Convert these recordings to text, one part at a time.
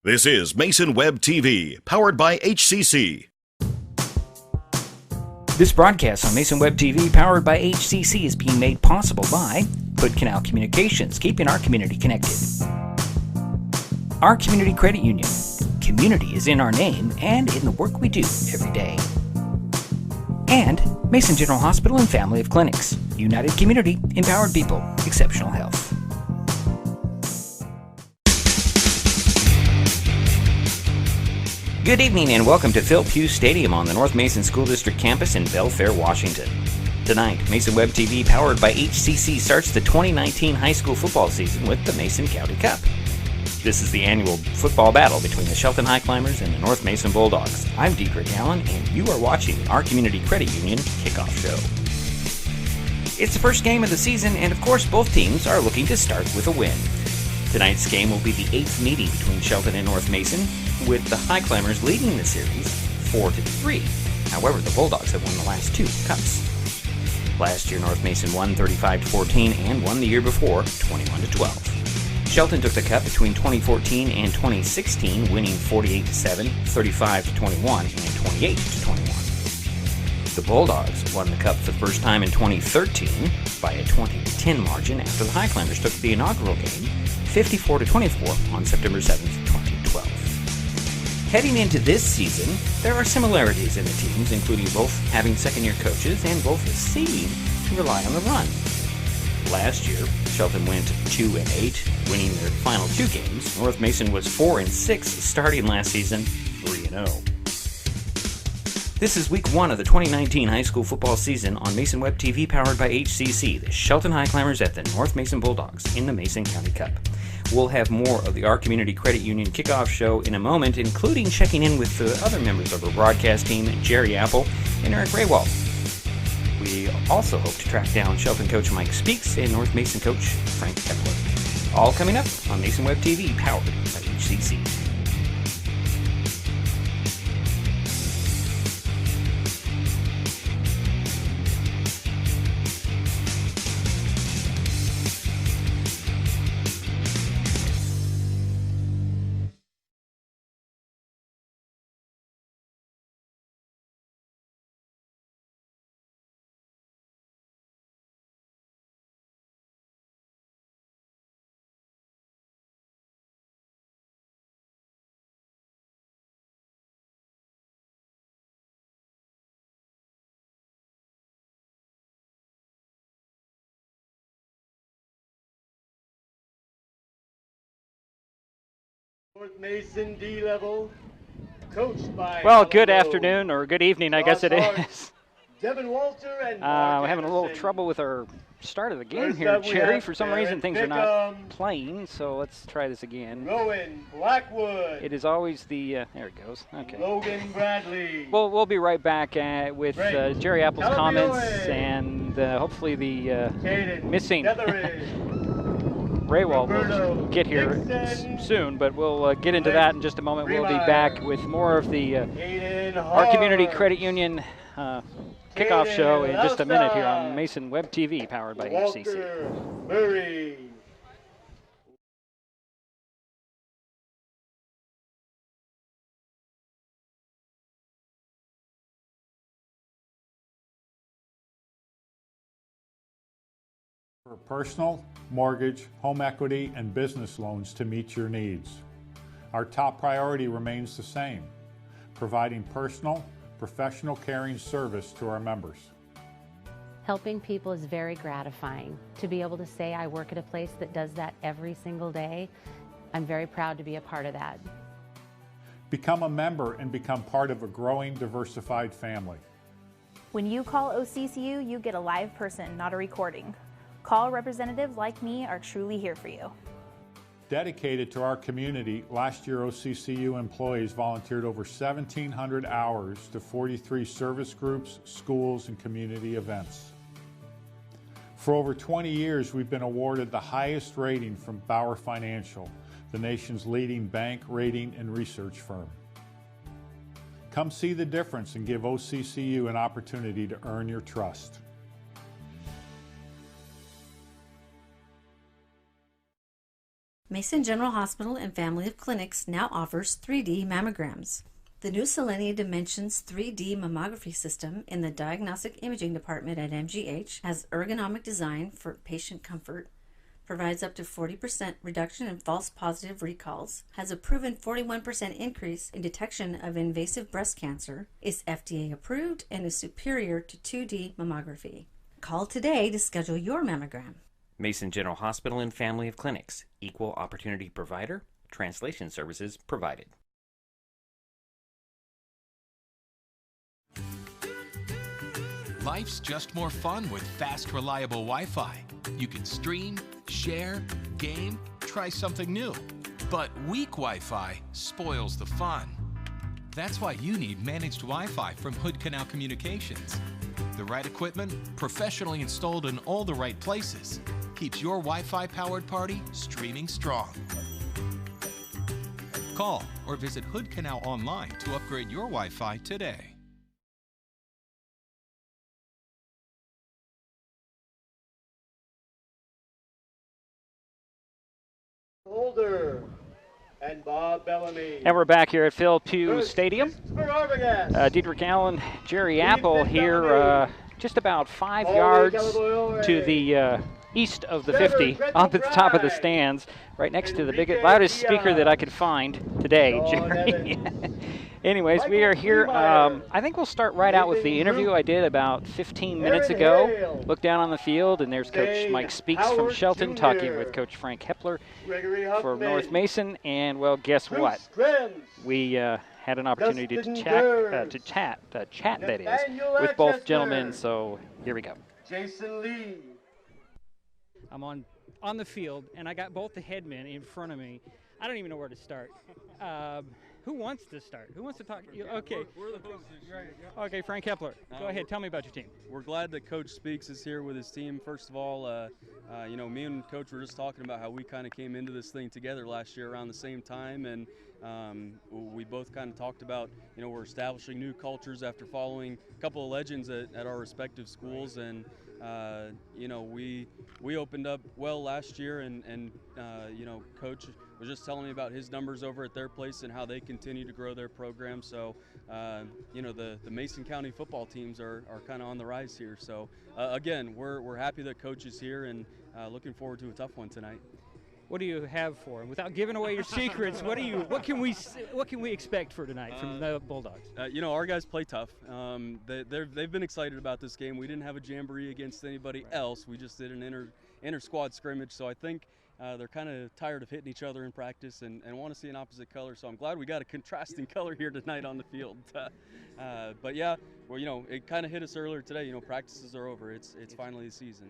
This is Mason Web TV, powered by HCC. This broadcast on Mason Web TV, powered by HCC, is being made possible by Hood Canal Communications, keeping our community connected. Our Community Credit Union. Community is in our name and in the work we do every day. And Mason General Hospital and Family of Clinics. United Community, empowered people, exceptional health. Good evening and welcome to Phil Pugh Stadium on the North Mason School District campus in Belfair, Washington. Tonight, Mason Web TV, powered by HCC, starts the 2019 high school football season with the Mason County Cup. This is the annual football battle between the Shelton Highclimbers and the North Mason Bulldogs. I'm Dietrich Allen, and you are watching our Community Credit Union Kickoff show. It's the first game of the season, and of course both teams are looking to start with a win. Tonight's game will be the 8th meeting between Shelton and North Mason, with the Highclimbers leading the series 4-3. However, the Bulldogs have won the last two cups. Last year, North Mason won 35-14 and won the year before 21-12. Shelton took the cup between 2014 and 2016, winning 48-7, 35-21, and 28-21. The Bulldogs won the cup for the first time in 2013 by a 20-10 margin after the Highclimbers took the inaugural game 54-24 on September 7th, 2012. Heading into this season, there are similarities in the teams, including both having second-year coaches and both seeming to rely on the run. Last year, Shelton went 2-8, winning their final two games. North Mason was 4-6, starting last season 3-0. This is week one of the 2019 high school football season on Mason Web TV, powered by HCC. The Shelton Highclimbers at the North Mason Bulldogs in the Mason County Cup. We'll have more of the Our Community Credit Union Kickoff show in a moment, including checking in with the other members of our broadcast team, Jerry Apple and Eric Raywald. We also hope to track down Shelton coach Mike Speaks and North Mason coach Frank Kepler. All coming up on Mason Web TV, powered by HCC. North Mason D-level, coached by... Well, good afternoon, or good evening, I guess it is. Devin Walter and we're having a little trouble with our start of the game here, Jerry. For some reason, things are not playing, so let's try this again. Rowan Blackwood. It is always the... there it goes. Okay. Logan Bradley. We'll be right back with Jerry Apple's comments and hopefully the missing... Raywald will get here soon, but we'll get into that in just a moment. We'll be back with more of the Our Community Credit Union Kickoff show in just a minute here on Mason Web TV, powered by HCC. Murray. For personal, mortgage, home equity, and business loans to meet your needs. Our top priority remains the same: providing personal, professional caring service to our members. Helping people is very gratifying. To be able to say I work at a place that does that every single day, I'm very proud to be a part of that. Become a member and become part of a growing, diversified family. When you call OCCU, you get a live person, not a recording. Call representatives like me are truly here for you. Dedicated to our community, last year OCCU employees volunteered over 1,700 hours to 43 service groups, schools, and community events. For over 20 years, we've been awarded the highest rating from Bauer Financial, the nation's leading bank, rating, and research firm. Come see the difference and give OCCU an opportunity to earn your trust. Mason General Hospital and Family of Clinics now offers 3D mammograms. The new Selenia Dimensions 3D mammography system in the Diagnostic Imaging Department at MGH has ergonomic design for patient comfort, provides up to 40% reduction in false positive recalls, has a proven 41% increase in detection of invasive breast cancer, is FDA approved, and is superior to 2D mammography. Call today to schedule your mammogram. Mason General Hospital and Family of Clinics. Equal opportunity provider. Translation services provided. Life's just more fun with fast, reliable Wi-Fi. You can stream, share, game, try something new. But weak Wi-Fi spoils the fun. That's why you need managed Wi-Fi from Hood Canal Communications. The right equipment, professionally installed in all the right places, keeps your Wi-Fi powered party streaming strong. Call or visit Hood Canal online to upgrade your Wi-Fi today. Holder and Bob Bellamy. And we're back here at Phil Pugh Stadium. Arbogast. Dietrich Allen, Jerry Apple here just about 5 yards to the east of the 50, up at the top of the stands, right next to the biggest, loudest speaker that I could find today, Jerry. Anyways, we are here. I think we'll start right out with the interview I did about 15 minutes ago. Look down on the field, and there's Coach Mike Speaks from Shelton talking with Coach Frank Hepler for North Mason. And, well, guess what? We had an opportunity to chat, that is, with both gentlemen. So here we go. Jason Lee. I'm on the field, and I got both the headmen in front of me. I don't even know where to start. Who wants to start? Who wants to talk? Okay. We're the coaches. Okay, Frank Hepler, go ahead. Tell me about your team. We're glad that Coach Speaks is here with his team. First of all, me and Coach were just talking about how we kind of came into this thing together last year around the same time, and we both kind of talked about, we're establishing new cultures after following a couple of legends at our respective schools, and we opened up well last year, and Coach was just telling me about his numbers over at their place and how they continue to grow their program. So, the Mason County football teams are kind of on the rise here. So, again, we're happy that Coach is here and looking forward to a tough one tonight. What do you have for him? Without giving away your secrets, what can we expect for tonight from the Bulldogs? Our guys play tough. They've been excited about this game. We didn't have a jamboree against anybody else. We just did an inter squad scrimmage. So I think they're kind of tired of hitting each other in practice and want to see an opposite color. So I'm glad we got a contrasting color here tonight on the field. But yeah, it kind of hit us earlier today. Practices are over. It's finally the season.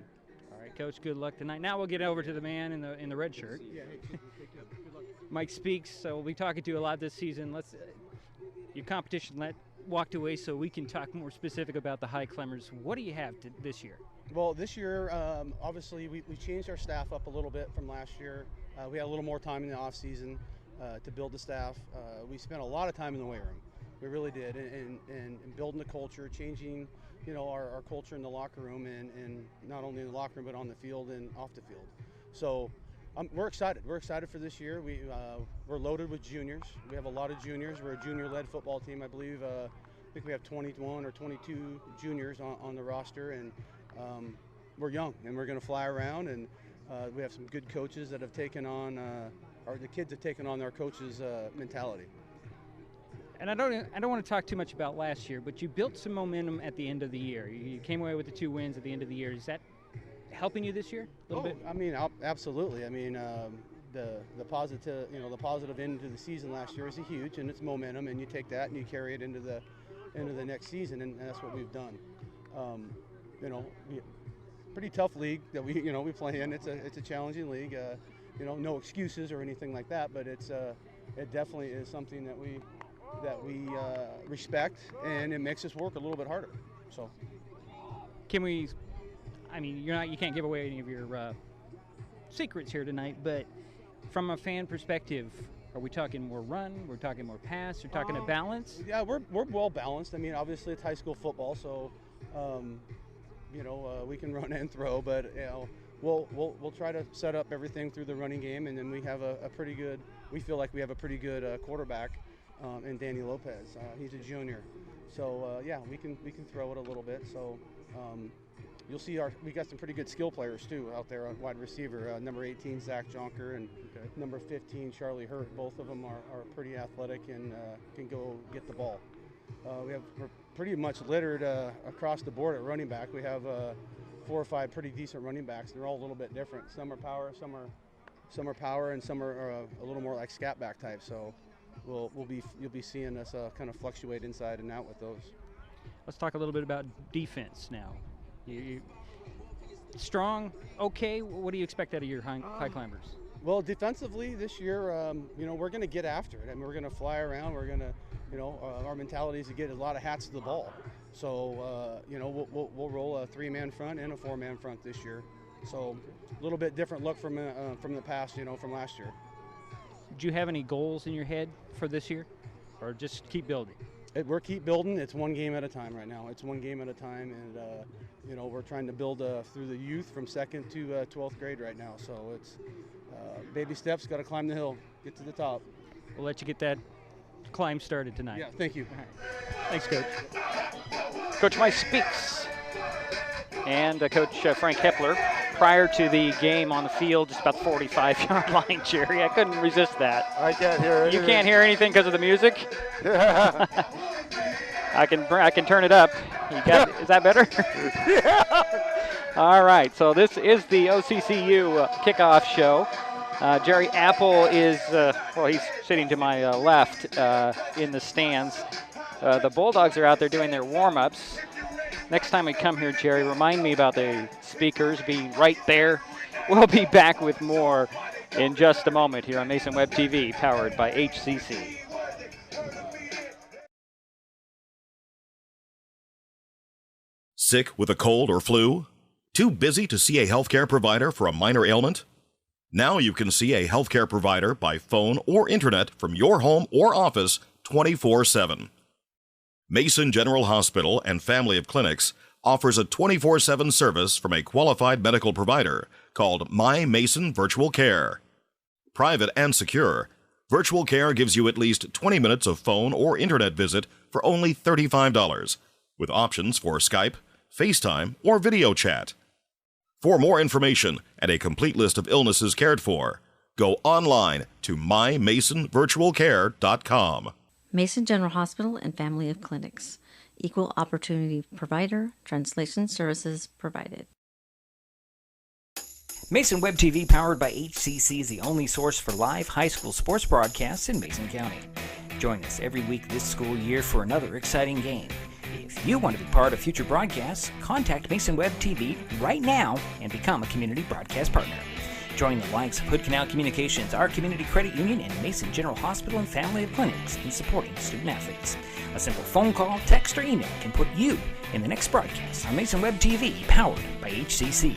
All right, Coach, good luck tonight. Now we'll get over to the man in the red shirt. Mike Speaks, so we'll be talking to you a lot this season. Your competition walked away, so we can talk more specific about the Highclimbers. What do you have this year? Well, this year, obviously, we changed our staff up a little bit from last year. We had a little more time in the off season to build the staff. We spent a lot of time in the weight room. We really did, and building the culture, changing our culture in the locker room, and not only in the locker room but on the field and off the field. So we're excited. We're excited for this year. We're loaded with juniors. We have a lot of juniors. We're a junior-led football team. I believe I think we have 21 or 22 juniors on the roster, and we're young, and we're going to fly around. And we have some good coaches that have taken on, or the kids have taken on their coaches' mentality. And I don't want to talk too much about last year, but you built some momentum at the end of the year. You came away with the 2 wins at the end of the year. Is that helping you this year a little bit? I mean, absolutely. I mean, the positive end to the season last year is huge, and it's momentum, and you take that and you carry it into the next season, and that's what we've done. Pretty tough league that we play in. It's a challenging league. No excuses or anything like that, but it definitely is something that we respect, and it makes us work a little bit harder. So, you can't give away any of your secrets here tonight, but from a fan perspective, are we talking more run? We're talking more pass? We're talking a balance? Yeah, we're well balanced. I mean, obviously it's high school football, so we can run and throw, but we'll try to set up everything through the running game, and then we have we feel like we have a pretty good quarterback in Danny Lopez. He's a junior, so yeah, we can throw it a little bit. So you'll see we got some pretty good skill players too out there on wide receiver. Number 18 Zach Jonker and number 15 Charlie Hurt. Both of them are pretty athletic and can go get the ball. We're pretty much littered across the board at running back. We have 4 or 5 pretty decent running backs. They're all a little bit different. Some are power, some are power, and some are a little more like scat back type. So you'll be seeing us kind of fluctuate inside and out with those. Let's talk a little bit about defense now. You strong, okay. What do you expect out of your Highclimbers? Well, defensively this year, we're going to get after it. I mean, we're going to fly around. We're going to, our mentality is to get a lot of hats to the ball. So, we'll roll a 3-man front and a 4-man front this year. So, a little bit different look from the past, from last year. Do you have any goals in your head for this year, or just keep building? We're keep building. It's one game at a time right now. It's one game at a time, and we're trying to build through the youth from 2nd to 12th grade right now. So it's baby steps. Got to climb the hill, get to the top. We'll let you get that climb started tonight. Yeah, thank you. All right. Thanks, Coach. Coach Mike Speaks and Coach Frank Hepler. Prior to the game on the field, just about the 45-yard line, Jerry. I couldn't resist that. I can't hear anything. You can't hear anything because of the music? I can turn it up. Is that better? Yeah. All right, so this is the OCCU kickoff show. Jerry Apple is, he's sitting to my left in the stands. The Bulldogs are out there doing their warm-ups. Next time we come here, Jerry, remind me about the speakers being right there. We'll be back with more in just a moment here on Mason Web TV, powered by HCC. Sick with a cold or flu? Too busy to see a healthcare provider for a minor ailment? Now you can see a healthcare provider by phone or internet from your home or office 24/7. Mason General Hospital and Family of Clinics offers a 24/7 service from a qualified medical provider called My Mason Virtual Care. Private and secure, Virtual Care gives you at least 20 minutes of phone or internet visit for only $35, with options for Skype, FaceTime, or video chat. For more information and a complete list of illnesses cared for, go online to mymasonvirtualcare.com. Mason General Hospital and Family of Clinics. Equal opportunity provider. Translation services provided. Mason Web TV, powered by HCC, is the only source for live high school sports broadcasts in Mason County. Join us every week this school year for another exciting game. If you want to be part of future broadcasts, contact Mason Web TV right now and become a community broadcast partner. Join the likes of Hood Canal Communications, our community credit union, and Mason General Hospital and Family of Clinics in supporting student athletes. A simple phone call, text, or email can put you in the next broadcast on Mason Web TV, powered by HCC.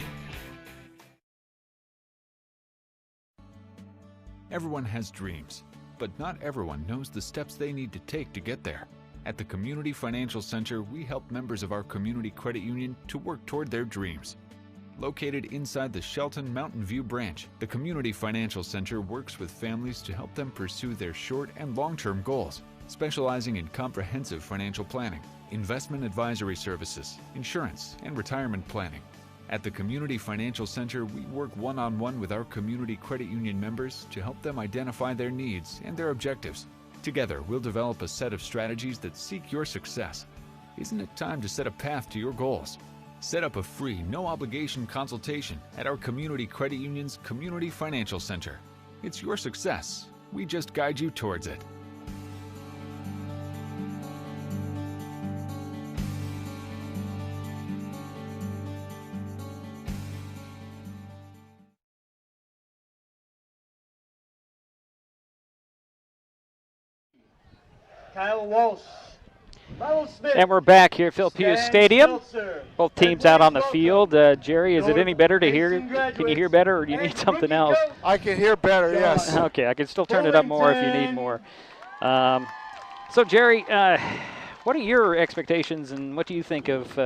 Everyone has dreams, but not everyone knows the steps they need to take to get there. At the Community Financial Center, we help members of our community credit union to work toward their dreams. Located inside the Shelton Mountain View branch, the Community Financial Center works with families to help them pursue their short and long-term goals, specializing in comprehensive financial planning, investment advisory services, insurance, and retirement planning. At the Community Financial Center, we work one-on-one with our community credit union members to help them identify their needs and their objectives. Together, we'll develop a set of strategies that seek your success. Isn't it time to set a path to your goals? Set up a free, no-obligation consultation at our Community Credit Union's Community Financial Center. It's your success. We just guide you towards it. Kyle Walsh. And we're back here at Phil Pugh Stadium. Both teams out on the field. Jerry, is it any better to hear? Can you hear better, or do you need something else? I can hear better, yes. Okay, I can still turn it up more if you need more. So, Jerry, what are your expectations, and what do you think of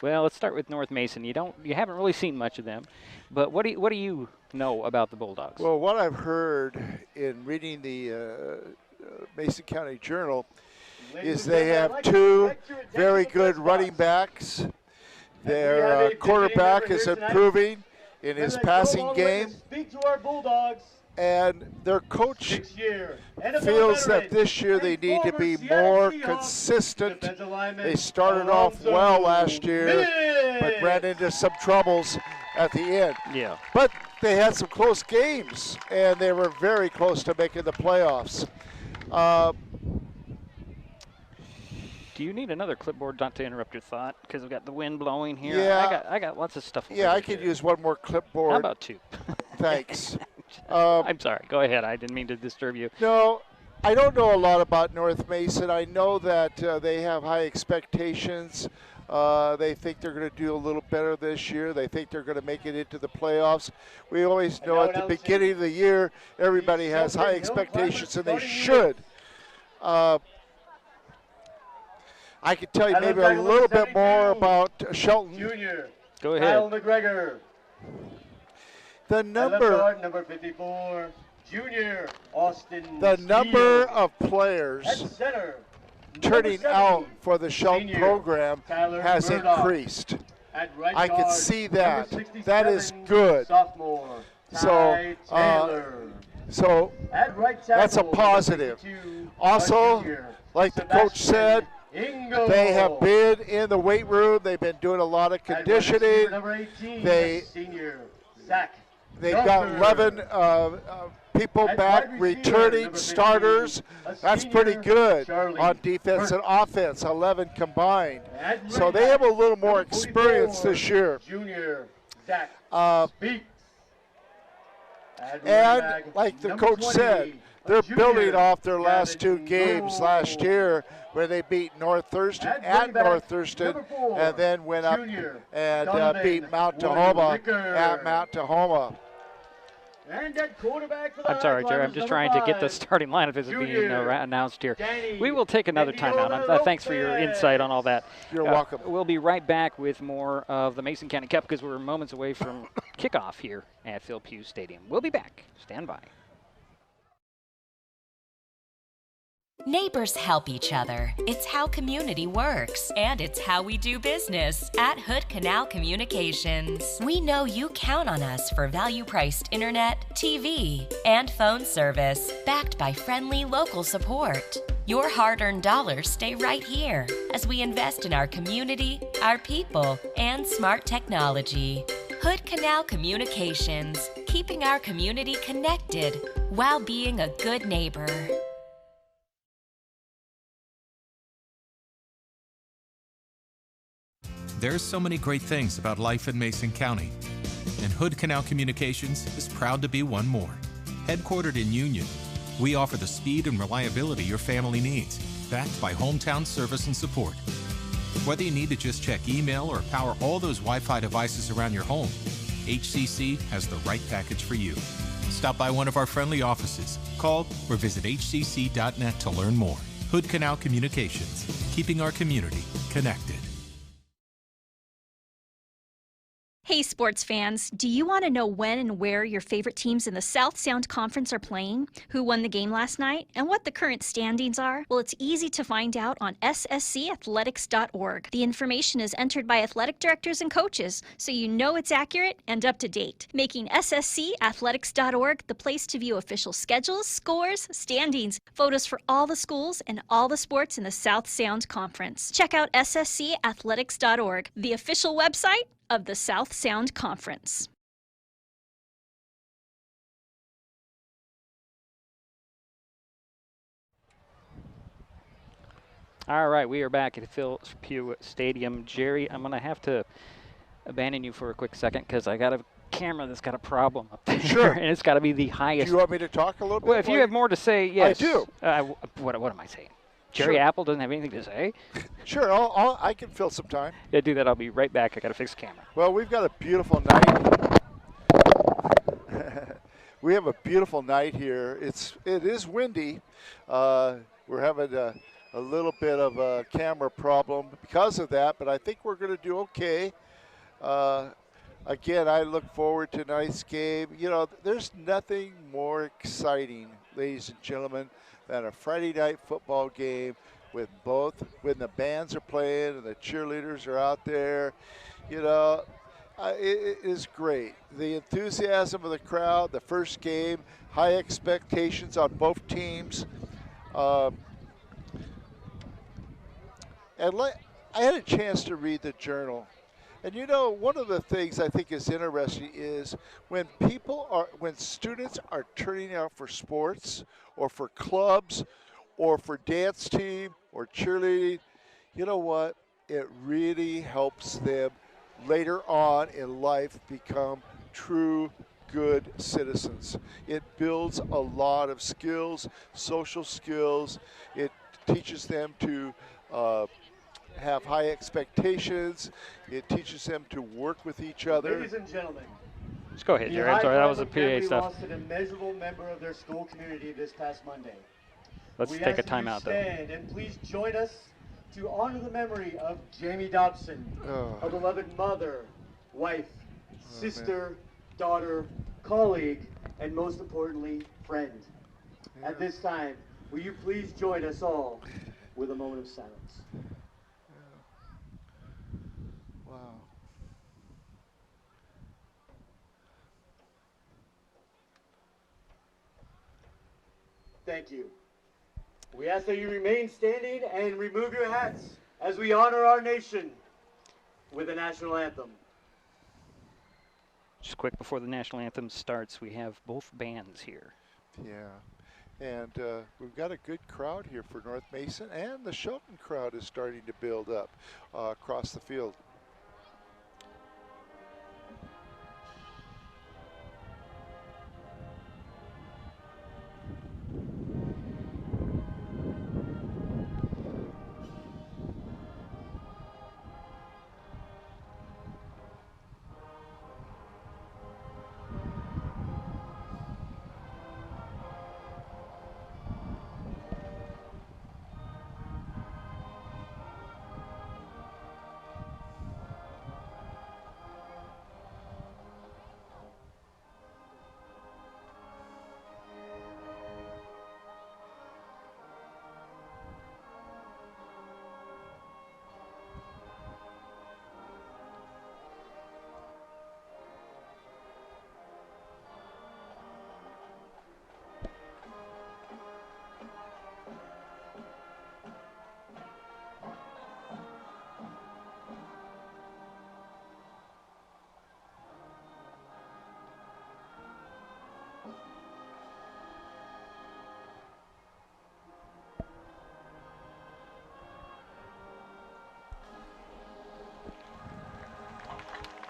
Well, let's start with North Mason. You haven't really seen much of them, but what do you know about the Bulldogs? Well, what I've heard in reading the Mason County Journal is they have two very good running backs. Their quarterback is improving in his passing game. Speak to our Bulldogs. And their coach feels that this year they need to be more consistent. They started off well last year, but ran into some troubles at the end. Yeah. But they had some close games, and they were very close to making the playoffs. Do you need another clipboard, not to interrupt your thought, because we've got the wind blowing here? Yeah. I got lots of stuff. Yeah, I could use one more clipboard. How about two? Thanks. I'm sorry. Go ahead. I didn't mean to disturb you. No, I don't know a lot about North Mason. I know that they have high expectations. They think they're going to do a little better this year. They think they're going to make it into the playoffs. We always know at the beginning of the year, everybody has high expectations, and they should. I could tell you maybe a little bit more about Shelton. Junior. Go ahead. Kyle McGregor. The number, number 54, Junior Austin. the number Steele. of players At center, turning number 70, out for the Shelton senior program Tyler has Murdoch. increased. At right I can guard, see number that. 67, That is good. Sophomore So, Ty Taylor. So At right that's a tackle, positive. 52, Also, junior, like the coach said, Ingo. they have been in the weight room. They've been doing a lot of At wide conditioning. receiver, number 18, They- senior Zach They've got Dunker. 11 people At back wide receiver, returning number 15, starters. a That's pretty senior good Charlie on defense and Burke. offense, 11 combined. At So right they have a back, little more number 44, experience this year. Junior Zach And Speaks. At right back, like the number coach 20, said, they're junior building off their last two Gavin games Gould. last year where they beat North Thurston At at running back, North Thurston number 4, and then went up junior and Donovan beat Mount Tahoma Woodlicker. at Mount Tahoma. And at quarterback for the I'm sorry, Jerry. I'm Highclimbers, just number trying to get the 5, starting lineup as it's being junior announced here. Danny We will take another timeout. Thanks for your insight on all that. You're welcome. We'll be right back with more of the Mason County Cup because we're moments away from kickoff here at Phil Pugh Stadium. We'll be back. Stand by. Neighbors help each other. It's how community works. And it's how we do business at Hood Canal Communications. We know you count on us for value-priced internet, TV, and phone service, backed by friendly local support. Your hard-earned dollars stay right here as we invest in our community, our people, and smart technology. Hood Canal Communications, keeping our community connected while being a good neighbor. There's so many great things about life in Mason County, and Hood Canal Communications is proud to be one more. Headquartered in Union, we offer the speed and reliability your family needs, backed by hometown service and support. Whether you need to just check email or power all those Wi-Fi devices around your home, HCC has the right package for you. Stop by one of our friendly offices, call or visit hcc.net to learn more. Hood Canal Communications, keeping our community connected. Hey sports fans, do you want to know when and where your favorite teams in the South Sound Conference are playing, who won the game last night, and what the current standings are? Well, it's easy to find out on sscathletics.org. The information is entered by athletic directors and coaches, so you know it's accurate and up to date, making sscathletics.org the place to view official schedules, scores, standings, photos for all the schools, and all the sports in the South Sound Conference. Check out sscathletics.org, the official website of the South Sound Conference. All right, we are back at Phil Pugh Stadium. Jerry, I'm going to have to abandon you for a quick second because I got a camera that's got a problem up there. Sure. And it's got to be the highest. Do you want me to talk a little bit? Well, if you have more to say, yes. I do. What am I saying? Jerry Sure. Apple doesn't have anything to say? Sure, I can fill some time. Yeah, do that. I'll be right back. I got to fix the camera. Well, we've got a beautiful night. We have a beautiful night here. It is windy. We're having a little bit of a camera problem because of that, but I think we're going to do okay. Again, I look forward to tonight's game. You know, there's nothing more exciting, ladies and gentlemen, than a Friday night football game with when the bands are playing and the cheerleaders are out there. You know, it is great. The enthusiasm of the crowd, the first game, high expectations on both teams. I had a chance to read the Journal. And you know, one of the things I think is interesting is when students are turning out for sports or for clubs or for dance team or cheerleading, you know what? It really helps them later on in life become true good citizens. It builds a lot of skills, social skills. It teaches them to have high expectations. It teaches them to work with each other. Ladies and gentlemen, Just go ahead, Jerry. I'm sorry, that was a PA stuff. lost an immeasurable member of their school community this past Monday. Let's take a timeout, though. Stand and please join us to honor the memory of Jamie Dobson, a beloved mother, wife, sister, daughter, colleague, and most importantly, friend. Yeah. At this time, will you please join us all with a moment of silence? Wow. Thank you. We ask that you remain standing and remove your hats as we honor our nation with the national anthem. Just quick before the national anthem starts, we have both bands here. Yeah. And we've got a good crowd here for North Mason, and the Shelton crowd is starting to build up across the field.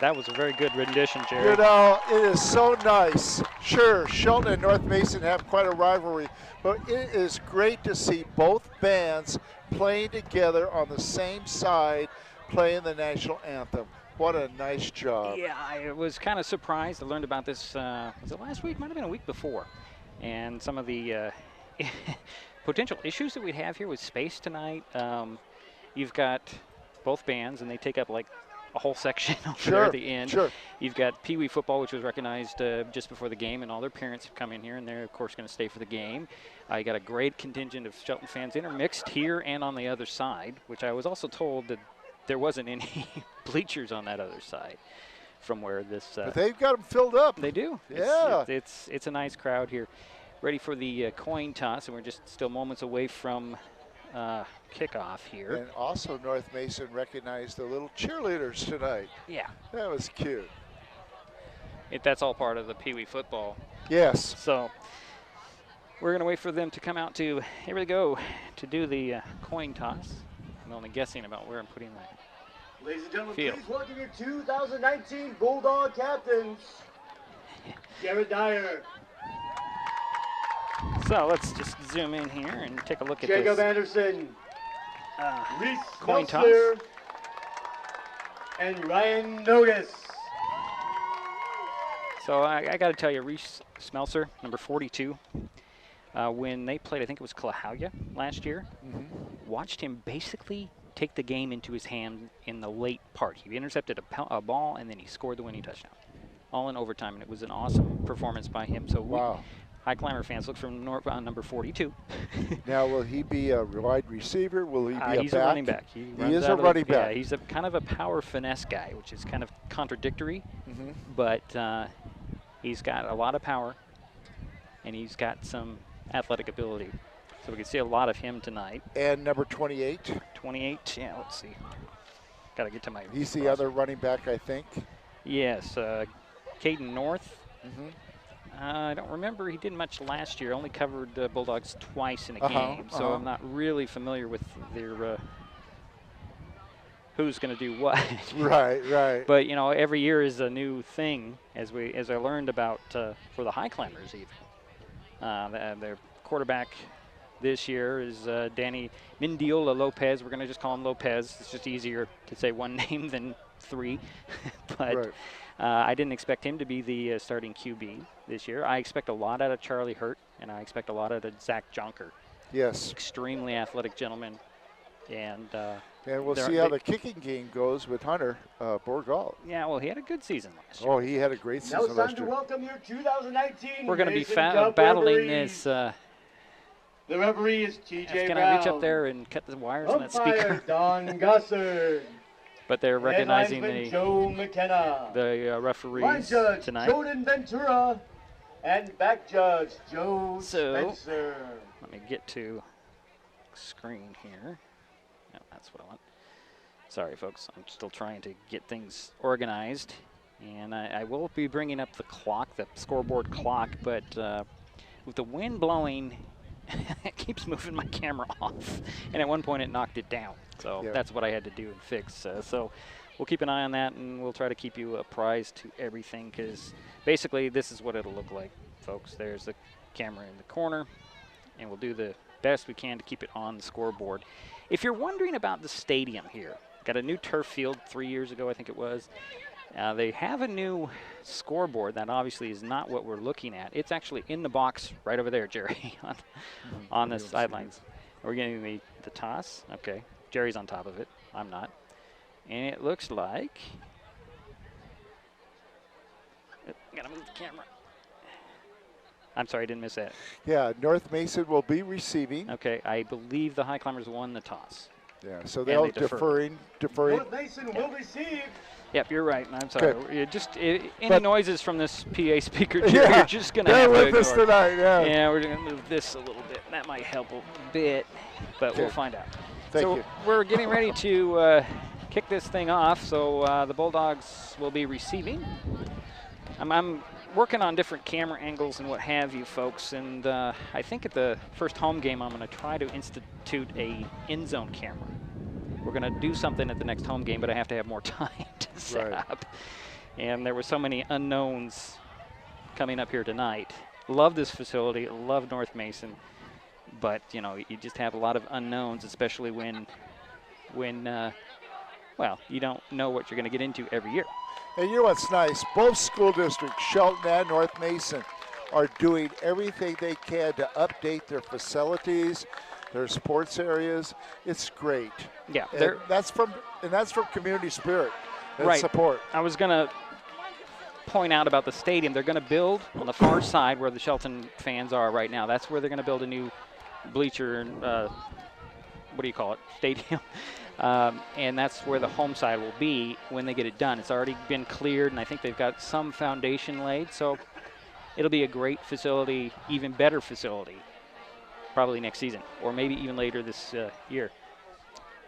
That was a very good rendition, Jerry. You know, it is so nice. Sure, Shelton and North Mason have quite a rivalry, but it is great to see both bands playing together on the same side, playing the national anthem. What a nice job. Yeah, I was kind of surprised. I learned about this, was it last week? Might have been a week before. And some of the potential issues that we'd have here with space tonight. You've got both bands, and they take up like a whole section over there at the end. Sure. You've got Pee Wee football, which was recognized just before the game, and all their parents have come in here, and they're, of course, going to stay for the game. You got a great contingent of Shelton fans intermixed here and on the other side, which I was also told that there wasn't any bleachers on that other side from where this. But they've got them filled up. They do. Yeah. It's a nice crowd here. Ready for the coin toss, and we're just still moments away from kickoff here. And also North Mason recognized the little cheerleaders tonight. Yeah. That was cute. That's all part of the Pee Wee football. Yes. So we're going to wait for them to come out to, here we go, to do the coin toss. I'm only guessing about where I'm putting that. Ladies and gentlemen, field. please welcome your 2019 Bulldog captains, Jared Dyer. So let's just zoom in here and take a look at Jacob this. Anderson, Reese coin toss. Meltzer, and Ryan Nogus. So I got to tell you, Reese Smeltzer, number 42, when they played, I think it was Kalahauya last year, watched him basically take the game into his hand in the late part. He intercepted a ball, and then he scored the winning touchdown, all in overtime, and it was an awesome performance by him. So wow. Highclimber fans, look for number 42. Now, will he be a wide receiver? Will he be a back? He's a running back. He is a running back. Yeah, he's a kind of a power finesse guy, which is kind of contradictory, but he's got a lot of power, and he's got some athletic ability. So we can see a lot of him tonight. And number 28? 28, yeah, let's see. Got to get to my He's the other running back, I think. Yes, Caden North. I don't remember. He did much last year. Only covered Bulldogs twice in a game, so I'm not really familiar with their who's going to do what. Right. But you know, every year is a new thing, as I learned about for the Highclimbers even. Their quarterback this year is Danny Mindiola Lopez. We're going to just call him Lopez. It's just easier to say one name than three. But I didn't expect him to be the starting QB this year. I expect a lot out of Charlie Hurt, and I expect a lot out of Zach Jonker. Yes. Extremely athletic gentleman. And we'll see how the kicking game goes with Hunter Borgal. Yeah, well, he had a good season last year. Oh, he had a great season last year. Now it's time to welcome your 2019 We're going to be Cup battling referees. this. The referee is TJ Can Brown. I reach up there and cut the wires on that speaker? Don Gossard. But they're recognizing Joe McKenna. the referees Line judge tonight. Jordan Ventura. And back judge Joe Spencer. Let me get to screen here. No, that's what I want. Sorry, folks. I'm still trying to get things organized. And I will be bringing up the clock, the scoreboard clock, but with the wind blowing, it keeps moving my camera off. And at one point, it knocked it down. So that's what I had to do and fix. So we'll keep an eye on that, and we'll try to keep you apprised to everything, because basically this is what it'll look like, folks. There's the camera in the corner, and we'll do the best we can to keep it on the scoreboard. If you're wondering about the stadium here, got a new turf field 3 years ago, I think it was. They have a new scoreboard that obviously is not what we're looking at. It's actually in the box right over there, Jerry, on the sidelines. We're getting the toss. Okay. Jerry's on top of it. I'm not. And it looks like... Gotta move the camera. I'm sorry, I didn't miss that. Yeah, North Mason will be receiving. Okay, I believe the Highclimbers won the toss. Yeah, so they'll deferring. North Mason will receive. Yep, you're right. I'm sorry. Any noises from this PA speaker, Jerry, you're just going to have to with ignore. us tonight, Yeah, we're going to move this a little bit. That might help a bit, but we'll find out. Thank you. We're getting ready to kick this thing off, so the Bulldogs will be receiving. I'm working on different camera angles and what have you, folks, and I think at the first home game I'm going to try to institute a end zone camera. We're going to do something at the next home game, but I have to have more time to set up. And there were so many unknowns coming up here tonight. Love this facility, love North Mason, but you know, you just have a lot of unknowns, especially when well, you don't know what you're going to get into every year. And you know what's nice? Both school districts, Shelton and North Mason, are doing everything they can to update their facilities, their sports areas. It's great. Yeah, and that's from community spirit and support. I was going to point out about the stadium. They're going to build on the far side where the Shelton fans are right now. That's where they're going to build a new bleacher, what do you call it, stadium. And that's where the home side will be when they get it done. It's already been cleared, and I think they've got some foundation laid. So it'll be a great facility, even better facility, probably next season, or maybe even later this year,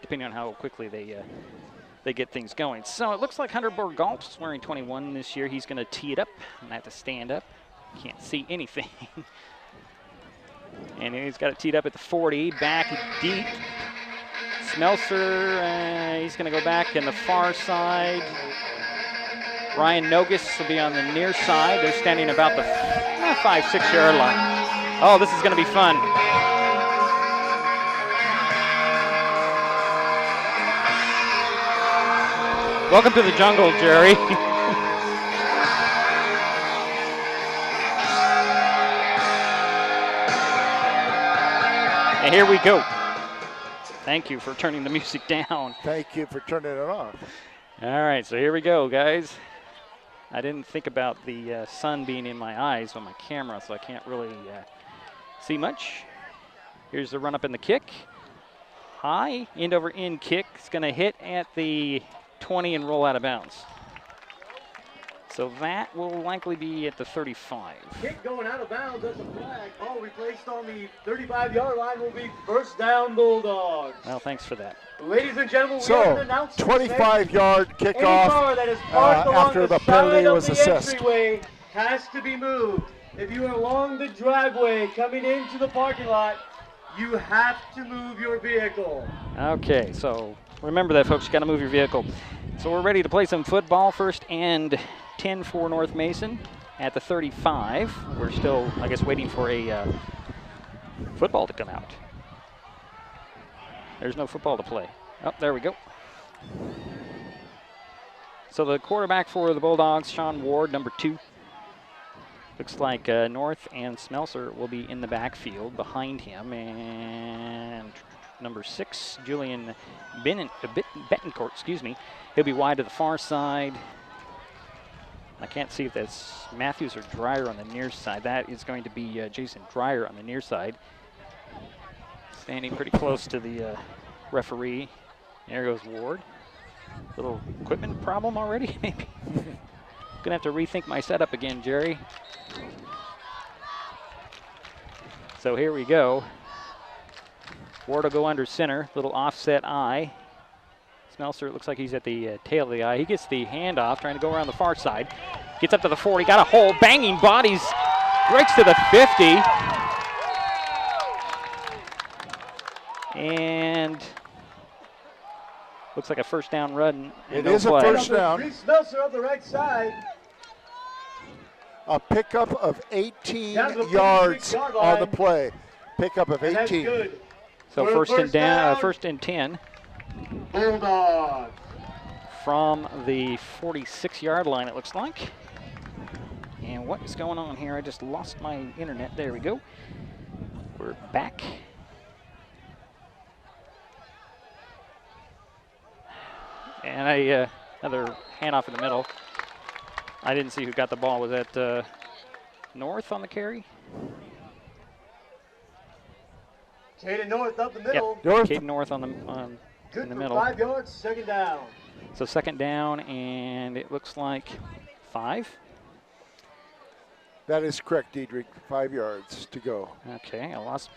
depending on how quickly they get things going. So it looks like Hunter Borgalt's wearing 21 this year. He's going to tee it up. I have to stand up. Can't see anything. And he's got it teed up at the 40, back deep. Smelser, he's going to go back in the far side. Ryan Nogus will be on the near side. They're standing about the 5-6 yard line. Oh, this is going to be fun. Welcome to the jungle, Jerry. And here we go. Thank you for turning the music down. Thank you for turning it on. All right, so here we go, guys. I didn't think about the sun being in my eyes on my camera, so I can't really see much. Here's the run up in the kick. High, end over end kick. It's going to hit at the 20 and roll out of bounds. So that will likely be at the 35. Kick going out of bounds. That's a flag. Ball replaced on the 35-yard line will be first down Bulldogs. Well, thanks for that. Ladies and gentlemen, we have an announcement. 25-yard Any car that is parked along after the side penalty of was the assessed. entryway has to be moved. If you are along the driveway coming into the parking lot, you have to move your vehicle. Okay, so remember that, folks. You got to move your vehicle. So we're ready to play some football. First and 10 for North Mason at the 35. We're still, I guess, waiting for a football to come out. There's no football to play. Oh, there we go. So the quarterback for the Bulldogs, Sean Ward, number 2. Looks like North and Smelser will be in the backfield behind him. And number 6, Julian Bettencourt, excuse me. He'll be wide to the far side. I can't see if that's Matthews or Dreyer on the near side. That is going to be Jason Dreyer on the near side. Standing pretty close to the referee. There goes Ward. Little equipment problem already, maybe. Gonna have to rethink my setup again, Jerry. So here we go. Ward will go under center. Little offset eye. Smelser, it looks like he's at the tail of the eye. He gets the handoff, trying to go around the far side. Gets up to the 40, got a hole, banging bodies, breaks to the 50. And looks like a first down run. It is a first down. Smelser on the right side. A pickup of 18 yards on the play. Pickup of 18. So first and down, first and 10. Bulldogs. From the 46-yard line, it looks like. And what is going on here? I just lost my internet. There we go. We're back. And another handoff in the middle. I didn't see who got the ball. Was that North on the carry? Caden North up the middle. Yep. Caden North on the Good in the for middle. 5 yards, second down. So second down, and it looks like 5. That is correct, Diedrich. 5 yards to go. Okay, I lost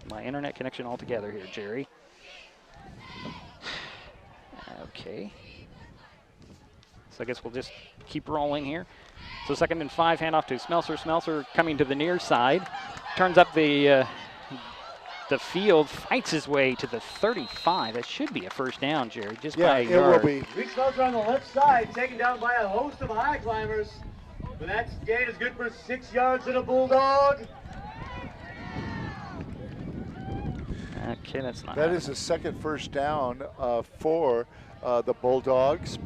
my internet connection altogether here, Jerry. Okay. So I guess we'll just keep rolling here. So second and 5, handoff to Smelser. Smelser coming to the near side. Turns up the field, fights his way to the 35. That should be a first down, Jerry, just by a yard. Yeah, it will be. Reese Smelser on the left side, taken down by a host of Highclimbers. The next gain is good for 6 yards and a Bulldog. Okay, that's not. That is the second first down for the Bulldogs.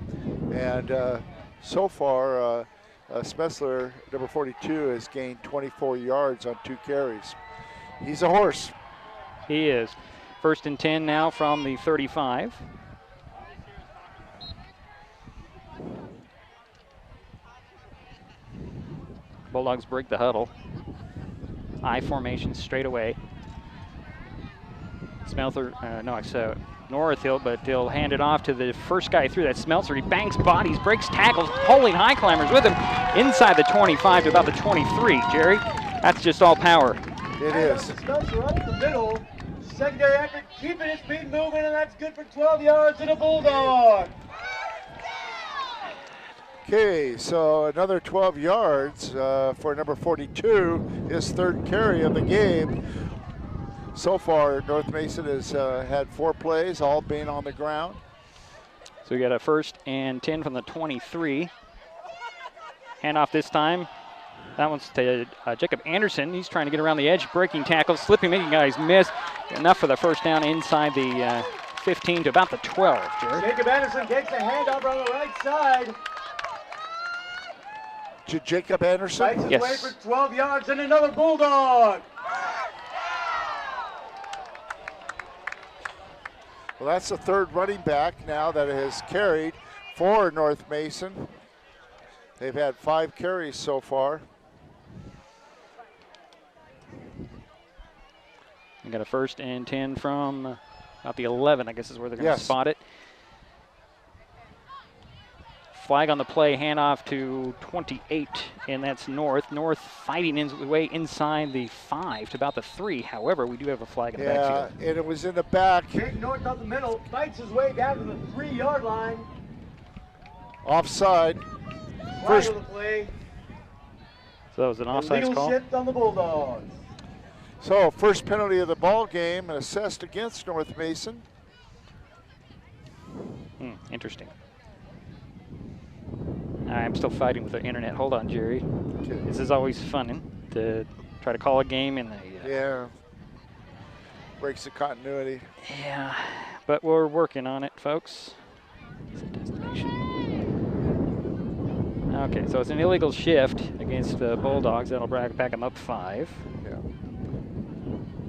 And so far, Smesler, number 42, has gained 24 yards on 2 carries. He's a horse. He is. First and 10 now from the 35. Bulldogs break the huddle. I formation straight away. Smelser, so Northill, but he'll hand it off to the first guy through. That Smelser. He banks bodies, breaks tackles, pulling Highclimbers with him inside the 25 to about the 23. Jerry, that's just all power. It is. Smelser up the middle. Secondary effort, keeping his feet moving, and that's good for 12 yards and a Bulldog. Okay, so another 12 yards for number 42, his third carry of the game. So far, North Mason has had 4 plays, all being on the ground. So we got a first and 10 from the 23. Handoff this time. That one's to Jacob Anderson. He's trying to get around the edge, breaking tackles, slipping, making guys miss. Enough for the first down inside the 15 to about the 12, Jerry. Jacob Anderson takes a handoff on the right side. To Jacob Anderson? Fights his way for 12 yards and another Bulldog. Well, that's the third running back now that has carried for North Mason. They've had 5 carries so far. We got a 1st and 10 from about the 11, I guess is where they're going to spot it. Flag on the play, handoff to 28, and that's North. North fighting his way inside the 5 to about the 3. However, we do have a flag in the backfield. Yeah, and it was in the back. Jake North up the middle, fights his way down to the 3-yard line. Offside. Flag on the play. So it was an offside call. Shift on the Bulldogs. So first penalty of the ball game and assessed against North Mason. Interesting. I'm still fighting with the internet. Hold on, Jerry. Okay. This is always fun to try to call a game in the yeah. Breaks the continuity. Yeah, but we're working on it, folks. Okay, so it's an illegal shift against the Bulldogs. That'll back them up 5. Yeah.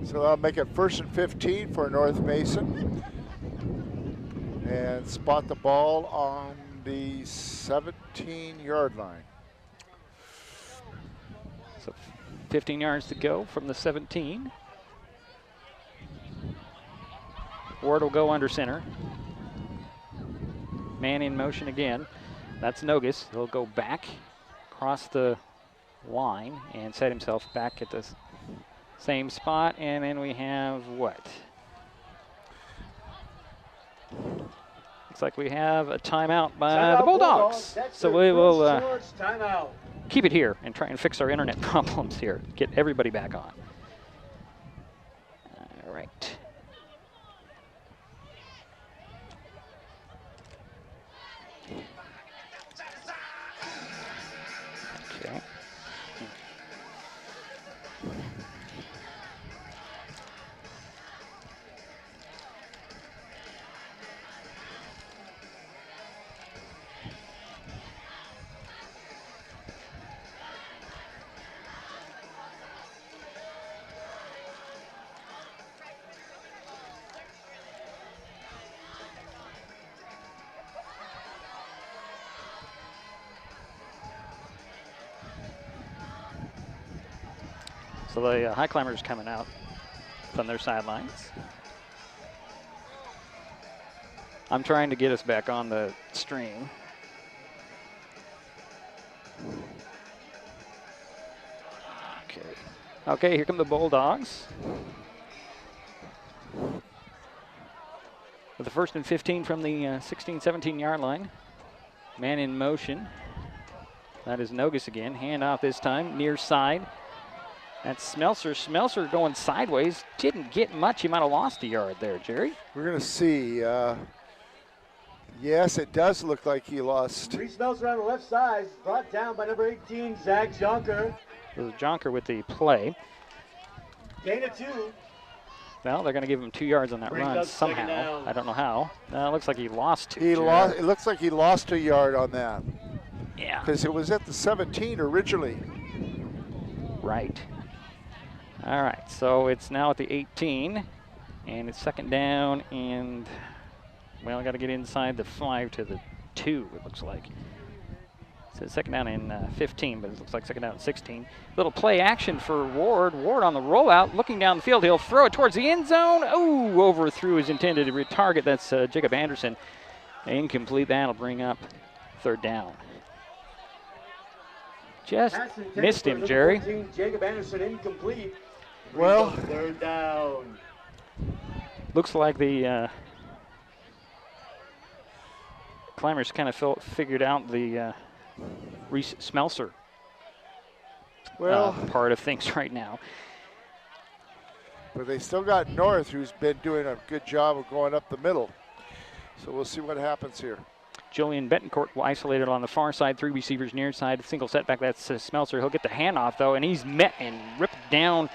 So that'll make it 1st and 15 for North Mason. And spot the ball on the 17-yard line. So 15 yards to go from the 17. Ward will go under center. Man in motion again. That's Nogus. He'll go back across the line and set himself back at the same spot. And then we have what? Looks like we have a timeout by the Bulldogs. So we will keep it here and try and fix our internet problems here. Get everybody back on. All right. Okay. So the Highclimbers coming out from their sidelines. I'm trying to get us back on the stream. Okay, here come the Bulldogs. With the 1st and 15 from the 16, 17-yard line. Man in motion. That is Nogus again. Hand off this time, near side. That's Smelser. Smelser going sideways. Didn't get much. He might have lost a yard there, Jerry. We're going to see. Yes, it does look like he lost. Reese Smelser on the left side, brought down by number 18, Zach Jonker. It was Jonker with the play. Gain of 2. Well, they're going to give him 2 yards on that run somehow. I don't know how. It looks like he lost 2. It looks like he lost a yard on that. Yeah. Because it was at the 17 originally. Right. All right, so it's now at the 18, and it's 2nd down, and, well, I got to get inside the 5 to the 2, it looks like. So 2nd down and 15, but it looks like 2nd down and 16. Little play action for Ward. Ward on the rollout, looking down the field. He'll throw it towards the end zone. Oh, overthrew his intended target. That's Jacob Anderson. Incomplete. That'll bring up 3rd down. Just missed him, Jerry. 14, Jacob Anderson incomplete. Well, 3rd down. Looks like the Climbers kind of figured out the Reese Smelser part of things right now. But they still got North, who's been doing a good job of going up the middle. So we'll see what happens here. Julian Betancourt isolated on the far side, 3 receivers near side, single setback. That's Smelser. He'll get the handoff, though, and he's met and ripped down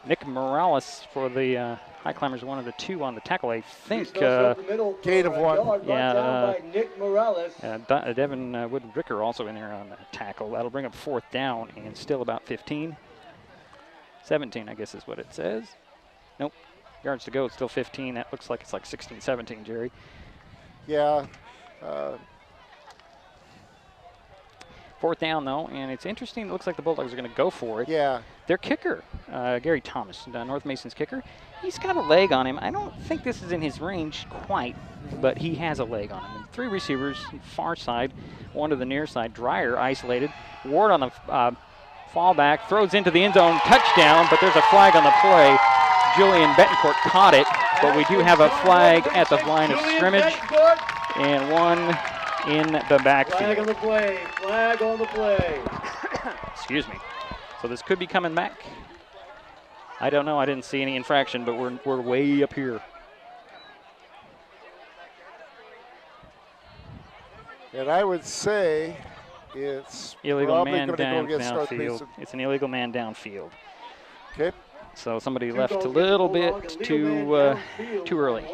Nick Morales for the Highclimbers, 1 of the 2 on the tackle. I think gain of 1. Yeah, Nick Morales. Devin Wood-Ricker also in there on the tackle. That'll bring up 4th down and still about 15. 17, I guess is what it says. Nope. yards to go. It's still 15. That looks like it's like 16, 17, Jerry. Yeah. Fourth down, though, and it's interesting. It looks like the Bulldogs are going to go for it. Yeah. Their kicker, Gary Thomas, North Mason's kicker, he's got a leg on him. I don't think this is in his range quite, but he has a leg on him. And 3 receivers, far side, 1 to the near side. Dreyer isolated. Ward on the fallback, throws into the end zone, touchdown, but there's a flag on the play. Julian Betancourt caught it, but we do have a flag at the line of scrimmage, and 1 in the backfield. Flag on the play. Flag on the play. Excuse me. So this could be coming back. I don't know. I didn't see any infraction, but we're way up here. And I would say it's illegal man probably going to go against North downfield. Mason. It's an illegal man downfield. Okay. So somebody left a little bit too early.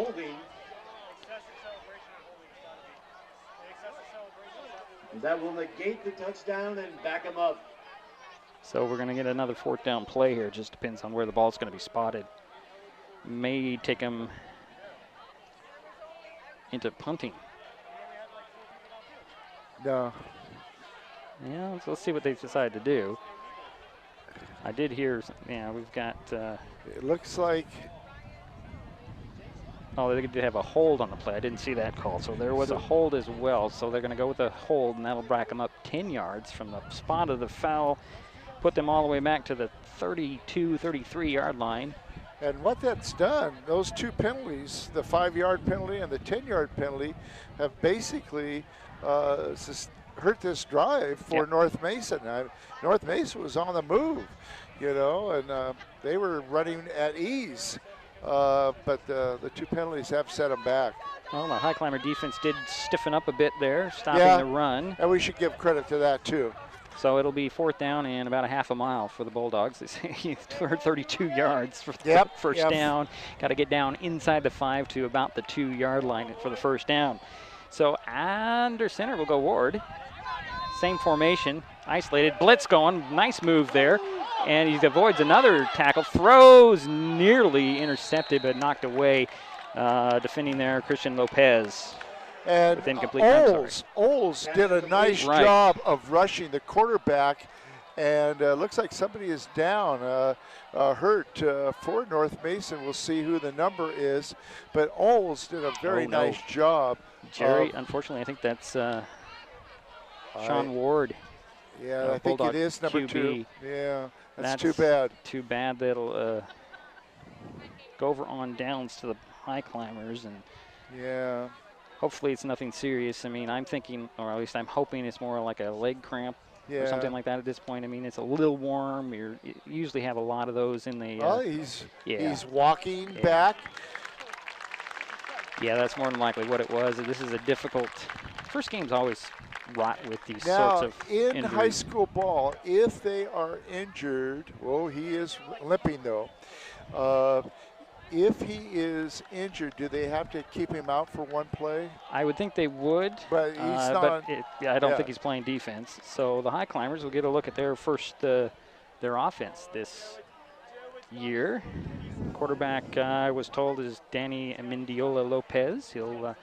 That will negate the touchdown and back him up. So we're going to get another 4th down play here. Just depends on where the ball's going to be spotted. May take him into punting. No. Yeah, let's see what they decide to do. I did hear, we've got... it looks like... Oh, they did have a hold on the play. I didn't see that call. So there was a hold as well. So they're going to go with a hold, and that'll back them up 10 yards from the spot of the foul, put them all the way back to the 32, 33-yard line. And what that's done, those 2 penalties, the 5-yard penalty and the 10-yard penalty, have basically hurt this drive for North Mason. North Mason was on the move, and they were running at ease. But the 2 penalties have set them back. Well, the Highclimber defense did stiffen up a bit there, stopping the run. And we should give credit to that, too. So it'll be 4th down and about a half a mile for the Bulldogs. They say 32 yards for the first down. Got to get down inside the 5 to about the 2-yard line for the first down. So under center will go Ward. Same formation, isolated, blitz going, nice move there. And he avoids another tackle, throws nearly intercepted but knocked away. Defending there, Christian Lopez. And with incomplete. Oles did a nice job of rushing the quarterback, and looks like somebody is down, hurt for North Mason. We'll see who the number is, but Oles did a very nice job. Jerry, unfortunately, I think that's Sean Ward. Yeah, I think it is number QB. 2. Yeah, that's too bad. Too bad. That'll go over on downs to the Highclimbers, and hopefully it's nothing serious. I mean, I'm thinking, or at least I'm hoping it's more like a leg cramp or something like that at this point. I mean, it's a little warm. You usually have a lot of those in the. He's walking back. Yeah, that's more than likely what it was. This is a difficult. First game's always rot with these now, sorts of in injuries. high school ball, if they are injured, he is limping though. If he is injured, do they have to keep him out for 1 play? I would think they would, but he's not. I don't think he's playing defense. So the Highclimbers will get a look at their first their offense this year. Quarterback, I was told, is Danny Amendiola Lopez. He'll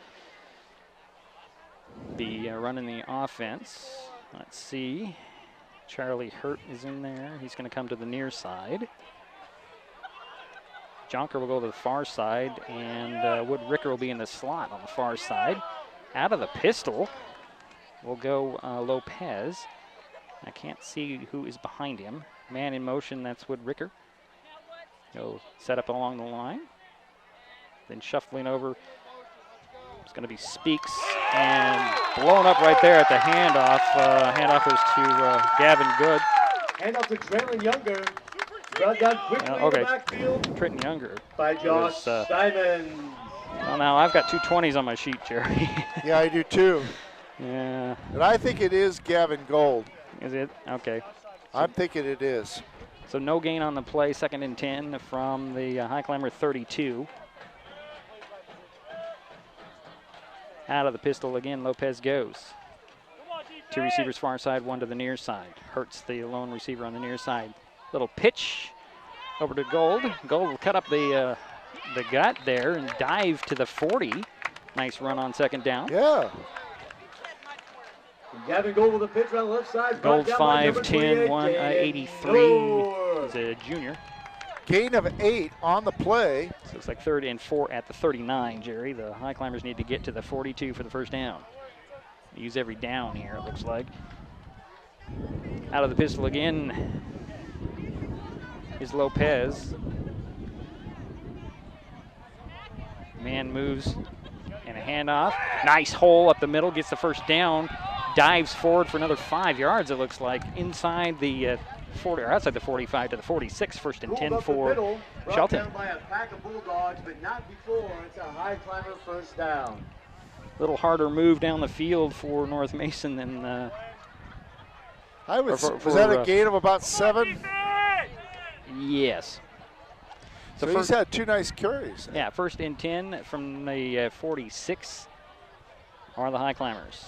be running the offense. Let's see. Charlie Hurt is in there. He's going to come to the near side. Jonker will go to the far side, and Wood Ricker will be in the slot on the far side. Out of the pistol will go Lopez. I can't see who is behind him. Man in motion, that's Wood Ricker. He'll set up along the line. Then shuffling over, it's going to be Speaks, and blown up right there at the handoff. Handoff goes to Gavin Good. Handoff to Traylon Younger. Brought down quickly in the backfield. Trenton Younger. By Josh Simons. Well, now I've got 2 20s on my sheet, Jerry. Yeah, I do too. Yeah. And I think it is Gavin Gold. Is it? Okay. I'm thinking it is. So no gain on the play, 2nd and 10 from the Highclimber 32. Out of the pistol again, Lopez goes. 2 receivers far side, 1 to the near side. Hurts the lone receiver on the near side. Little pitch over to Gold. Gold will cut up the the gut there and dive to the 40. Nice run on second down. Yeah. Gavin Gold with a pitch on the left side. Gold 5'10", 183. He's a junior. Gain of 8 on the play. So it's like 3rd and 4 at the 39, Jerry. The Highclimbers need to get to the 42 for the first down. Use every down here, it looks like. Out of the pistol again is Lopez. Man moves and a handoff. Nice hole up the middle, gets the first down. Dives forward for another 5 yards, it looks like, inside the 40 or outside the 45 to the 46. First and 10 for Shelton. Down by a pack of Bulldogs, but not before. It's a Highclimber first down. A little harder move down the field for North Mason than. Was that a gain of about 7? Yes. So he's had 2 nice carries. Yeah, first and 10 from the 46 are the Highclimbers.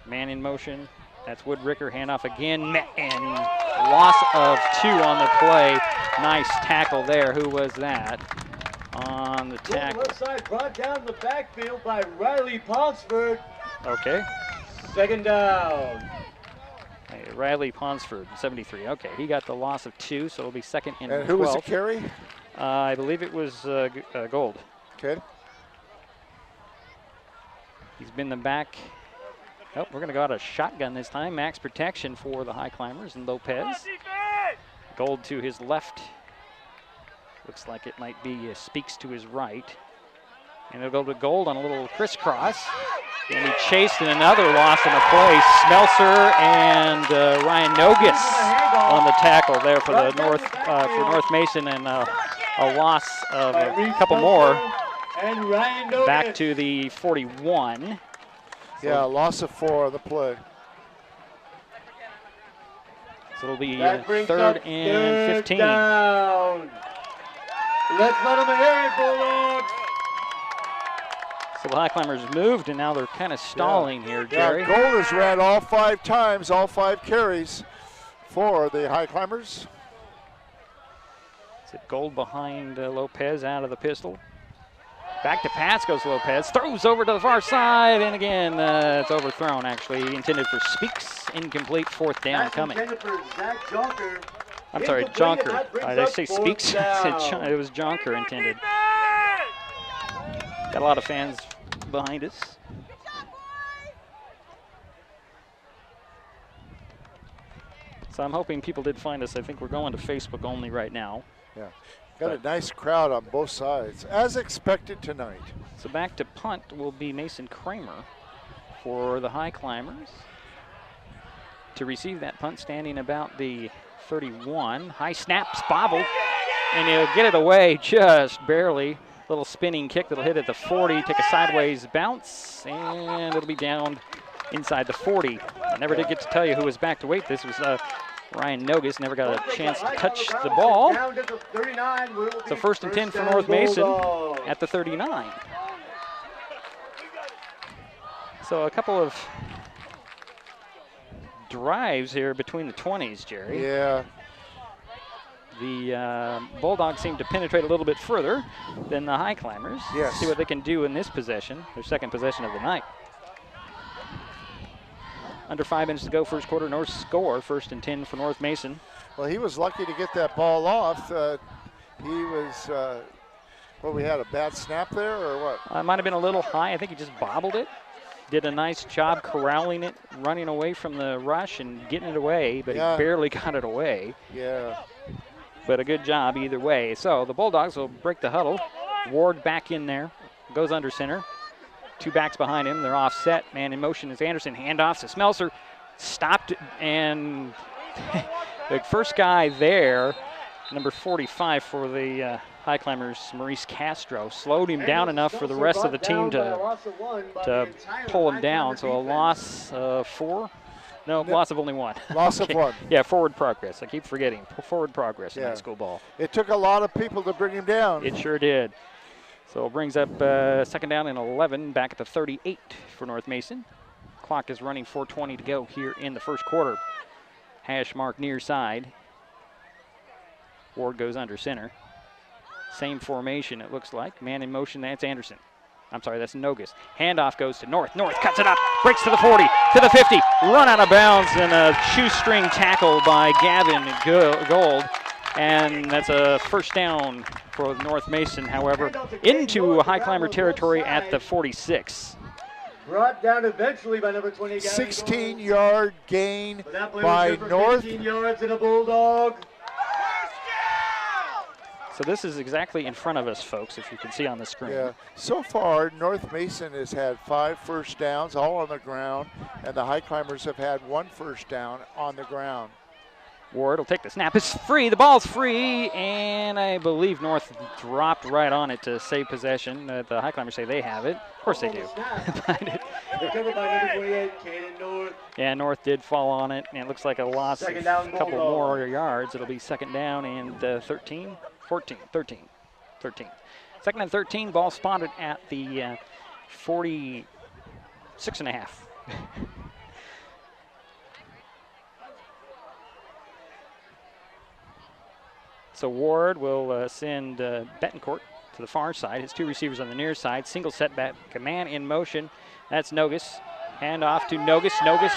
Man in motion. That's Woodricker. Handoff again. And loss of 2 on the play. Nice tackle there. Who was that? On the tackle. Left side brought down the backfield by Riley Ponsford. Okay. Second down. Hey, Riley Ponsford, 73. Okay, he got the loss of 2, so it'll be second and 12. And who was the carry? I believe it was Gold. Okay. He's been the back. Oh, we're going to go out of shotgun this time. Max protection for the Highclimbers and Lopez. Gold to his left. Looks like it might be Speaks to his right. And it'll go to Gold on a little crisscross. And he chased in another loss in the play. Smelser and Ryan Nogus on the tackle there for the North Mason, and a loss of a couple more. Back to the 41. Yeah, loss of 4 on the play. So it'll be 3rd and 15. Down. Let's let them hear it, Bulldogs. So the Highclimbers moved, and now they're kind of stalling here, Jerry. Yeah, Gold has ran all 5 times, all 5 carries for the Highclimbers. Is it Gold behind Lopez out of the pistol? Back to pass goes Lopez, throws over to the far side, and again, it's overthrown, actually. Intended for Speaks, incomplete, 4th down coming. I'm sorry, Jonker. Did I say Speaks? It was Jonker intended. Got a lot of fans behind us. So I'm hoping people did find us. I think we're going to Facebook only right now. Yeah. Got a nice crowd on both sides, as expected tonight. So back to punt will be Mason Kramer for the Highclimbers. To receive that punt, standing about the 31. High snaps, bobbled, and he'll get it away just barely. Little spinning kick that'll hit at the 40, take a sideways bounce, and it'll be down inside the 40. I never did get to tell you who was back to wait. This was Ryan Nogus, never got a chance to touch the ball. So 1st and 10 for North Mason at the 39. So a couple of drives here between the 20s, Jerry. Yeah. The Bulldogs seem to penetrate a little bit further than the Highclimbers. Yes. See what they can do in this possession, their second possession of the night. Under 5 minutes to go, first quarter, no score. 1st and 10 for North Mason. Well, he was lucky to get that ball off. He was, we had a bad snap there or what? It might have been a little high. I think he just bobbled it. Did a nice job corralling it, running away from the rush and getting it away, but he barely got it away. Yeah. But a good job either way. So the Bulldogs will break the huddle. Ward back in there, goes under center. 2 backs behind him. They're offset. Man in motion is Anderson. Handoff to Smelser. Stopped, and the first guy there, number 45 for the Highclimbers, Maurice Castro, slowed him down enough for the rest of the team to pull him down. So a loss of 4. No, loss of only 1. Loss of 1. Yeah, forward progress. I keep forgetting. Forward progress in high school ball. It took a lot of people to bring him down. It sure did. So it brings up 2nd down and 11, back at the 38 for North Mason. Clock is running, 4:20 to go here in the first quarter. Hash mark near side. Ward goes under center. Same formation, it looks like. Man in motion, that's Anderson. I'm sorry, that's Nogus. Handoff goes to North. North cuts it up, breaks to the 40, to the 50, run out of bounds, and a shoestring tackle by Gavin Gold. And that's a first down for North Mason, however, into Highclimber territory at the 46. Brought down eventually by number 20. 16-yard gain by North. 15 yards and a Bulldog. So this is exactly in front of us, folks, if you can see on the screen. Yeah. So far, North Mason has had 5 first downs, all on the ground, and the Highclimbers have had 1 first down on the ground. Ward will take the snap. It's free. The ball's free, and I believe North dropped right on it to save possession. The Highclimbers say they have it. Of course they do. Recovered by number 28, Caden North. Yeah, North did fall on it, and it looks like a loss of a couple more yards. It'll be second down and 13. Second and 13, ball spotted at the 46.5. So Ward will send Betancourt to the far side. His 2 receivers on the near side. Single setback, a man in motion. That's Nogus. Hand off to Nogus. Nogus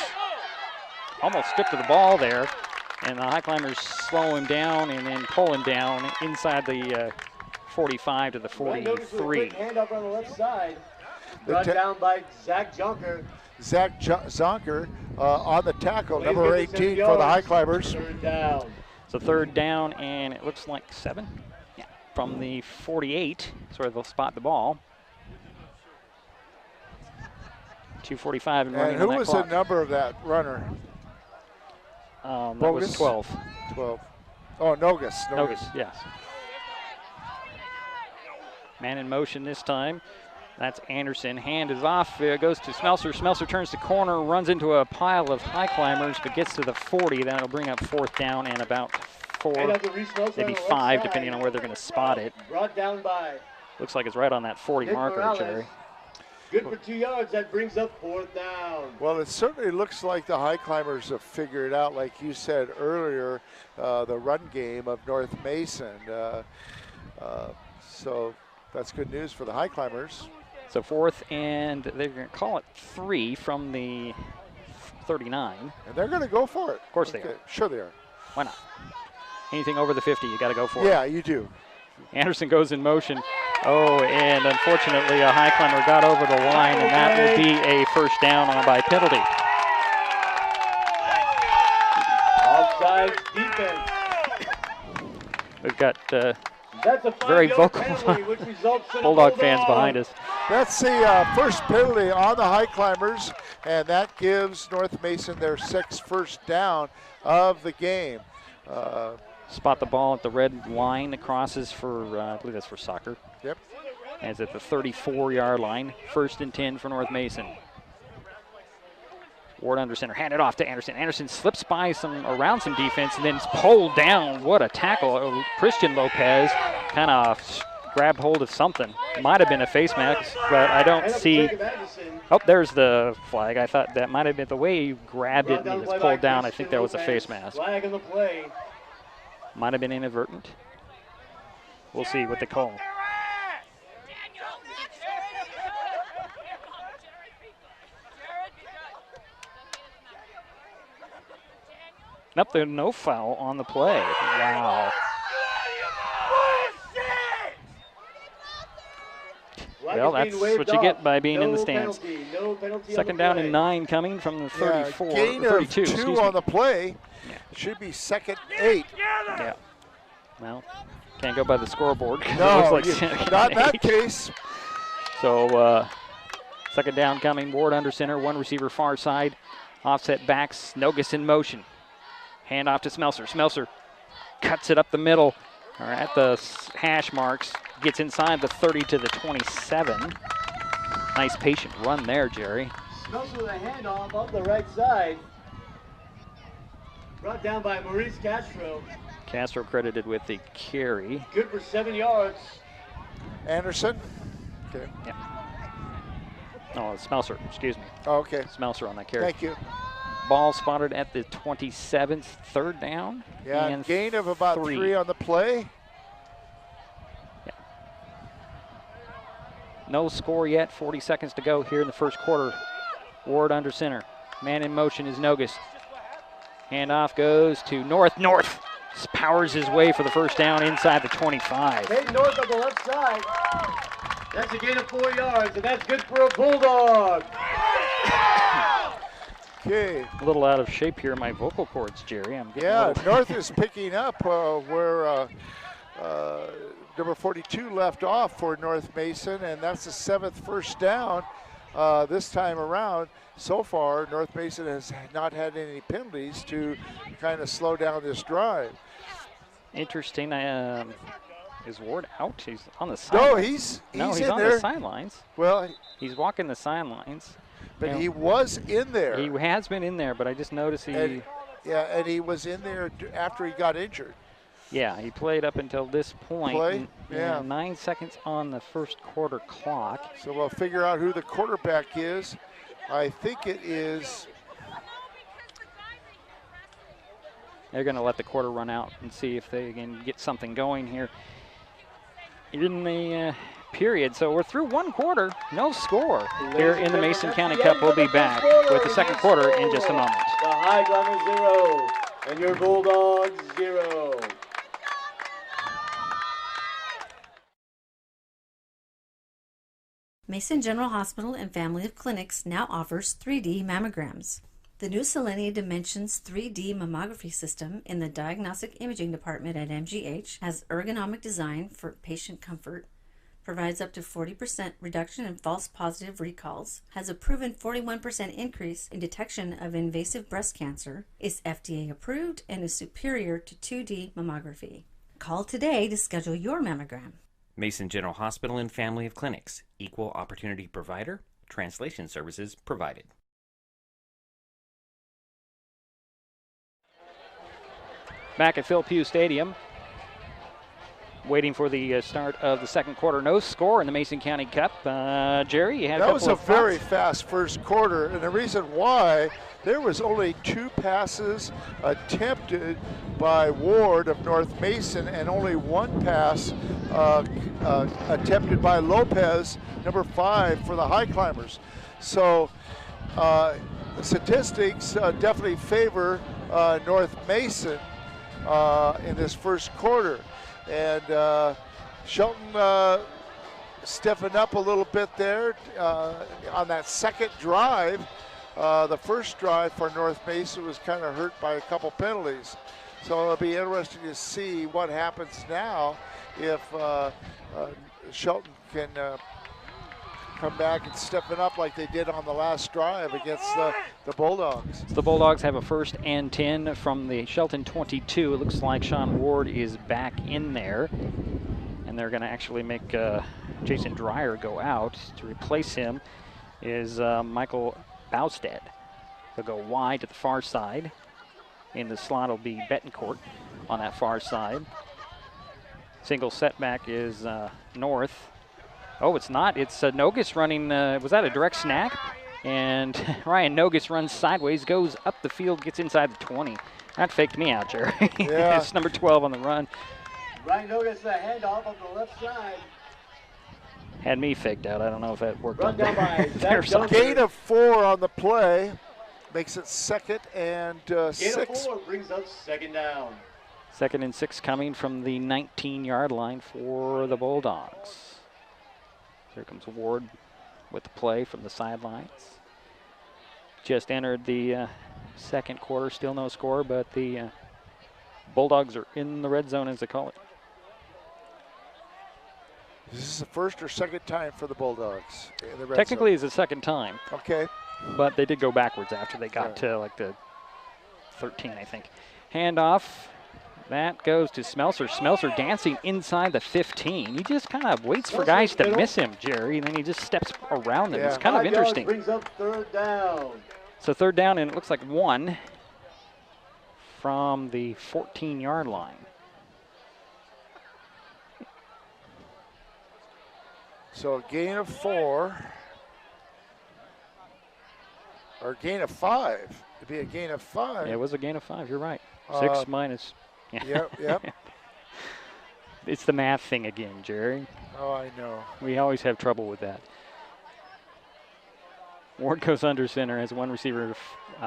almost stripped of the ball there. And the Highclimbers slow him down and then pull him down inside the 45 to the 43. Hand up on the left side. Brought down by Zach Junker. Zach Zonker on the tackle, number 18 for the Highclimbers. Third down. So third down, and it looks like 7. Yeah, from the 48, so they'll spot the ball. 2:45 and running on that clock. And who was the number of that runner? That was 12. 12. Oh, Nogus. Nogus, yes. Man in motion this time. That's Anderson. Hand is off. Goes to Smelser. Smelser turns the corner, runs into a pile of Highclimbers, but gets to the 40. That'll bring up fourth down and about 4, maybe 5, depending on where they're going to spot it. Brought down by. Looks like it's right on that 40 marker, Morales. Jerry. Good for 2 yards. That brings up fourth down. Well, it certainly looks like the Highclimbers have figured out, like you said earlier, the run game of North Mason. So that's good news for the Highclimbers. So fourth, and they're going to call it 3 from the 39. And they're going to go for it. Of course they are. Sure they are. Why not? Anything over the 50, you got to go for it. Yeah, you do. Anderson goes in motion. Oh, and unfortunately a Highclimber got over the line, and that will be a first down on by penalty. Offside defense. We've got That's a very vocal penalty, which results in Bulldog fans behind us. That's the first penalty on the Highclimbers, and that gives North Mason their 6th first down of the game. Spot the ball at the red line that crosses for, I believe that's for soccer. Yep. And it's at the 34-yard line. First and 10 for North Mason. Ward under center, hand it off to Anderson. Anderson slips by around some defense and then is pulled down. What a tackle. Christian Lopez kind of grabbed hold of something. Might have been a face mask, but I don't see. Oh, there's the flag. I thought that might have been the way he grabbed it and he was pulled down. I think that was a face mask. Flag on the play. Might have been inadvertent. We'll see what they call. Nope, there's no foul on the play. Wow. Well, that's what you get by being in the stands. Second down and 9 coming from the 34, gain 32. Of 2 on the play. It should be 2nd 8. Yeah. Well, can't go by the scoreboard. No, it looks like not in that case. So second down coming. Ward under center, 1 receiver far side. Offset backs. Nogus in motion. Hand off to Smelser. Smelser cuts it up the middle, or at the hash marks. Gets inside the 30 to the 27. Nice patient run there, Jerry. Smelser with a handoff off the right side. Brought down by Maurice Castro. Castro credited with the carry. Good for 7 yards. Anderson. Okay. Yeah. Oh, Smelser, excuse me. Oh, okay. Smelser on that carry. Thank you. Ball spotted at the 27th, third down. Yeah, and gain of about 3 on the play. Yeah, No score yet. 40 seconds to go here in the first quarter. Ward under center. Man in motion is Nogus. Handoff goes to North. North powers his way for the first down inside the 25. Hey, North on the left side. That's a gain of 4 yards, and that's good for a Bulldog. Okay. A little out of shape here in my vocal cords, Jerry. North is picking up where number 42 left off for North Mason, and that's the 7th first down this time around. So far, North Mason has not had any penalties to kind of slow down this drive. Interesting. Is Ward out? He's on the sidelines. No, he's he's in on there. The sidelines. Well, he's walking the sidelines. But he was in there. He has been in there, but I just noticed he. And he was in there after he got injured. Yeah, he played up until this point. Yeah. 9 seconds on the first quarter clock. So we'll figure out who the quarterback is. I think it is. They're going to let the quarter run out and see if they can get something going here in the period. So we're through one quarter, no score here in the Mason County Cup. We'll be back with the second quarter in just a moment. The Highclimbers 0 and your Bulldogs 0. Mason General Hospital and Family of Clinics now offers 3D mammograms. The new Selenia Dimensions 3D mammography system in the Diagnostic Imaging Department at MGH has ergonomic design for patient comfort, provides up to 40% reduction in false positive recalls, has a proven 41% increase in detection of invasive breast cancer, is FDA approved, and is superior to 2D mammography. Call today to schedule your mammogram. Mason General Hospital and Family of Clinics. Equal opportunity provider. Translation services provided. Back at Phil Pugh Stadium, waiting for the start of the second quarter. No score in the Mason County Cup. Jerry, you had that was a very thoughts? fast first quarter, and the reason why, there was only 2 passes attempted by Ward of North Mason and only 1 pass attempted by Lopez, number 5 for the Highclimbers. So statistics definitely favor North Mason in this first quarter. And Shelton stiffened up a little bit there on that second drive. The first drive for North Mason was kind of hurt by a couple penalties. So it'll be interesting to see what happens now if Shelton can come back and stiffen up like they did on the last drive against the Bulldogs. The Bulldogs have a 1st and 10 from the Shelton 22. It looks like Sean Ward is back in there. And they're going to actually make Jason Dreyer go out. To replace him is Michael Bowstead. He'll go wide to the far side. In the slot will be Betancourt on that far side. Single setback is North. Oh, it's not. It's Nogus running. Was that a direct snap? And Ryan Nogus runs sideways, goes up the field, gets inside the 20. That faked me out, Jerry. Yeah. It's number 12 on the run. Ryan Nogus, the handoff on the left side. Had me faked out. I don't know if that worked. Run down by their side. Gain of 4 on the play. Makes it 2nd and 6. Gain of 4 brings up 2nd down. 2nd and 6 coming from the 19-yard line for the Bulldogs. Here comes Ward with the play from the sidelines. Just entered the second quarter, still no score, but the Bulldogs are in the red zone, as they call it. Is this the first or second time for the Bulldogs in the red Technically, zone? it's the second time. Okay. But they did go backwards after they got to like the 13, I think. Handoff. That goes to Smelser. Smelser dancing inside the 15. He just kind of waits for guys to miss him, Jerry, and then he just steps around them. It's kind of interesting. Brings up 3rd down. So 3rd down, and it looks like 1 from the 14-yard line. So a gain of 4. Or a gain of 5. It'd be a gain of 5. Yeah, it was a gain of 5. You're right. 6 minus. Yep. It's the math thing again, Jerry. Oh, I know. We always have trouble with that. Ward goes under center, has one receiver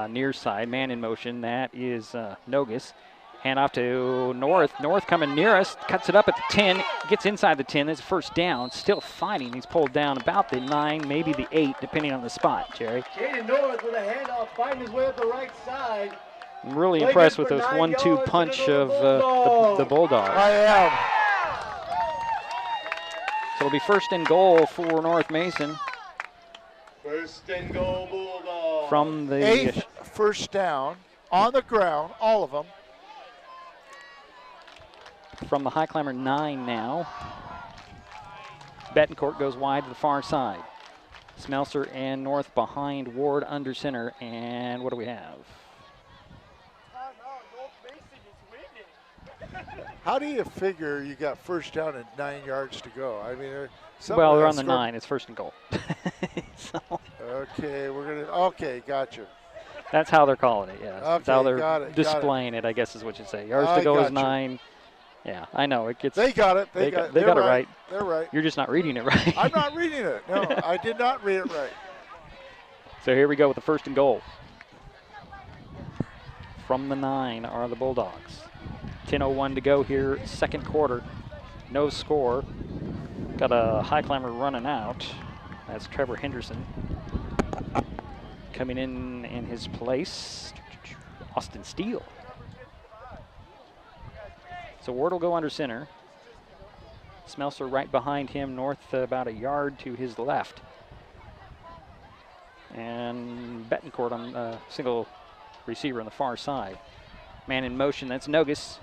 near side, man in motion. That is Nogus. Hand off to North. North coming near us, cuts it up at the 10, gets inside the 10. That's a first down. Still fighting. He's pulled down about the 9, maybe the 8, depending on the spot, Jerry. Caden North with a handoff, finding his way up the right side. I'm really impressed with those 1-2 punch of the Bulldogs. I am. So it'll be first and goal for North Mason. First and goal, Bulldogs. From the 8th first down on the ground, all of them. From the Highclimber 9 now. Betancourt goes wide to the far side. Smelser and North behind, Ward under center, and what do we have? How do you figure you got first down and 9 yards to go? I mean, well, they're on the 9. It's first and goal. Okay, okay, gotcha. That's how they're calling it, yes. Okay, That's how they're displaying it, I guess is what you'd say. Yards to go is 9. Yeah, I know. It gets. They got it. They got it right. They're right. You're just not reading it right. I'm not reading it. No, I did not read it right. So here we go with the first and goal. From the 9 are the Bulldogs. 10:01 to go here, second quarter. No score. Got a Highclimber running out. That's Trevor Henderson. Coming in his place, Austin Steele. So Ward will go under center. Smelser right behind him, North about a yard to his left. And Betancourt on single receiver on the far side. Man in motion, that's Nogus.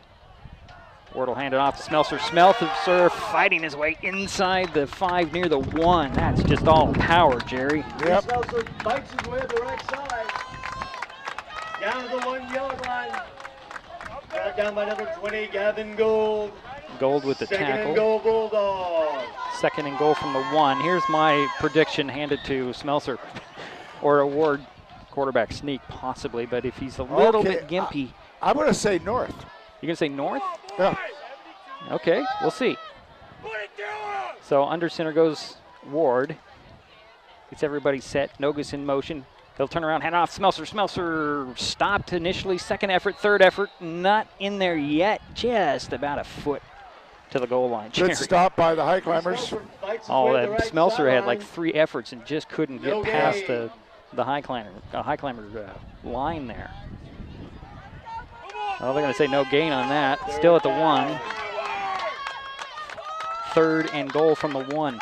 Ward will hand it off to Smelser. Smelser fighting his way inside the 5 near the 1. That's just all power, Jerry. Yep. Smelser fights his way to the right side. Down to the 1-yard line. Brought down by number 20, Gavin Gold. Gold with the tackle. Second and goal, Bulldogs. Second and goal from the 1. Here's my prediction handed to Smelser. Or a Ward quarterback sneak, possibly. But if he's a little bit gimpy. I'm going to say North. You're going to say North? Yeah. Okay, we'll see. So under center goes Ward. Gets everybody set. Nogus in motion. He'll turn around, hand off Smelser. Smelser stopped initially. Second effort, third effort. Not in there yet. Just about a foot to the goal line. Good stop by the Highclimbers. Oh, that Smelser had like 3 efforts and just couldn't get past the Highclimber line there. Well, they're going to say no gain on that. Still at the 1. Third and goal from the 1.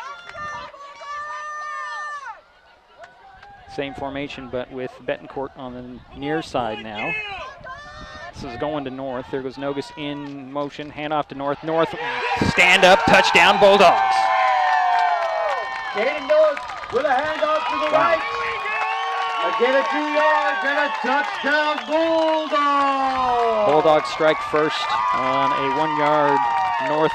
Same formation, but with Betancourt on the near side now. This is going to North. There goes Nogus in motion. Hand off to North. North, stand up, touchdown, Bulldogs. Caden North with a handoff to the right. Again a 2 yards and a touchdown, Bulldogs. Bulldogs strike first on a 1-yard North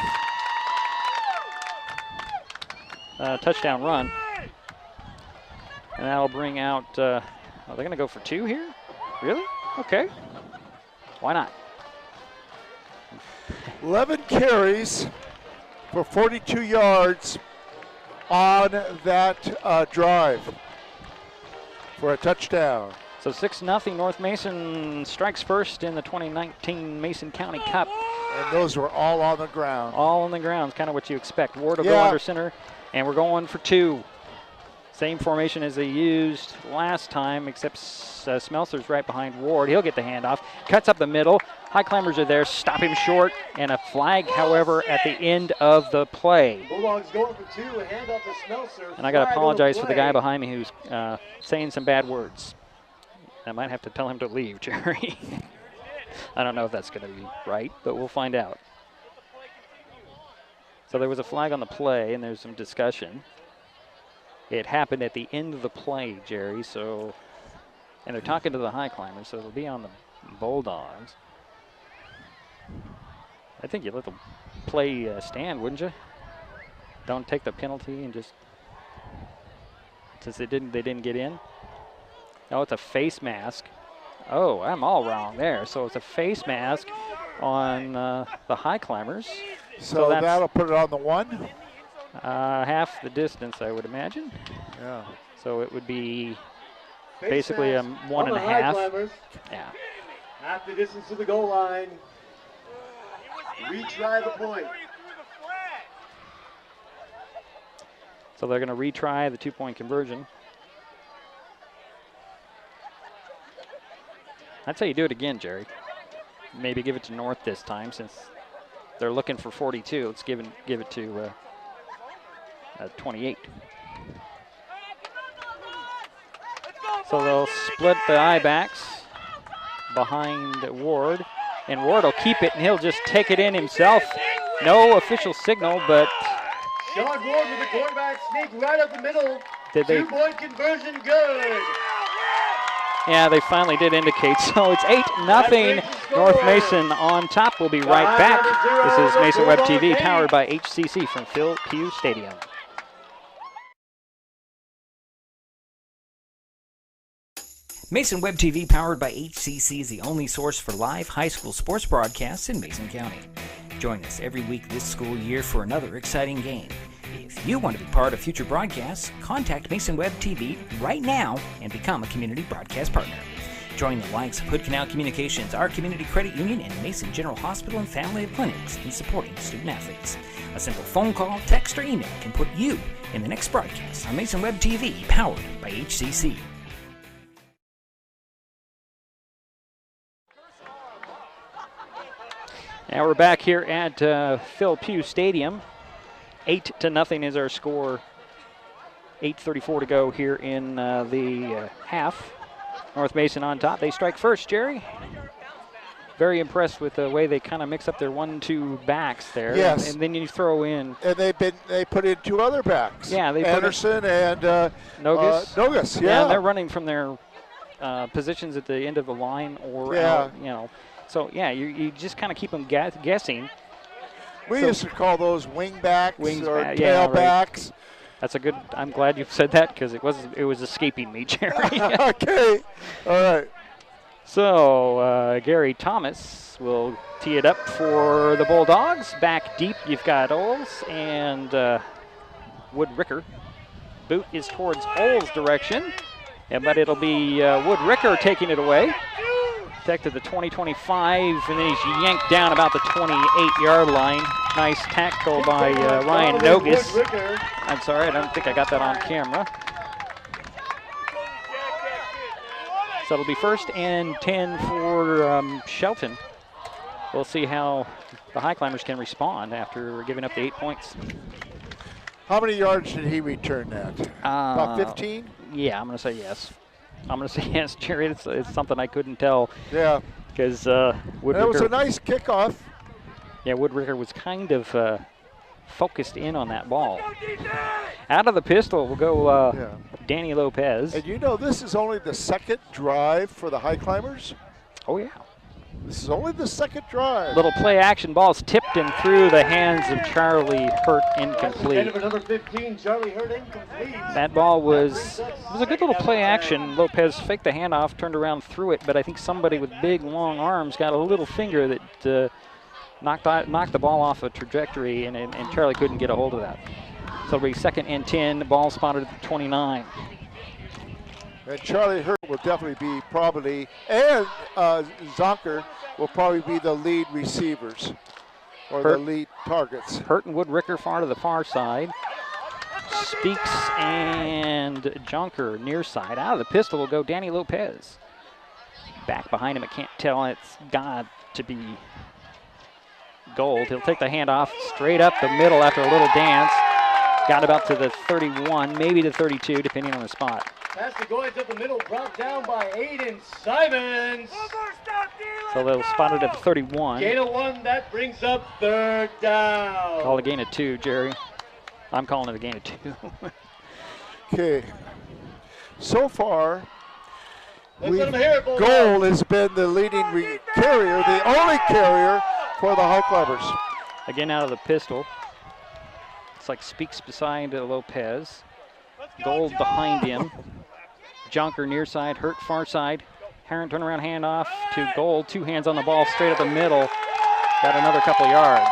touchdown run. And that'll bring out, are they going to go for 2 here? Really? Okay. Why not? 11 carries for 42 yards on that drive for a touchdown. So 6-0, North Mason strikes first in the 2019 Mason County Cup. And those were all on the ground. All on the ground, kind of what you expect. Ward will go under center, and we're going for 2. Same formation as they used last time, except Smelser's right behind Ward. He'll get the handoff. Cuts up the middle. Highclimbers are there, stop him short, and a flag, however, at the end of the play. Bulldogs going for 2, a handoff to Smelser. And I got to apologize for the guy behind me who's saying some bad words. I might have to tell him to leave, Jerry. I don't know if that's going to be right, but we'll find out. So there was a flag on the play, and there's some discussion. It happened at the end of the play, Jerry, so, and they're talking to the Highclimbers, so it'll be on the Bulldogs. I think you let the play stand, wouldn't you? Don't take the penalty and just, since they didn't get in. Oh, it's a face mask. Oh, I'm all wrong there. So it's a face mask on the Highclimbers. So that'll put it on the 1? Half the distance, I would imagine. Yeah. So it would be basically a 1.5. Highclimbers. Yeah. Half the distance to the goal line. Retry the point. So they're going to retry the 2-point conversion. I'd say you do it again, Jerry. Maybe give it to North this time since they're looking for 42. Let's give it to 28. So they'll split the I-backs behind Ward. And Ward will keep it, and he'll just take it in himself. No official signal, but... Sean Ward with the quarterback sneak right up the middle. Did they? 2-point conversion good. Yeah, they finally did indicate. So it's 8-0. North Mason on top. We'll be right back. This is Mason Web TV, powered by HCC from Phil Pugh Stadium. Mason Web TV, powered by HCC, is the only source for live high school sports broadcasts in Mason County. Join us every week this school year for another exciting game. If you want to be part of future broadcasts, contact Mason Web TV right now and become a community broadcast partner. Join the likes of Hood Canal Communications, our community credit union, and Mason General Hospital and Family of Clinics in supporting student athletes. A simple phone call, text, or email can put you in the next broadcast on Mason Web TV, powered by HCC. Now we're back here at Phil Pugh Stadium. 8-0 is our score. 8:34 to go here in the half. North Mason on top. They strike first, Jerry. Very impressed with the way they kind of mix up their 1-2 backs there. Yes. And then you throw in. And they put in 2 other backs. Yeah, they Anderson and Nogus. Nogus, Yeah, yeah. and they're running from their positions at the end of the line or out, you know. So, yeah, you just kind of keep them guessing. We used to call those wing backs or tailbacks. Yeah, right. That's a good, I'm glad you said that because it was escaping me, Jerry. Okay, all right. So, Gary Thomas will tee it up for the Bulldogs. Back deep, you've got Oles and Wood Ricker. Boot is towards Oles' direction, but it'll be Wood Ricker taking it away. Tech to the 20-25, and then he's yanked down about the 28-yard line. Nice tackle by Ryan Nogus. I'm sorry, I don't think I got that on camera. So it'll be 1st and 10 for Shelton. We'll see how the Highclimbers can respond after giving up the 8 points. How many yards did he return that? About 15? Yeah, I'm going to say yes. I'm going to say yes, Jerry. It's something I couldn't tell. Yeah. Because Wood Ricker. It was a nice kickoff. Yeah, Wood Ricker was kind of focused in on that ball. Out of the pistol will go Danny Lopez. And you know this is only the 2nd drive for the Highclimbers? Oh, yeah. This is only the 2nd drive. Little play action ball's tipped in through the hands of Charlie Hurt, incomplete. Number 15, Charlie Hurt, incomplete. That ball was a good little play action. Lopez faked the handoff, turned around, threw it, but I think somebody with big, long arms got a little finger that knocked the ball off a trajectory, and Charlie couldn't get a hold of that. So it'll be 2nd and 10, ball spotted at the 29. And Charlie Hurt will definitely be probably, and Zonker will probably be the lead receivers or the lead targets. Hurt and Wood Ricker far to the far side. Speaks and Junker near side. Out of the pistol will go Danny Lopez. Back behind him, I can't tell. It's got to be Gold. He'll take the handoff straight up the middle after a little dance. Got about to the 31, maybe the 32, depending on the spot. Pass the goings up the middle, brought down by Aiden Simons. So they'll spot it at the 31. Gain of 1, that brings up 3rd down. Call a gain of 2, Jerry. I'm calling it a gain of 2. Okay. So far, Gold has been the leading carrier, the only carrier for the Highclimbers. Again out of the pistol. It's like Speaks beside Lopez. Gold behind him. Jonker near side, Hurt far side. Heron turnaround handoff to Gold. 2 hands on the ball, straight up the middle. Got another couple yards.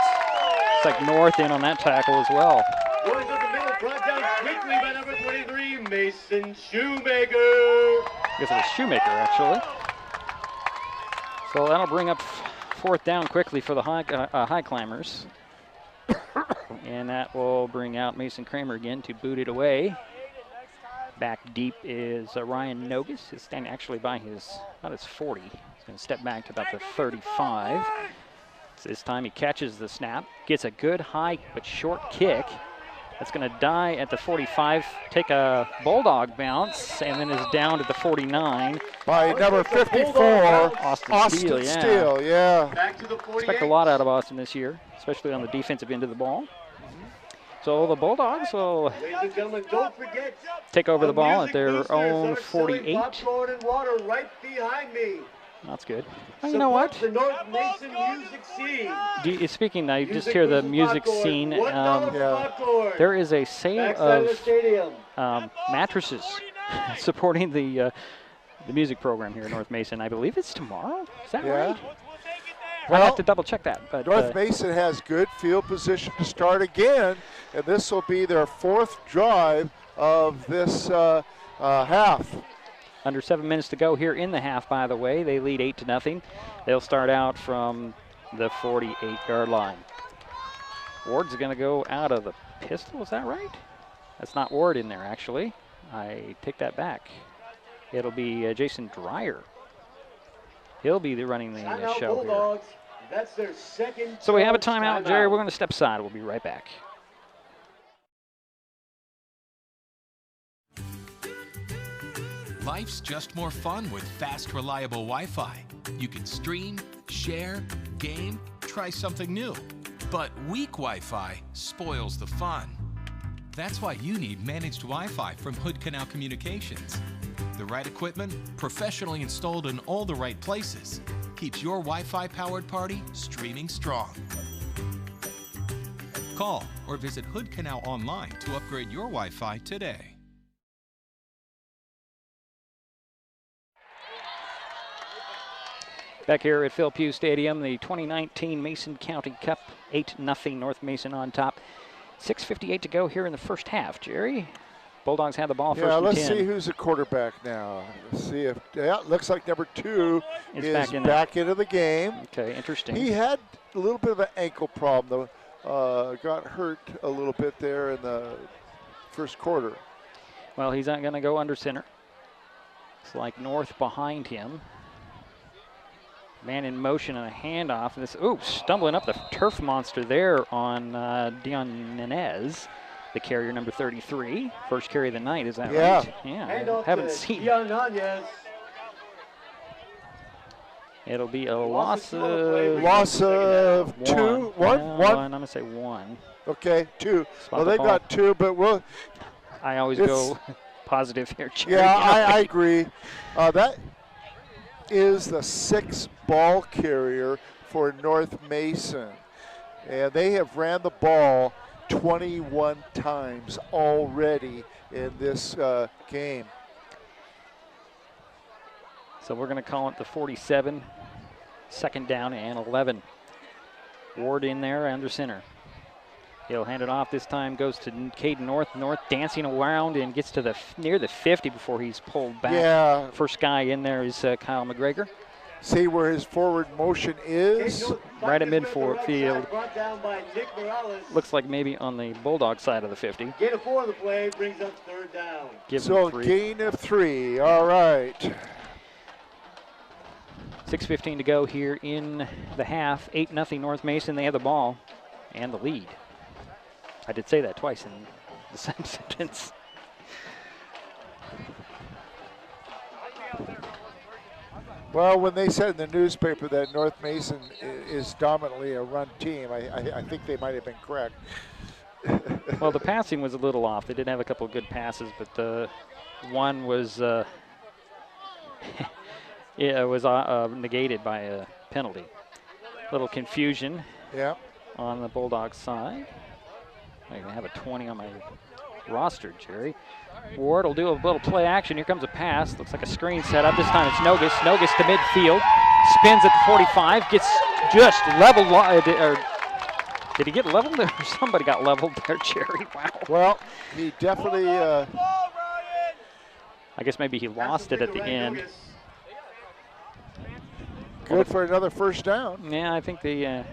Looks like North in on that tackle as well. Going to the middle, brought down quickly by number 23, Mason Shoemaker. I guess it was Shoemaker, actually. So that'll bring up fourth down quickly for the Highclimbers. And that will bring out Mason Kramer again to boot it away. Back deep is Ryan Nogus. He's standing actually by about his 40. He's going to step back to about the 35. So this time he catches the snap, gets a good high but short kick. That's going to die at the 45, take a Bulldog bounce, and then is down to the 49. By number 54, Austin Steele, yeah. Back to the 48. Expect a lot out of Austin this year, especially on the defensive end of the ball. So the Bulldogs will Ladies and gentlemen, don't forget, take over the ball at their boosters own are selling 48. popcorn and water right behind me. That's good. Well, you know what? The North Mason music scene. Speaking, I just hear the music scene. There is a sale of mattresses supporting the music program here in North Mason. I believe it's tomorrow. Is that right? Well, I'll have to double check that. But North Mason has good field position to start again, and this will be their fourth drive of this half. Under 7 minutes to go here in the half, by the way. They lead 8-0. They'll start out from the 48-yard line. Ward's going to go out of the pistol, is that right? That's not Ward in there, actually. I take that back. It'll be Jason Dreyer. He'll be running the show Bulldogs. That's their second. So we have a timeout, Jerry. We're going to step aside. We'll be right back. Life's just more fun with fast, reliable Wi-Fi. You can stream, share, game, try something new. But weak Wi-Fi spoils the fun. That's why you need managed Wi-Fi from Hood Canal Communications. The right equipment, professionally installed in all the right places, keeps your Wi-Fi powered party streaming strong. Call or visit Hood Canal online to upgrade your Wi-Fi today. Back here at Phil Pugh Stadium, the 2019 Mason County Cup, 8-0 North Mason on top. 6:58 to go here in the first half, Jerry. Bulldogs have the ball first and 10. Let's see who's the quarterback now. Let's see if, looks like number 2 is back into the game. Okay, interesting. He had a little bit of an ankle problem, though. Got hurt a little bit there in the first quarter. Well, he's not going to go under center. It's like North behind him. Man in motion and a handoff. This, stumbling up the turf monster there on Dion Nenez, the carrier number 33. First carry of the night, is that right? Yeah, haven't seen. It'll be a loss of two. One. I'm going to say 1. Okay, 2. Well, they've got 2, but I always go positive here, Jerry. Yeah, I agree. That is the 6th ball carrier for North Mason. And they have ran the ball 21 times already in this game. So we're going to call it the 47, second down and 11. Ward in there under center. He'll hand it off this time, goes to Caden North. North dancing around and gets to near the 50 before he's pulled back. Yeah. First guy in there is Kyle McGregor. See where his forward motion is? Right at midfield. Looks like maybe on the Bulldog side of the 50. Gain of 4 on the play brings up third down. So gain of 3, all right. 6:15 to go here in the half. 8-0 North Mason. They have the ball and the lead. I did say that twice in the same sentence. Well, when they said in the newspaper that North Mason is dominantly a run team, I think they might have been correct. Well, the passing was a little off. They did have a couple of good passes, but the one was negated by a penalty. Little confusion on the Bulldogs side. I can have a 20 on my roster, Jerry. Ward will do a little play action. Here comes a pass. Looks like a screen set up. This time it's Nogus. Nogus to midfield. Spins at the 45. Gets just leveled, Did he get leveled there? Somebody got leveled there, Jerry. Wow. Well, he definitely. I guess maybe he lost it at the end. Good for another first down. Yeah, I think the. I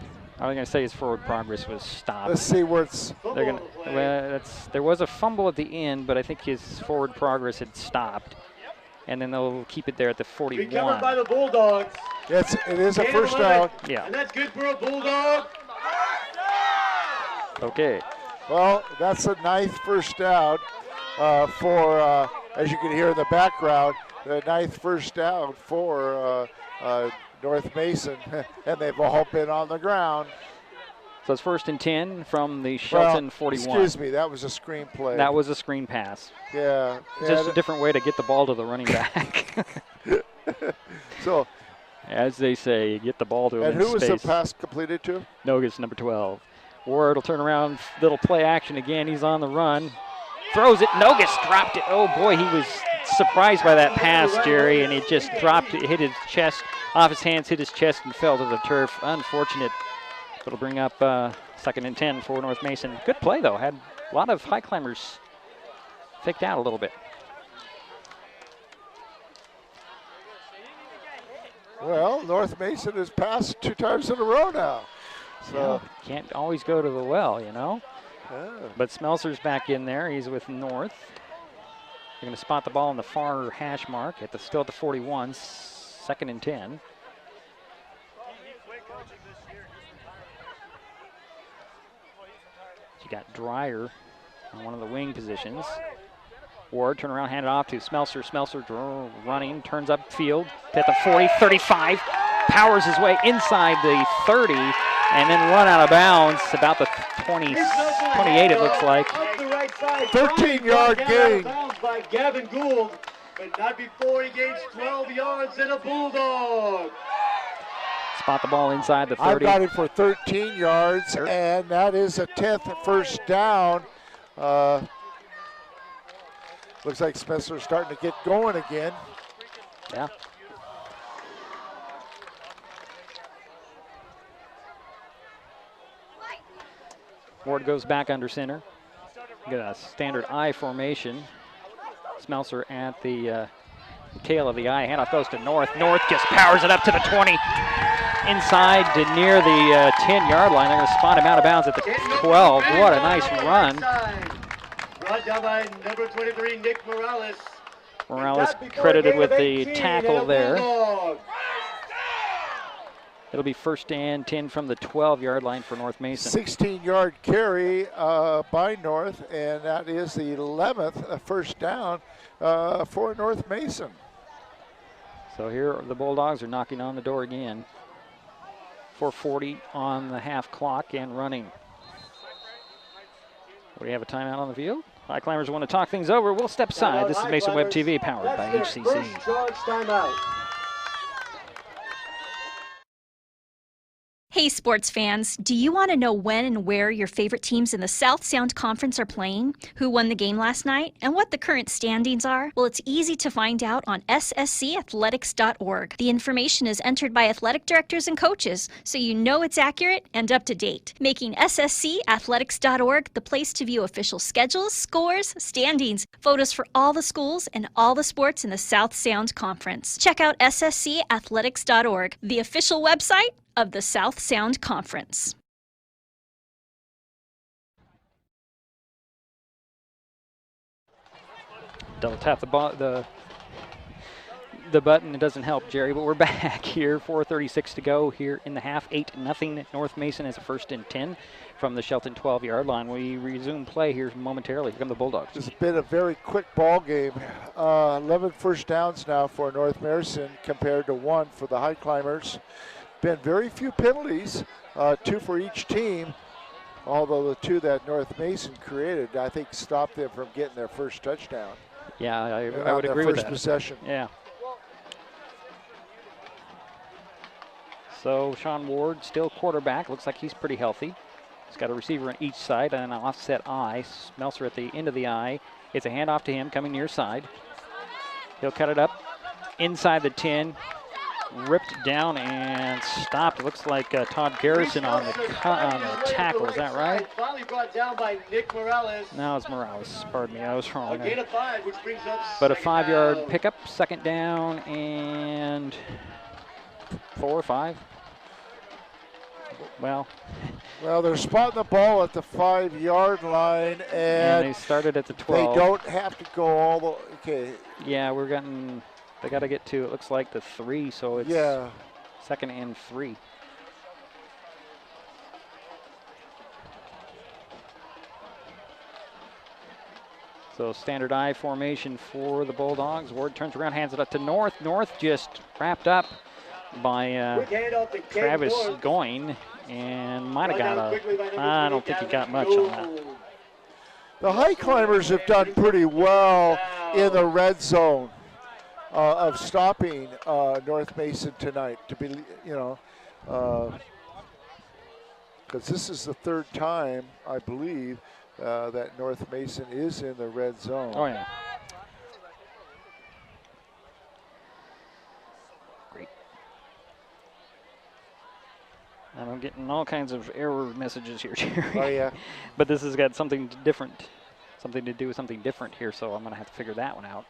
was going to say his forward progress was stopped. Let's see where it's. They're gonna. Well, there was a fumble at the end, but I think his forward progress had stopped, and then they'll keep it there at the 41. Recovered by the Bulldogs. Yes, it is a first down. Yeah. And that's good for a Bulldog. Okay. Well, that's a ninth first down for, as you can hear in the background, the ninth first down for North Mason, and they've all been on the ground. So it's 1st and 10 from the Shelton 41. Excuse me, that was a screen play. That was a screen pass. Yeah. Just a different way to get the ball to the running back. So, as they say, get the ball to him in and who was space. the pass completed to? Nogus, number 12. Ward will turn around, little play action again. He's on the run. Throws it. Nogus dropped it. Oh, boy, he was surprised by that pass, Jerry, and he just dropped it, hit his chest, off his hands, hit his chest, and fell to the turf. Unfortunate. It'll bring up 2nd and 10 for North Mason. Good play, though. Had a lot of high climbers faked out a little bit. Well, North Mason has passed 2 times in a row now. So yeah, can't always go to the well, you know. Yeah. But Smelser's back in there. He's with North. They're going to spot the ball in the far hash mark still at the 41, 2nd and 10. You got Dreyer on one of the wing positions. Ward, turn around, hand it off to Smelser. Smelser running, turns up field at the 40, 35, powers his way inside the 30, and then run out of bounds about the 28, it looks like. 13-yard gain. By Gavin Gould, but not before he gains 12 yards and a Bulldog. Spot the ball inside the 30. I've got him for 13 yards, and that is a 10th first down. Looks like Spencer's starting to get going again. Yeah. Ward goes back under center. Get a standard I formation. Smelser at the tail of the I. Handoff goes to North. North just powers it up to the 20. Inside to near the 10-yard line. They're going to spot him out of bounds at the 12. What a nice run. Brought down by number 23, Nick Morales. Morales credited with the tackle there. It'll be 1st and 10 from the 12-yard line for North Mason. 16-yard carry by North, and that is the 11th first down for North Mason. So here the Bulldogs are knocking on the door again. 4:40 on the half clock and running. What do you have, a timeout on the field? High Climbers want to talk things over. We'll step aside. This is Mason Web TV powered by HCC. First charge timeout. Hey, sports fans, do you want to know when and where your favorite teams in the South Sound Conference are playing, who won the game last night, and what the current standings are? Well, it's easy to find out on sscathletics.org. The information is entered by athletic directors and coaches, so you know it's accurate and up to date, making sscathletics.org the place to view official schedules, scores, standings, photos for all the schools, and all the sports in the South Sound Conference. Check out sscathletics.org, the official website of the South Sound Conference. Double tap the button. It doesn't help, Jerry, but we're back here. 4:36 to go here in the half. 8-0 North Mason as a 1st and 10 from the Shelton 12-yard line. We resume play here momentarily. Here come the Bulldogs. It's been a very quick ball game. 11 first downs now for North Mason compared to 1 for the High Climbers. Been very few penalties, 2 for each team, although the 2 that North Mason created, I think, stopped them from getting their first touchdown. Yeah, I would agree with that. First possession. Yeah. So Sean Ward still quarterback. Looks like he's pretty healthy. He's got a receiver on each side and an offset I. Smelser at the end of the I. It's a handoff to him coming near side. He'll cut it up inside the 10. ripped down and stopped. It looks like Todd Garrison on the tackle. Is that right? Finally brought down by Nick Morales. No, it's Morales. Pardon me, I was wrong. A gain of 5, which brings up But a second 5-yard down. pickup, second down and 4 or 5. Well, they're spotting the ball at the 5-yard line, and they started at the 12. They don't have to go all the. Okay. Yeah, they got to get to, it looks like the 3, so it's second and 3. So standard I formation for the Bulldogs. Ward turns around, hands it up to North. North just wrapped up by Travis Goyne, and might have got I don't think he got much on that. The Highclimbers have done pretty well in the red zone of stopping North Mason tonight. To be, because this is the third time, I believe, that North Mason is in the red zone. Oh, yeah. Great. And I'm getting all kinds of error messages here, Jerry. Oh, yeah. But this has got something different, something to do with something different here, so I'm going to have to figure that one out.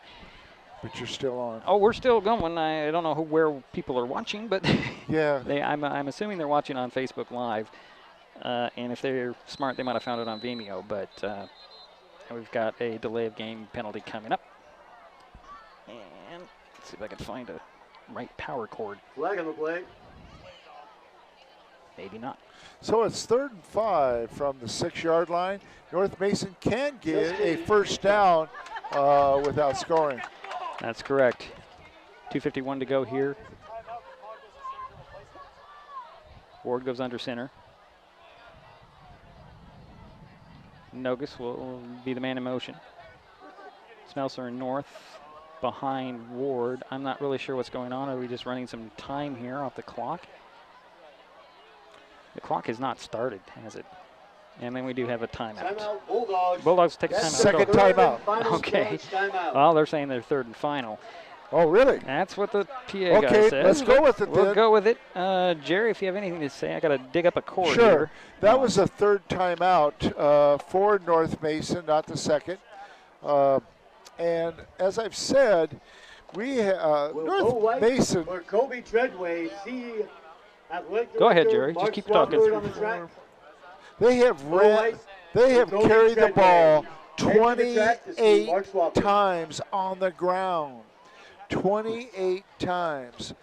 But you're still on. Oh, we're still going. I don't know where people are watching, but yeah, I'm assuming they're watching on Facebook Live. And if they're smart, they might have found it on Vimeo, but we've got a delay of game penalty coming up. And let's see if I can find a right power cord. Flag on the play. Maybe not. So it's 3rd and 5 from the 6-yard line. North Mason can get a first down without scoring. That's correct. 2:51 to go here. Ward goes under center. Nogus will be the man in motion. Smelser and North behind Ward. I'm not really sure what's going on. Are we just running some time here off the clock? The clock has not started, has it? And then we do have a timeout. Bulldogs. Bulldogs take a timeout. Second timeout. Okay. Well, they're saying they're 3rd and final. Oh, really? That's what the PA guy okay, says. let's go with it We'll then. go with it. Jerry, if you have anything to say, I got to dig up a cord Sure. here. That was a 3rd timeout for North Mason, not the 2nd. And as I've said, we North Mason. For Kobe Treadway, Go ahead, Jerry. Just keep talking. They have carried the ball 28 times on the ground. 28 times,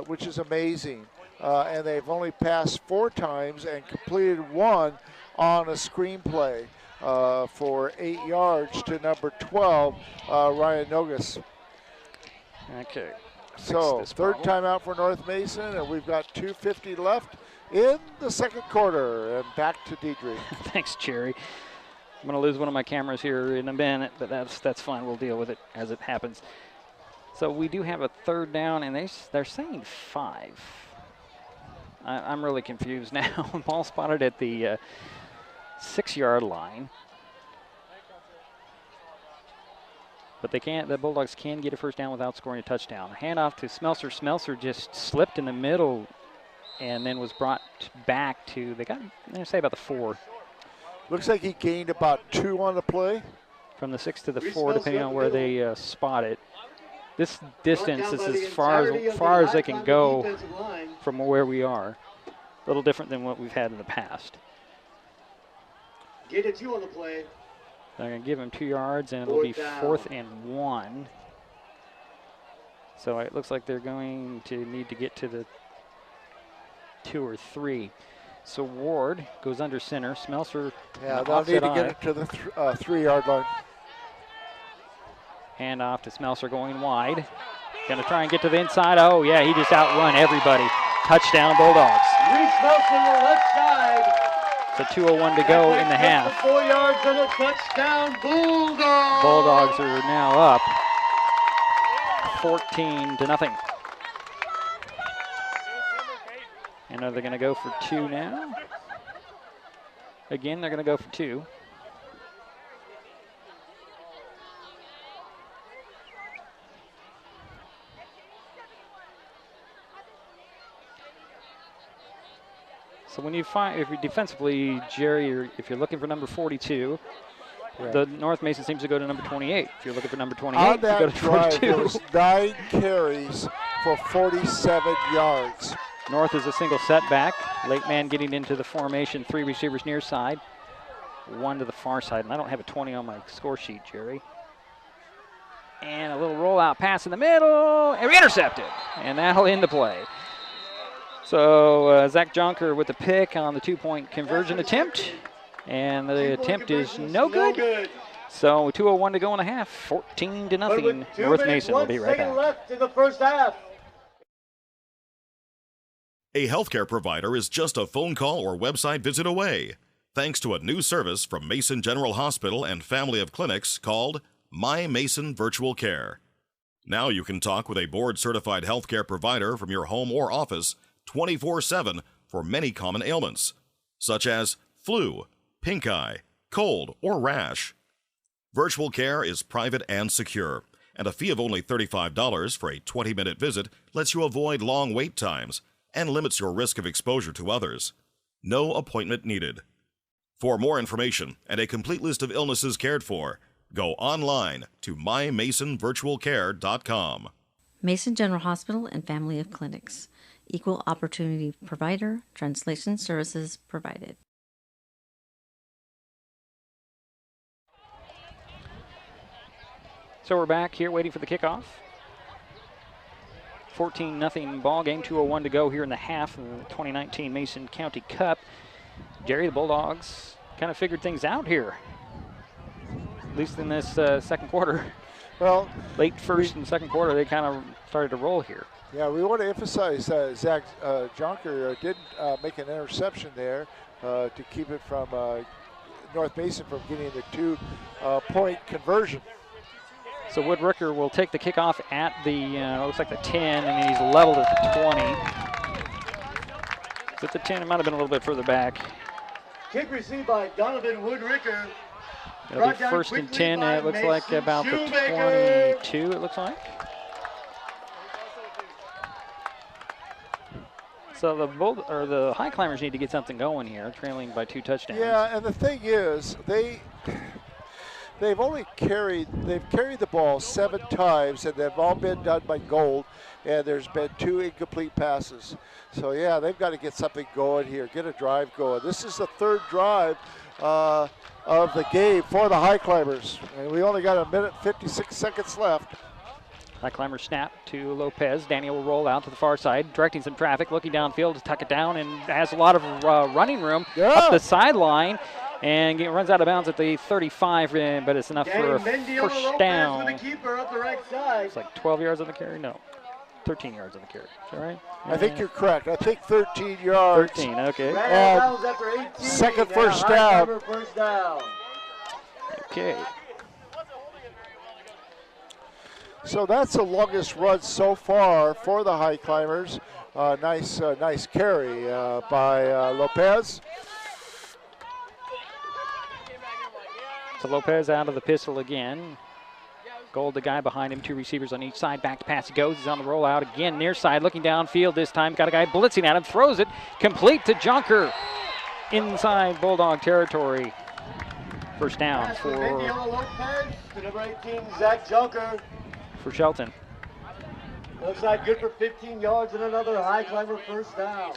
which is amazing. And they've only passed 4 times and completed 1 on a screenplay for 8 yards to number 12, Ryan Nogus. Okay. So 3rd timeout for North Mason, and we've got 2:50 left in the 2nd quarter. And back to Diedrich. Thanks, Jerry. I'm going to lose one of my cameras here in a minute, but that's fine. We'll deal with it as it happens. So we do have a 3rd down, and they're saying 5. I'm really confused now. Ball spotted at the 6-yard line. But the Bulldogs can get a first down without scoring a touchdown. Handoff to Smelser. Smelser just slipped in the middle and then was brought back to, they say about the 4. Looks like he gained about 2 on the play. From the 6 to the 4, depending on where they spot it. This distance is as far as they can go from where we are. A little different than what we've had in the past. Get it 2 on the play. They're going to give him 2 yards, and it'll be 4th and 1. So it looks like they're going to need to get to the 2 or 3. So Ward goes under center. Smelser. Yeah, they'll need to get it to the 3-yard line. Hand off to Smelser going wide. Going to try and get to the inside. Oh, yeah, he just outrun everybody. Touchdown, Bulldogs. Reese Smelser on the left side. So 2:01 to go in the half. 4 yards and a touchdown, Bulldogs. Bulldogs are now up 14-0. And are they going to go for 2 now? Again, they're going to go for 2. So when you find, if you defensively, Jerry, if you're looking for number 42, the North Mason seems to go to number 28. If you're looking for number 28, On you go that to drive, 42. there was 9 carries for 47 yards. North is a single setback. Late man getting into the formation. 3 receivers near side, 1 to the far side. And I don't have a 20 on my score sheet, Jerry. And a little rollout pass in the middle, and intercepted. And that'll end the play. So Zach Jonker with the pick on the 2-point conversion attempt. And the attempt is no good. So 2:01 to go in the half, 14-0. North Mason will be right back. Left in the first half. A healthcare provider is just a phone call or website visit away, thanks to a new service from Mason General Hospital and family of clinics called My Mason Virtual Care. Now you can talk with a board-certified healthcare provider from your home or office 24/7 for many common ailments, such as flu, pink eye, cold, or rash. Virtual care is private and secure, and a fee of only $35 for a 20-minute visit lets you avoid long wait times and limits your risk of exposure to others. No appointment needed. For more information and a complete list of illnesses cared for, go online to mymasonvirtualcare.com. Mason General Hospital and family of clinics. Equal opportunity provider. Translation services provided. So we're back here waiting for the kickoff. 14-0 ball game, 2:01 to go here in the half of the 2019 Mason County Cup. Jerry, the Bulldogs kind of figured things out here, at least in this second quarter. Well, late first and second quarter, they kind of started to roll here. Yeah, we want to emphasize Zach Jonker did make an interception there to keep it from North Mason from getting the 2-point conversion. So Wood Rooker will take the kickoff at the, looks like the 10, and he's leveled at the 20. So at the 10, it might have been a little bit further back. Kick received by Donovan Wood Ricker. It'll be first and 10, and it looks like about the 22, it looks like. So the the Highclimbers need to get something going here, trailing by 2 touchdowns. Yeah, and the thing is, they've carried the ball 7 times, and they've all been done by Gold, and there's been 2 incomplete passes. So yeah, they've got to get something going here, get a drive going. This is the 3rd drive of the game for the Highclimbers, and we only got 1:56 seconds left. Highclimber snap to Lopez. Daniel will roll out to the far side, directing some traffic, looking downfield to tuck it down, and has a lot of running room up the sideline, and runs out of bounds at the 35, but it's enough for a first down. With the keeper up the right side. It's like 12 yards on the carry? No, 13 yards on the carry. Is that right? I think you're correct. I think 13 yards. 13, okay. And second first down. First down. Okay. So that's the longest run so far for the Highclimbers. Nice carry by Lopez. So Lopez out of the pistol again. Gold, the guy behind him, 2 receivers on each side. Back to pass he goes. He's on the rollout again, near side, looking downfield this time. Got a guy blitzing at him, throws it, complete to Jonker. Inside Bulldog territory. First down for Lopez to number 18, Zach Jonker. For Shelton. Looks like good for 15 yards and another Highclimber first down.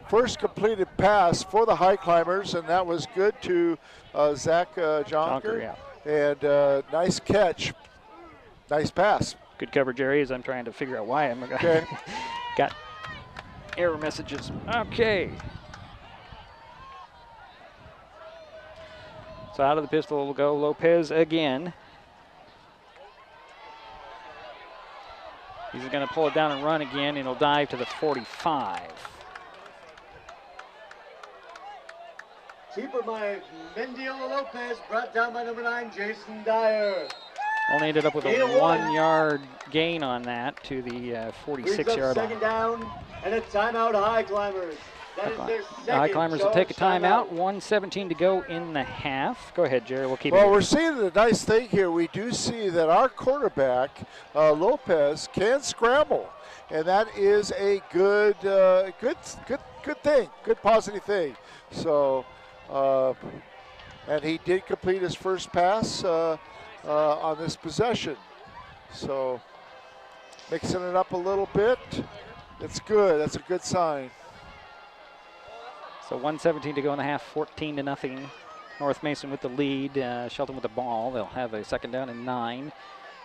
First completed pass for the Highclimbers, and that was good to Zach Jonker. Yeah. And nice catch. Nice pass. Good cover, Jerry, as I'm trying to figure out why I'm got error messages. Okay. So out of the pistol will go Lopez again. He's going to pull it down and run again, and he'll dive to the 45. Keeper by Mendiola Lopez, brought down by number 9, Jason Dyer. Only ended up with a 1-yard gain on that to the 46-yard line. Second down and a timeout, Highclimbers. That is their second. Highclimbers will take a timeout. 1:17 to go in the half. Go ahead, Jerry. We'll keep it. Well, we're seeing the nice thing here. We do see that our quarterback, Lopez, can scramble. and that is a good thing, good positive thing. So, and he did complete his first pass on this possession. So, mixing it up a little bit. That's good. That's a good sign. So 1:17 to go in the half, 14-0. North Mason with the lead. Shelton with the ball. They'll have a second down and 9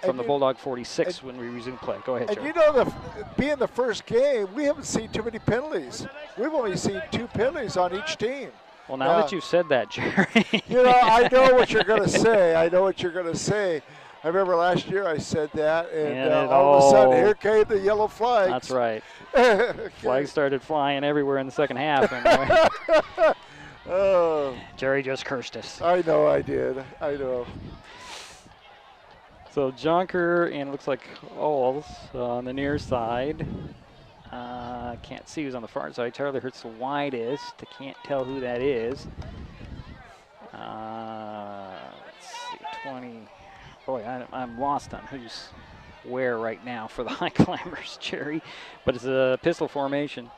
from the Bulldog 46 when we resume play. Go ahead, And Jerry. you know, being the first game, we haven't seen too many penalties. We've only seen 2 penalties on each team. Well, now that you've said that, Jerry. You know, I know what you're going to say. I know what you're going to say. I remember last year I said that, and all of a sudden, here came the yellow flags. That's right. Flags started flying everywhere in the second half. And Jerry just cursed us. I know I did. I know. So Jonker and it looks like Oles on the near side. Can't see who's on the far side. Charlie Hurts the widest. I can't tell who that is. Let's see, 20. Boy, I'm lost on who's where right now for the Highclimbers, Jerry. But it's a pistol formation.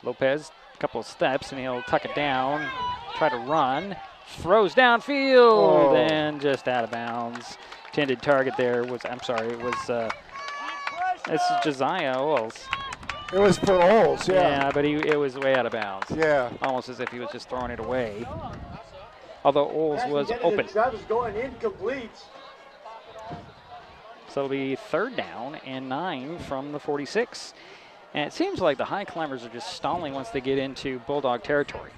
Lopez, a couple of steps, and he'll tuck it down, try to run. Throws downfield and just out of bounds. Intended target there was, it's Josiah Oles. It was for Oles, yeah. Yeah, but it was way out of bounds. Yeah. Almost as if he was just throwing it away. Although Oles was open. Travis going incomplete. So it'll be third down and 9 from the 46. And it seems like the Highclimbers are just stalling once they get into Bulldog territory.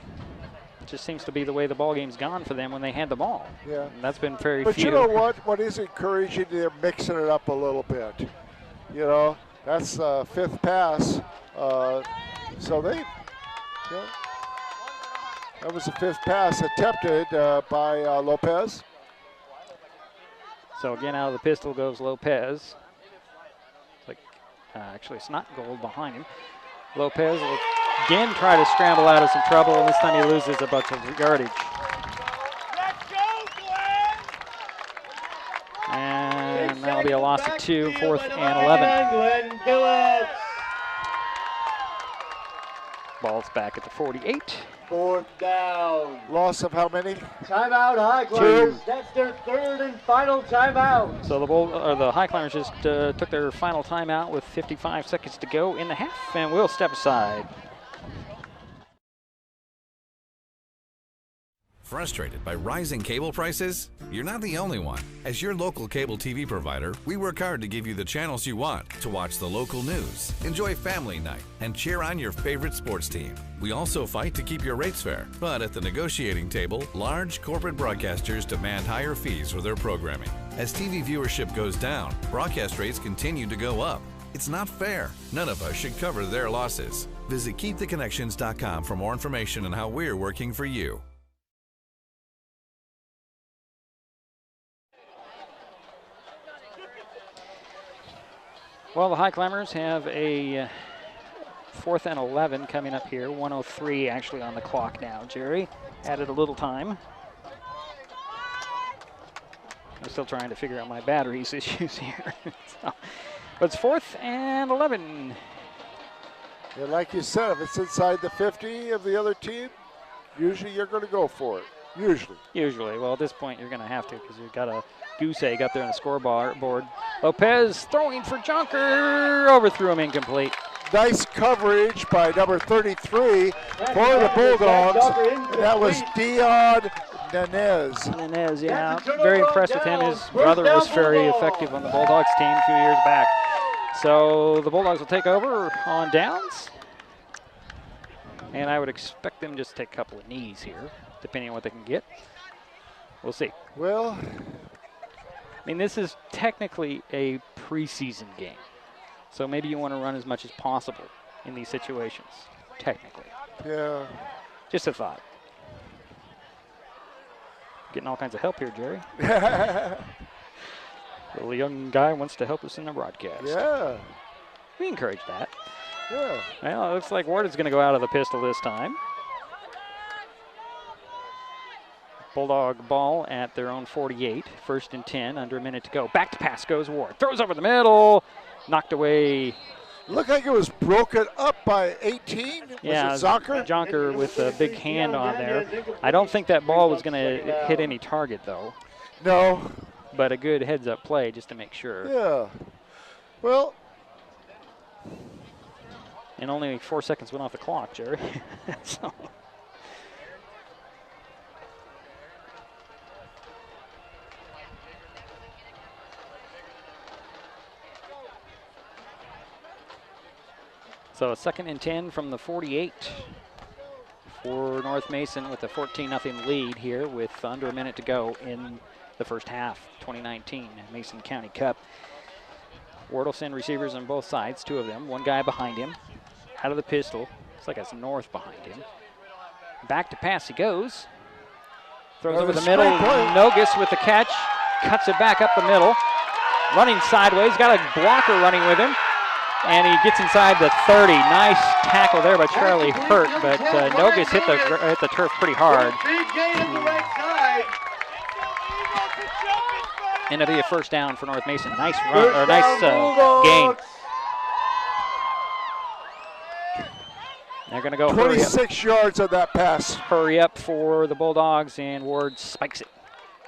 It just seems to be the way the ball game's gone for them when they had the ball. Yeah. And that's been very But few. you know what? What is encouraging, they're mixing it up a little bit. You know, that's fifth pass. So they, that was the 5th pass attempted by Lopez. So again, out of the pistol goes Lopez. It's like, actually, it's not Gold behind him. Lopez will again try to scramble out of some trouble, and this time he loses a bunch of yardage. And that'll be a loss of 2, 4th and 11. Ball's back at the 48. 4th down. Loss of how many? Timeout, Highclimbers. That's their 3rd and final timeout. So the Highclimbers just took their final timeout with 55 seconds to go in the half, and we'll step aside. Frustrated by rising cable prices? You're not the only one. As your local cable TV provider, we work hard to give you the channels you want to watch the local news, enjoy family night, and cheer on your favorite sports team. We also fight to keep your rates fair, but at the negotiating table, large corporate broadcasters demand higher fees for their programming. As TV viewership goes down, broadcast rates continue to go up. It's not fair. None of us should cover their losses. Visit KeepTheConnections.com for more information on how we're working for you. Well, the Highclimbers have a 4th and 11 coming up here. 1:03 actually on the clock now. Jerry added a little time. I'm still trying to figure out my batteries issues here. But it's 4th and 11. Yeah, like you said, if it's inside the 50 of the other team, usually you're going to go for it. Usually. Well, at this point, you're going to have to because you've got a goose egg up there on the scoreboard. Lopez throwing for Jonker. Overthrew him, incomplete. Nice coverage by number 33 for the Bulldogs. And that was Dion Nanez. Yeah. Very impressed with him. His brother was very effective on the Bulldogs team a few years back. So the Bulldogs will take over on downs. And I would expect them just to take a couple of knees here, depending on what they can get. We'll see. Well, I mean, this is technically a preseason game. So maybe you want to run as much as possible in these situations, technically. Yeah. Just a thought. Getting all kinds of help here, Jerry. Little young guy wants to help us in the broadcast. Yeah. We encourage that. Yeah. Well, it looks like Ward is going to go out of the pistol this time. Bulldog ball at their own 48. 1st and 10, under a minute to go. Back to pass goes Ward. Throws over the middle. Knocked away. Looked like it was broken up by 18. Yeah, was it Zonker? Jonker with a big hand on there. I don't think that ball was going to hit any target, though. No. But a good heads-up play just to make sure. Yeah. Well. And only 4 seconds went off the clock, Jerry. So. So 2nd and 10 from the 48 for North Mason with a 14-0 lead here with under a minute to go in the first half, 2019 Mason County Cup. Ward will send receivers on both sides, 2 of them. One guy behind him, out of the pistol. Looks like it's North behind him. Back to pass he goes. Throws over the middle. Nogus with the catch, cuts it back up the middle. Running sideways, got a blocker running with him. And he gets inside the 30. Nice tackle there by Charlie Hurt, but Nogus hit the turf pretty hard. And it'll be a first down for North Mason. Nice run, or nice gain. They're going to go 26 yards on that pass. Hurry up for the Bulldogs, and Ward spikes it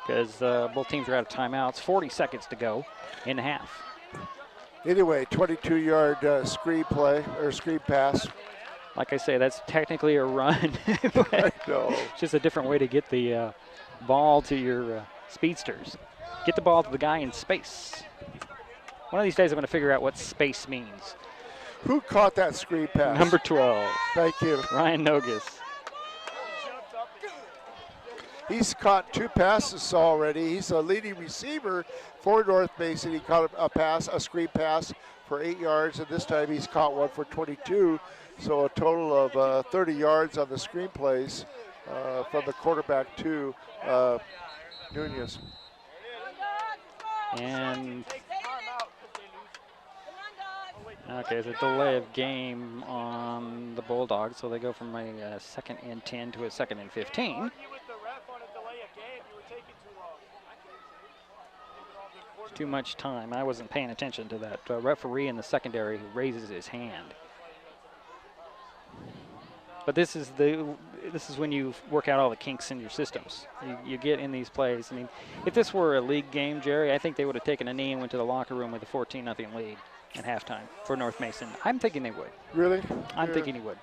because both teams are out of timeouts. 40 seconds to go in the half. Anyway, 22-yard screen play, or screen pass. Like I say, that's technically a run. I know. It's just a different way to get the ball to your speedsters. Get the ball to the guy in space. One of these days I'm going to figure out what space means. Who caught that screen pass? Number 12. Thank you. Ryan Nogus. He's caught 2 passes already. He's a leading receiver for North Mason. He caught a screen pass for 8 yards, and this time he's caught one for 22. So a total of 30 yards on the screen plays from the quarterback to Nunez. And okay, it's a delay of game on the Bulldogs, so they go from a 2nd and 10 to a 2nd and 15. Too much time. I wasn't paying attention to that. Referee in the secondary who raises his hand. But this is when you work out all the kinks in your systems. You get in these plays. I mean, if this were a league game, Jerry, I think they would have taken a knee and went to the locker room with a 14-0 lead at halftime for North Mason. I'm thinking they would. Really? I'm thinking he would.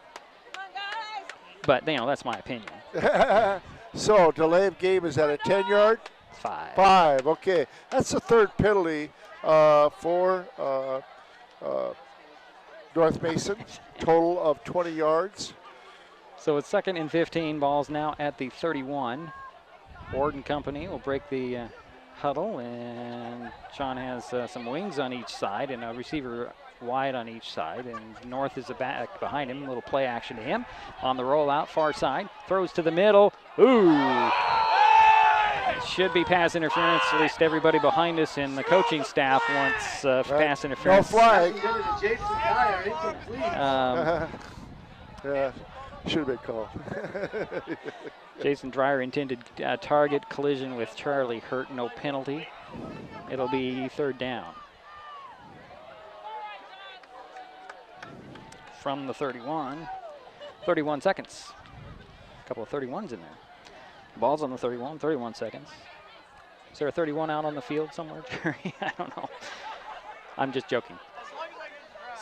But, you know, that's my opinion. So, delay of game is at a 10-yard? 5. 5, okay. That's the 3rd penalty for North Mason. Total of 20 yards. So it's 2nd and 15. Ball's now at the 31. Ward and company will break the huddle, and Sean has some wings on each side and a receiver wide on each side, and North is back behind him. A little play action to him on the rollout, far side. Throws to the middle. Ooh! Should be pass interference. At least everybody behind us and the coaching staff wants pass interference. No flag. Yeah, should have been called. Jason Dreyer intended target collision with Charlie Hurt, no penalty. It'll be 3rd down. From the 31. 31 seconds. A couple of 31s in there. Ball's on the 31, 31 seconds. Is there a 31 out on the field somewhere, Jerry? I don't know. I'm just joking.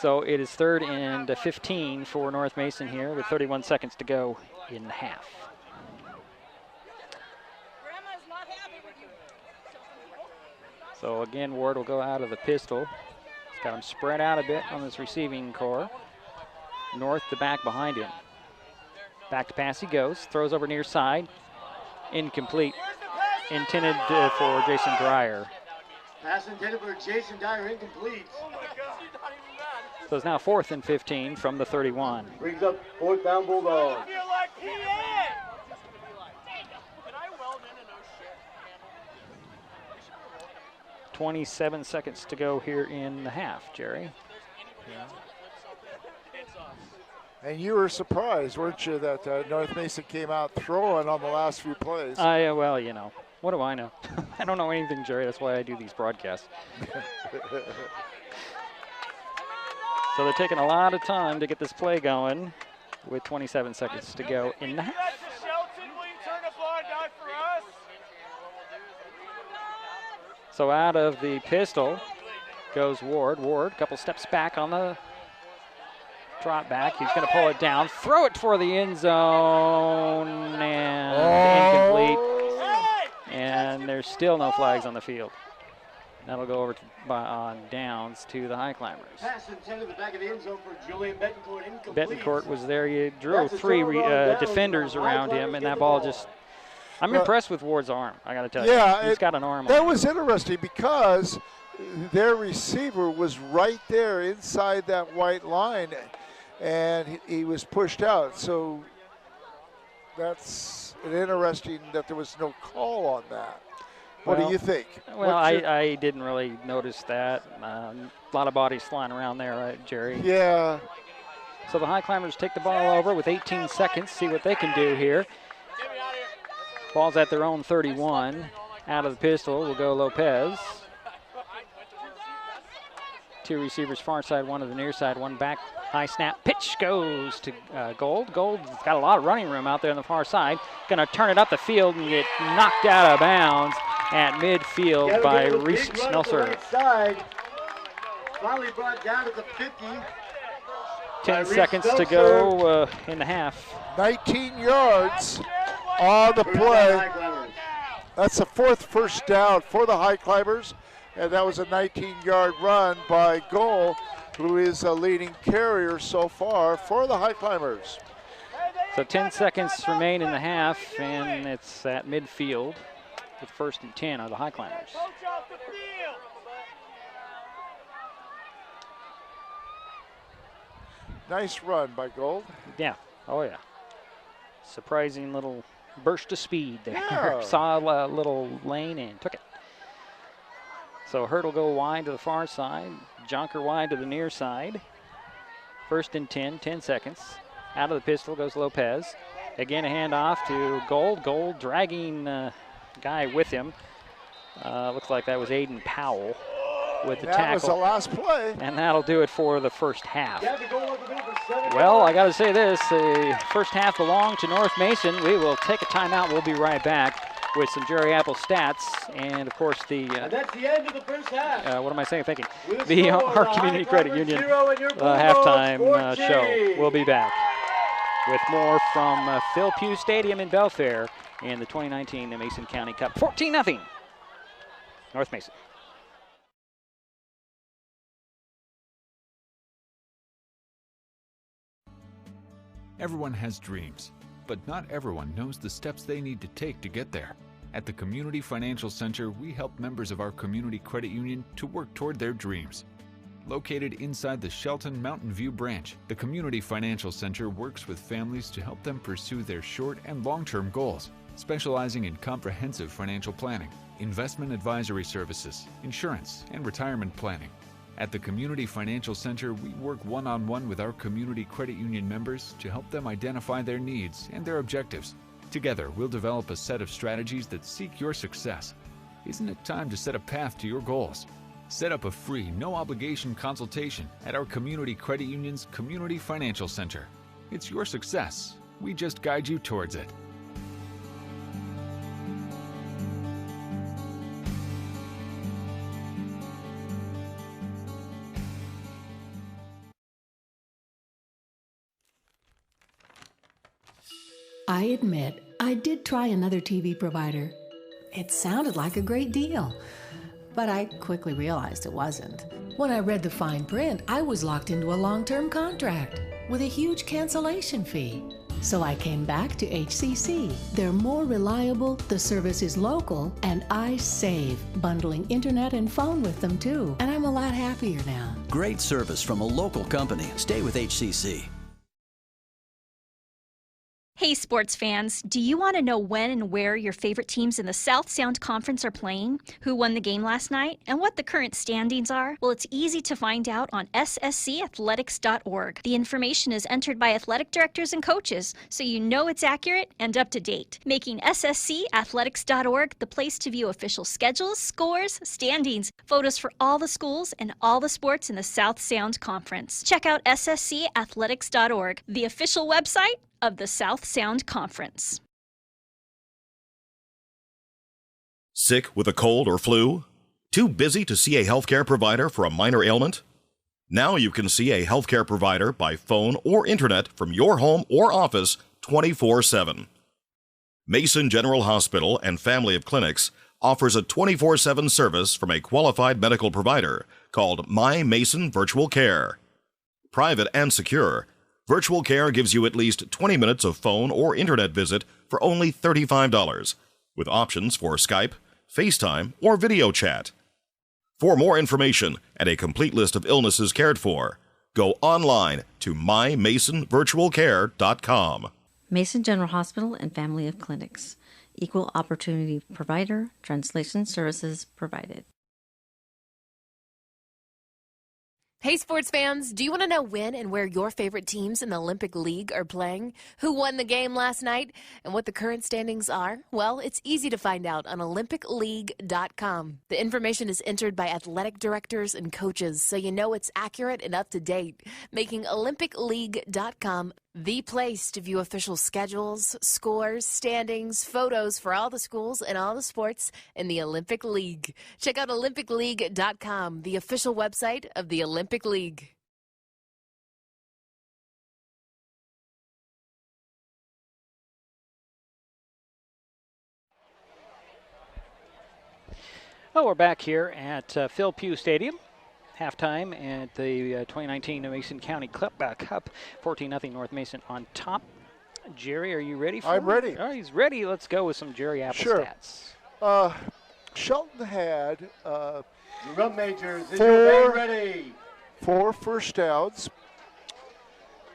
So it is 3rd and 15 for North Mason here with 31 seconds to go in the half. So again, Ward will go out of the pistol. He's got him spread out a bit on this receiving core. North to back behind him. Back to pass he goes, throws over near side. Incomplete. Intended for Jason Dreyer. Pass intended for Jason Dreyer, incomplete. So it's now 4th and 15 from the 31. Brings up 4th down Bulldogs. 27 seconds to go here in the half, Jerry. And you were surprised, weren't you, that North Mason came out throwing on the last few plays? Well, you know, what do I know? I don't know anything, Jerry. That's why I do these broadcasts. So they're taking a lot of time to get this play going with 27 seconds to go in the half. Shelton, will you turn the ball down for us? So out of the pistol goes Ward. Ward, a couple steps back on the drop back. He's going to pull it down, throw it for the end zone, and incomplete. And there's still no flags on the field. That'll go over on downs to the Highclimbers. Pass intended the back of the end zone for Julian Betancourt, incomplete. Betancourt was there. You drew three defenders around him, and that ball just. I'm impressed with Ward's arm, I got to tell you. He's got an arm. That was interesting because their receiver was right there inside that white line, and he was pushed out. So that's interesting that there was no call on that. What do you think? Well, I didn't really notice that. A lot of bodies flying around there, right, Jerry? Yeah. So the Highclimbers take the ball over with 18 seconds, see what they can do here. Ball's at their own 31. Out of the pistol will go Lopez. Two receivers far side, one to the near side, one back. High snap, pitch goes to Gold. Gold's got a lot of running room out there on the far side. Gonna turn it up the field and get knocked out of bounds at midfield by Reese Snelser. Right, finally brought down at the 50. 10 seconds to go in the half. 19 yards on the play. That's the fourth first down for the Highclimbers, and that was a 19-yard run by Goal, who is a leading carrier so far for the Highclimbers. So 10 seconds remain in the half, and it's at midfield with 1st and 10 of the Highclimbers. Nice run by Gold. Yeah, oh yeah. Surprising little burst of speed there. Yeah. Saw a little lane and took it. So Hurt will go wide to the far side. Jonker wide to the near side. 1st and 10, 10 seconds. Out of the pistol goes Lopez. Again, a handoff to Gold. Gold dragging guy with him. Looks like that was Aiden Powell with the tackle. That was the last play. And that'll do it for the first half. Well, I got to say this. The first half belonged to North Mason. We will take a timeout. We'll be right back with some Jerry Apple stats and, of course, the and that's the end of the first half. what am I saying? Thinking the our Community Credit Union halftime show. We'll be back with more from Phil Pugh Stadium in Belfair and the 2019 Mason County Cup. 14-0, North Mason. Everyone has dreams, but not everyone knows the steps they need to take to get there. At the Community Financial Center, we help members of our Community Credit Union to work toward their dreams. Located inside the Shelton Mountain View branch, the Community Financial Center works with families to help them pursue their short and long-term goals, specializing in comprehensive financial planning, investment advisory services, insurance, and retirement planning. At the Community Financial Center, we work one-on-one with our Community Credit Union members to help them identify their needs and their objectives. Together, we'll develop a set of strategies that seek your success. Isn't it time to set a path to your goals? Set up a free, no-obligation consultation at our Community Credit Union's Community Financial Center. It's your success. We just guide you towards it. I admit, I did try another TV provider. It sounded like a great deal, but I quickly realized it wasn't. When I read the fine print, I was locked into a long-term contract with a huge cancellation fee. So I came back to HCC. They're more reliable, the service is local, and I save bundling internet and phone with them too. And I'm a lot happier now. Great service from a local company. Stay with HCC. Hey sports fans, do you want to know when and where your favorite teams in the South Sound Conference are playing, who won the game last night, and what the current standings are? Well, it's easy to find out on sscathletics.org. The information is entered by athletic directors and coaches, so you know it's accurate and up to date, making sscathletics.org the place to view official schedules, scores, standings, photos for all the schools and all the sports in the South Sound Conference. Check out sscathletics.org, the official website of the South Sound Conference. Sick with a cold or flu? Too busy to see a healthcare provider for a minor ailment? Now you can see a healthcare provider by phone or internet from your home or office 24/7. Mason General Hospital and Family of Clinics offers a 24/7 service from a qualified medical provider called My Mason Virtual Care. Private and secure, Virtual Care gives you at least 20 minutes of phone or internet visit for only $35, with options for Skype, FaceTime, or video chat. For more information and a complete list of illnesses cared for, go online to mymasonvirtualcare.com. Mason General Hospital and Family of Clinics. Equal opportunity provider. Translation services provided. Hey sports fans, do you want to know when and where your favorite teams in the Olympic League are playing? Who won the game last night? And what the current standings are? Well, it's easy to find out on olympicleague.com. The information is entered by athletic directors and coaches, so you know it's accurate and up to date, making olympicleague.com the place to view official schedules, scores, standings, photos for all the schools and all the sports in the Olympic League. Check out olympicleague.com, the official website of the Olympic League. Well, we're back here at Phil Pugh Stadium. Halftime at the 2019 Mason County Cup, 14-0 North Mason on top. Jerry, are you ready? I'm ready. All right, he's ready. Let's go with some Jerry Apple stats. Shelton had Drum Majors, is your band ready? 4 first downs,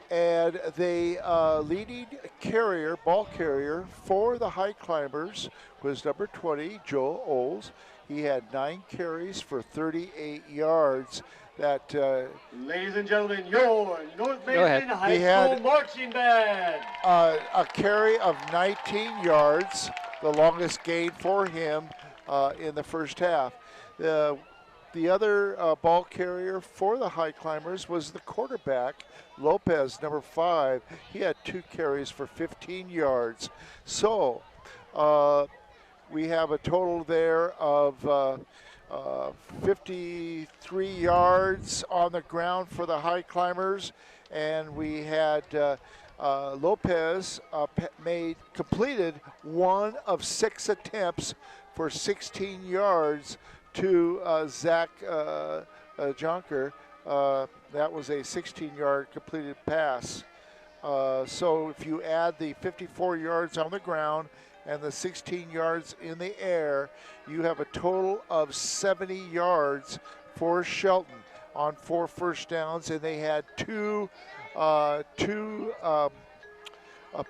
and the leading carrier, ball carrier for the Highclimbers was number 20, Joel Oles. He had 9 carries for 38 yards. That, ladies and gentlemen, your North Mason High School Marching Band. A carry of 19 yards, the longest gain for him in the first half. The other ball carrier for the Highclimbers was the quarterback, Lopez, number 5. He had 2 carries for 15 yards. So, we have a total there of 53 yards on the ground for the Highclimbers, and we had Lopez completed 1 of 6 attempts for 16 yards to Zach Jonker. That was a 16-yard completed pass. So if you add the 54 yards on the ground and the 16 yards in the air, you have a total of 70 yards for Shelton on 4 first downs, and they had two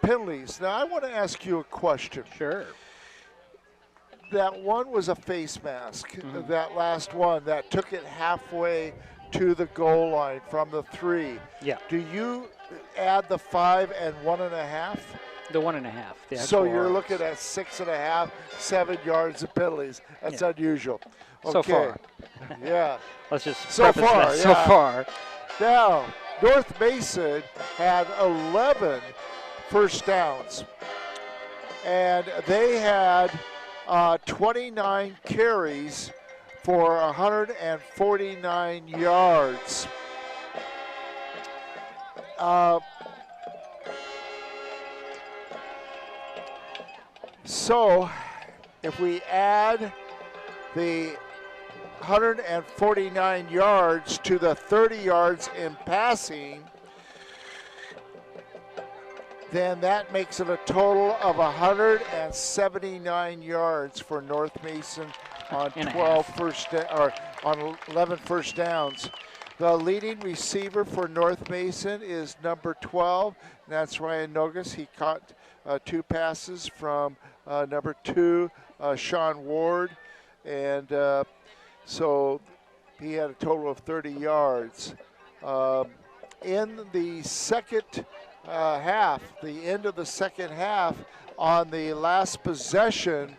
penalties. Now, I want to ask you a question. Sure. That one was a face mask, that last one that took it halfway to the goal line from the 3. Yeah. Do you add the 5 and 1.5? The 1.5. So you're looking at 6.5, 7 yards of penalties. That's unusual. Okay. So far. Yeah. Let's just so far. That. So far. Now, North Mason had 11 first downs, and they had 29 carries for 149 yards. So, if we add the 149 yards to the 30 yards in passing, then that makes it a total of 179 yards for North Mason on 11 first downs. The leading receiver for North Mason is number 12, and that's Ryan Nogus. He caught 2 passes from number 2, Sean Ward, and so he had a total of 30 yards. In the second half, the end of the second half, on the last possession,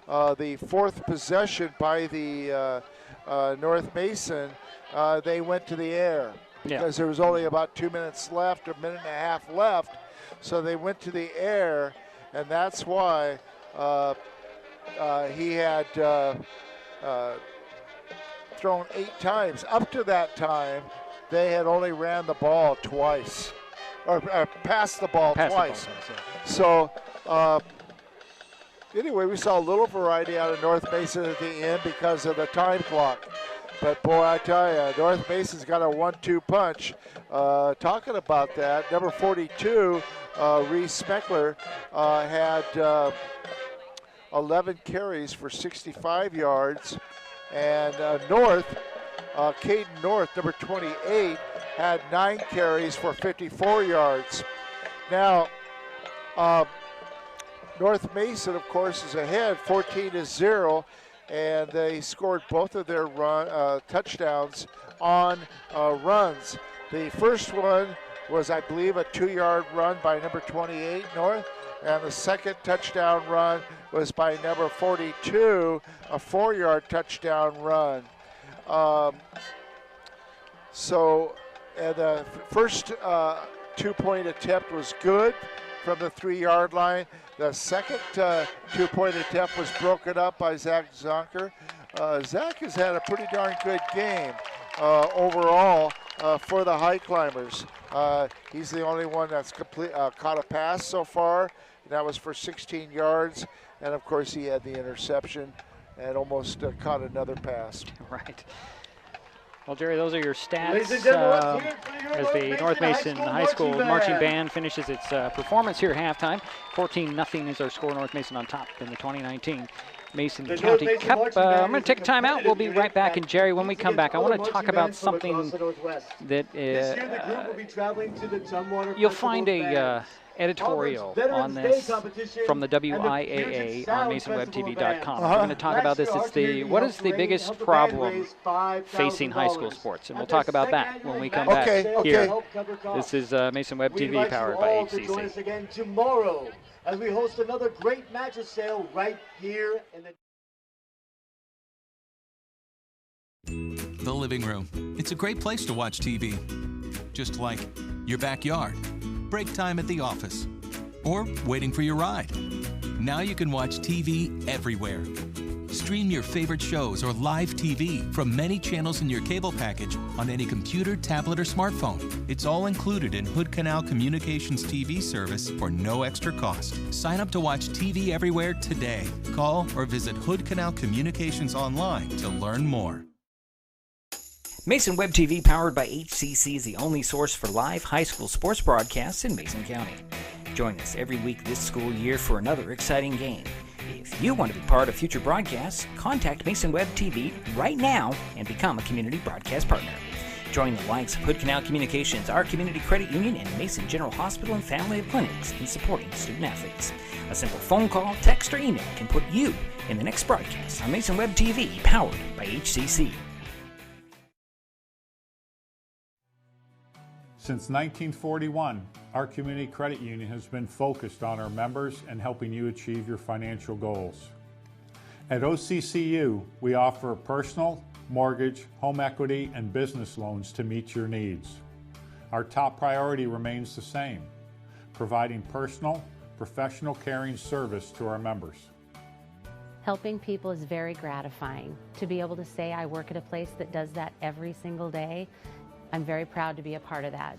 the 4th possession by the North Mason, they went to the air because there was only about 2 minutes left, a minute and a half left. So they went to the air, and that's why he had thrown 8 times. Up to that time, they had only ran the ball twice, or passed the ball twice. So anyway, we saw a little variety out of North Mason at the end because of the time clock. But boy, I tell you, North Mason's got a 1-2 punch. Talking about that, number 42, Reese Smeckler, had 11 carries for 65 yards. And Caden North, number 28, had 9 carries for 54 yards. Now, North Mason, of course, is ahead 14-0. And they scored both of their touchdowns on runs. The first one was, I believe, a 2-yard run by number 28, North, and the second touchdown run was by number 42, a 4-yard touchdown run. So the first 2-point attempt was good from the 3-yard line. The second 2-point attempt was broken up by Zach Zonker. Zach has had a pretty darn good game overall for the Highclimbers. He's the only one that's caught a pass so far. That was for 16 yards. And, of course, he had the interception and almost caught another pass. Right. Well, Jerry, those are your stats Ladies and gentlemen, as the North Mason High School marching band finishes its performance here at halftime. 14-0 is our score. North Mason on top in the 2019 Mason County Cup. I'm going to take a time out. We'll be right back. And, Jerry, when we come back, I want to talk about something that you'll find a editorial on this from the WIAA on MasonWebTV.com. We're going to talk about this. It's what is the biggest problem facing high school sports? And we'll talk about that when we come back here. This is Mason Web TV powered by HCC. Join us again tomorrow as we host another great mattress sale right here in The living room. It's a great place to watch TV. Just like your backyard, break time at the office, or waiting for your ride. Now you can watch TV everywhere. Stream your favorite shows or live TV from many channels in your cable package on any computer, tablet, or smartphone. It's all included in Hood Canal Communications TV service for no extra cost. Sign up to watch TV everywhere today. Call or visit Hood Canal Communications online to learn more. Mason Web TV, powered by HCC, is the only source for live high school sports broadcasts in Mason County. Join us every week this school year for another exciting game. If you want to be part of future broadcasts, contact Mason Web TV right now and become a community broadcast partner. Join the likes of Hood Canal Communications, our community credit union, and Mason General Hospital and Family of Clinics in supporting student athletes. A simple phone call, text, or email can put you in the next broadcast on Mason Web TV, powered by HCC. Since 1941, our community credit union has been focused on our members and helping you achieve your financial goals. At OCCU, we offer personal, mortgage, home equity, and business loans to meet your needs. Our top priority remains the same: providing personal, professional, caring service to our members. Helping people is very gratifying. To be able to say I work at a place that does that every single day, I'm very proud to be a part of that.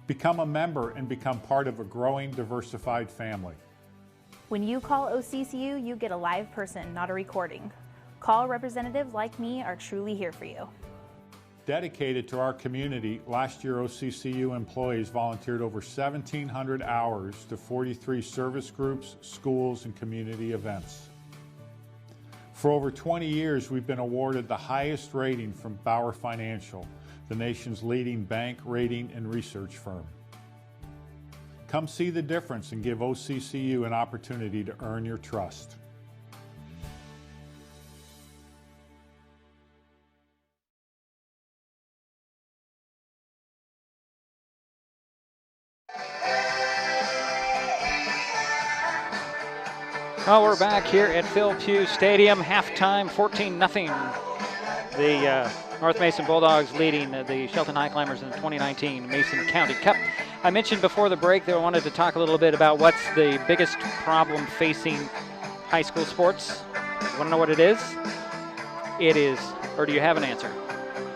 Become a member and become part of a growing, diversified family. When you call OCCU, you get a live person, not a recording. Call representatives like me are truly here for you. Dedicated to our community, last year OCCU employees volunteered over 1,700 hours to 43 service groups, schools, and community events. For over 20 years, we've been awarded the highest rating from Bauer Financial, the nation's leading bank rating and research firm. Come see the difference and give OCCU an opportunity to earn your trust. Well, we're back here at Phil Pugh Stadium, halftime, 14-0. The North Mason Bulldogs leading the Shelton Highclimbers in the 2019 Mason County Cup. I mentioned before the break that I wanted to talk a little bit about what's the biggest problem facing high school sports. You want to know what it is? It is, or do you have an answer?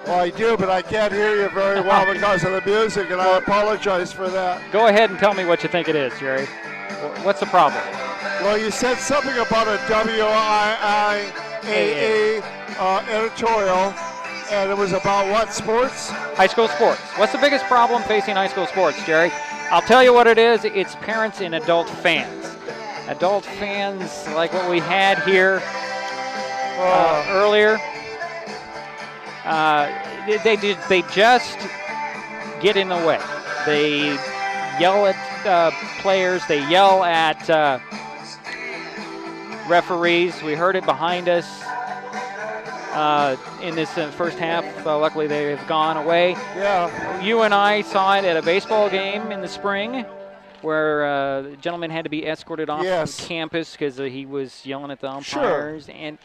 Well, I do, but I can't hear you very well because of the music, and I apologize for that. Go ahead and tell me what you think it is, Jerry. What's the problem? Well, you said something about a WIIAA editorial, and it was about what sports? High school sports. What's the biggest problem facing high school sports, Jerry? I'll tell you what it is. It's parents and adult fans. Adult fans like what we had here earlier. They just get in the way. They yell at players. They yell at referees. We heard it behind us in this first half. Luckily, they have gone away. Yeah. You and I saw it at a baseball game in the spring where a gentleman had to be escorted off from campus because he was yelling at the umpires. Sure. And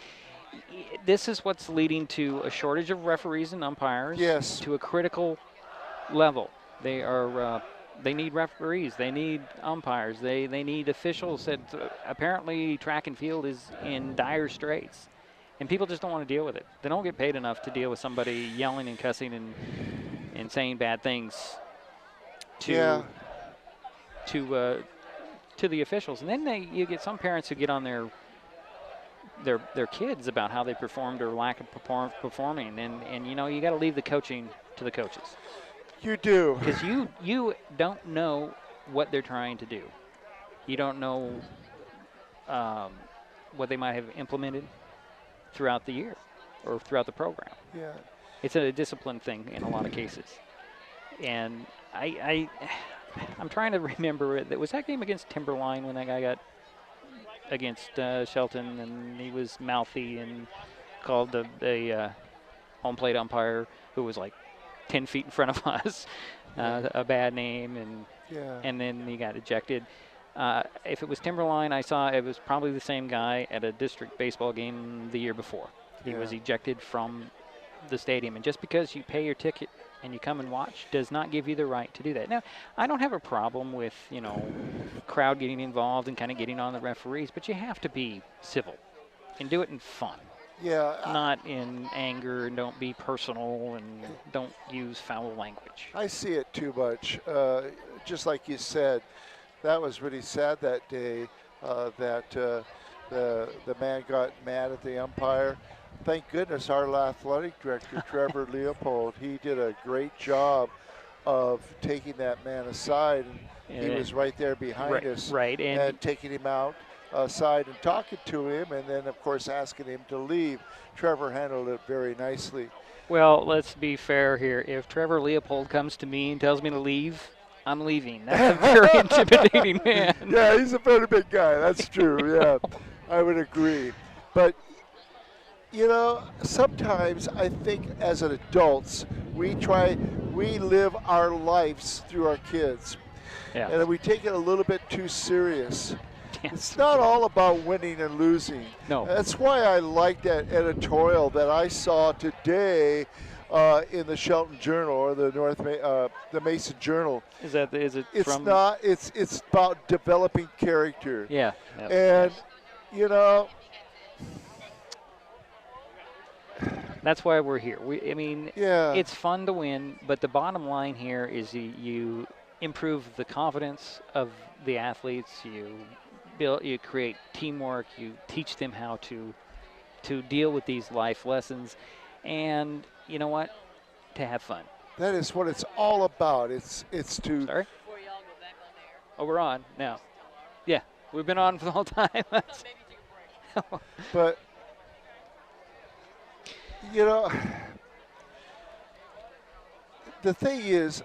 this is what's leading to a shortage of referees and umpires to a critical level. They are they need referees, they need umpires, they need officials. That apparently track and field is in dire straits, and people just don't want to deal with it. They don't get paid enough to deal with somebody yelling and cussing and saying bad things to the officials. And then you get some parents who get on their kids about how they performed or lack of performing, and you know, you got to leave the coaching to the coaches. You do. Because you don't know what they're trying to do. You don't know what they might have implemented throughout the year or throughout the program. Yeah. It's a discipline thing in a lot of cases. And I'm trying to remember, was that game against Timberline when that guy got against Shelton and he was mouthy and called the home plate umpire who was like 10 feet in front of us a bad name, and then he got ejected. If it was Timberline, I saw it was probably the same guy at a district baseball game the year before. He was ejected from the stadium, and just because you pay your ticket and you come and watch does not give you the right to do that. Now, I don't have a problem with, you know, crowd getting involved and kind of getting on the referees, but you have to be civil and do it in fun. Yeah. Not in anger, and don't be personal, and don't use foul language. I see it too much. Just like you said, that was really sad that day that the man got mad at the umpire. Thank goodness our athletic director, Trevor Leopold, he did a great job of taking that man aside. And he was right there behind us. Right. And taking him out aside and talking to him, and then, of course, asking him to leave. Trevor handled it very nicely. Well, let's be fair here. If Trevor Leopold comes to me and tells me to leave, I'm leaving. That's a very intimidating man. Yeah, he's a very big guy. That's true, yeah. I would agree. But, you know, sometimes I think as adults, we live our lives through our kids. Yeah. And we take it a little bit too serious. It's not all about winning and losing. No. That's why I like that editorial that I saw today in the Shelton Journal or the Mason Journal. Is it it's from? Not. It's about developing character. Yeah. And you know. That's why we're here. It's fun to win, but the bottom line here is you improve the confidence of the athletes. You create teamwork. You teach them how to deal with these life lessons, and you know what? To have fun. That is what it's all about. It's to. Sorry? Oh, we're on now. Yeah, we've been on for the whole time. But You know, the thing is,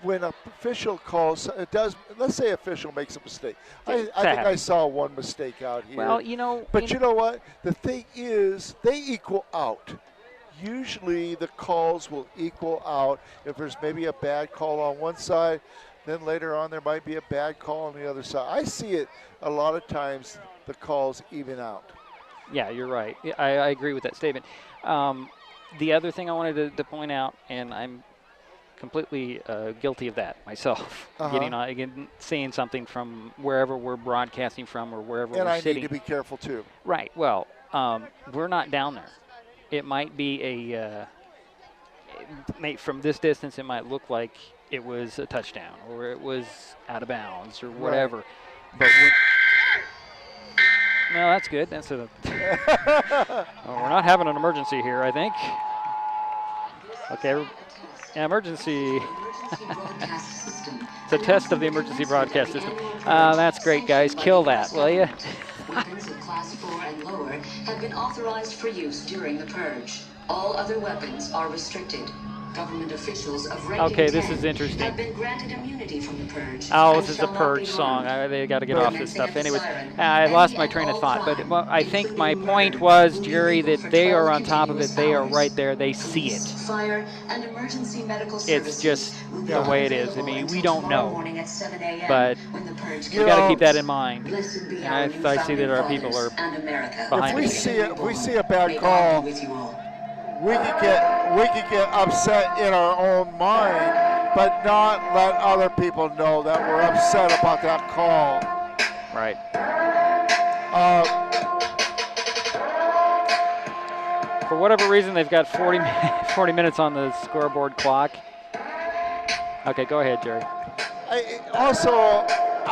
when an official calls, it does. Let's say official makes a mistake. I think I saw one mistake out here. Well, you know. But you know what? The thing is, they equal out. Usually the calls will equal out. If there's maybe a bad call on one side, then later on there might be a bad call on the other side. I see it a lot of times, the calls even out. Yeah, you're right. I agree with that statement. The other thing I wanted to point out, and I'm completely guilty of that myself, seeing something from wherever we're broadcasting from or wherever we're sitting. And I need to be careful too. Right. Well, we're not down there. It might be from this distance, it might look like it was a touchdown or it was out of bounds or whatever. Right. But no, that's good. That's a. We're not having an emergency here, I think. Okay. Emergency. It's a test of the emergency broadcast system. That's great, guys. Kill that, will you? Weapons of Class 4 and lower have been authorized for use during the purge. All other weapons are restricted. Government officials of rank okay, this is interesting. Have been granted immunity from the purge. Oh, this is a purge song. They got to get off this stuff. Anyways, I lost my train of thought, but I think my point was, Jerry, that they are on top of it. They are right there. They see it. Fire and emergency medical it's just the way it is. I mean, we don't know, but we got to keep that in mind. And I see that our people are behind it. If we see a bad call, we could get upset in our own mind, but not let other people know that we're upset about that call. Right. For whatever reason, they've got 40 minutes on the scoreboard clock. Okay, go ahead, Jerry.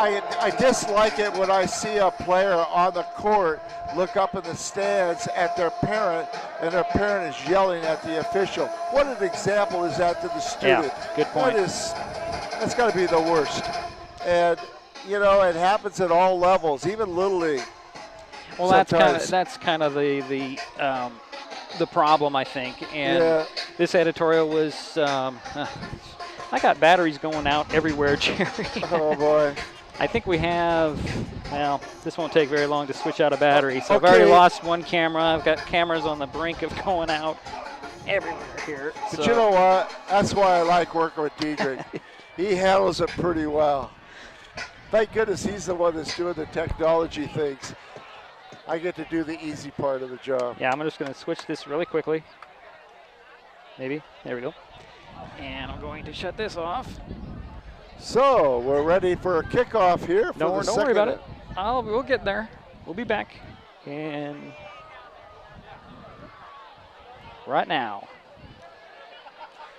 I dislike it when I see a player on the court look up in the stands at their parent, and their parent is yelling at the official. What an example is that to the student? Yeah, good point. That's got to be the worst. And, you know, it happens at all levels, even Little League. Well, that's kind of the problem, I think. And this editorial was, I got batteries going out everywhere, Jerry. Oh, boy. I think we have, well, this won't take very long to switch out a battery. So I've already lost one camera. I've got cameras on the brink of going out everywhere here. But you know what? That's why I like working with Diedrich. He handles it pretty well. Thank goodness he's the one that's doing the technology things. I get to do the easy part of the job. Yeah, I'm just going to switch this really quickly. Maybe. There we go. And I'm going to shut this off. So we're ready for a kickoff here. Don't worry about it. We'll get there. We'll be back. And right now.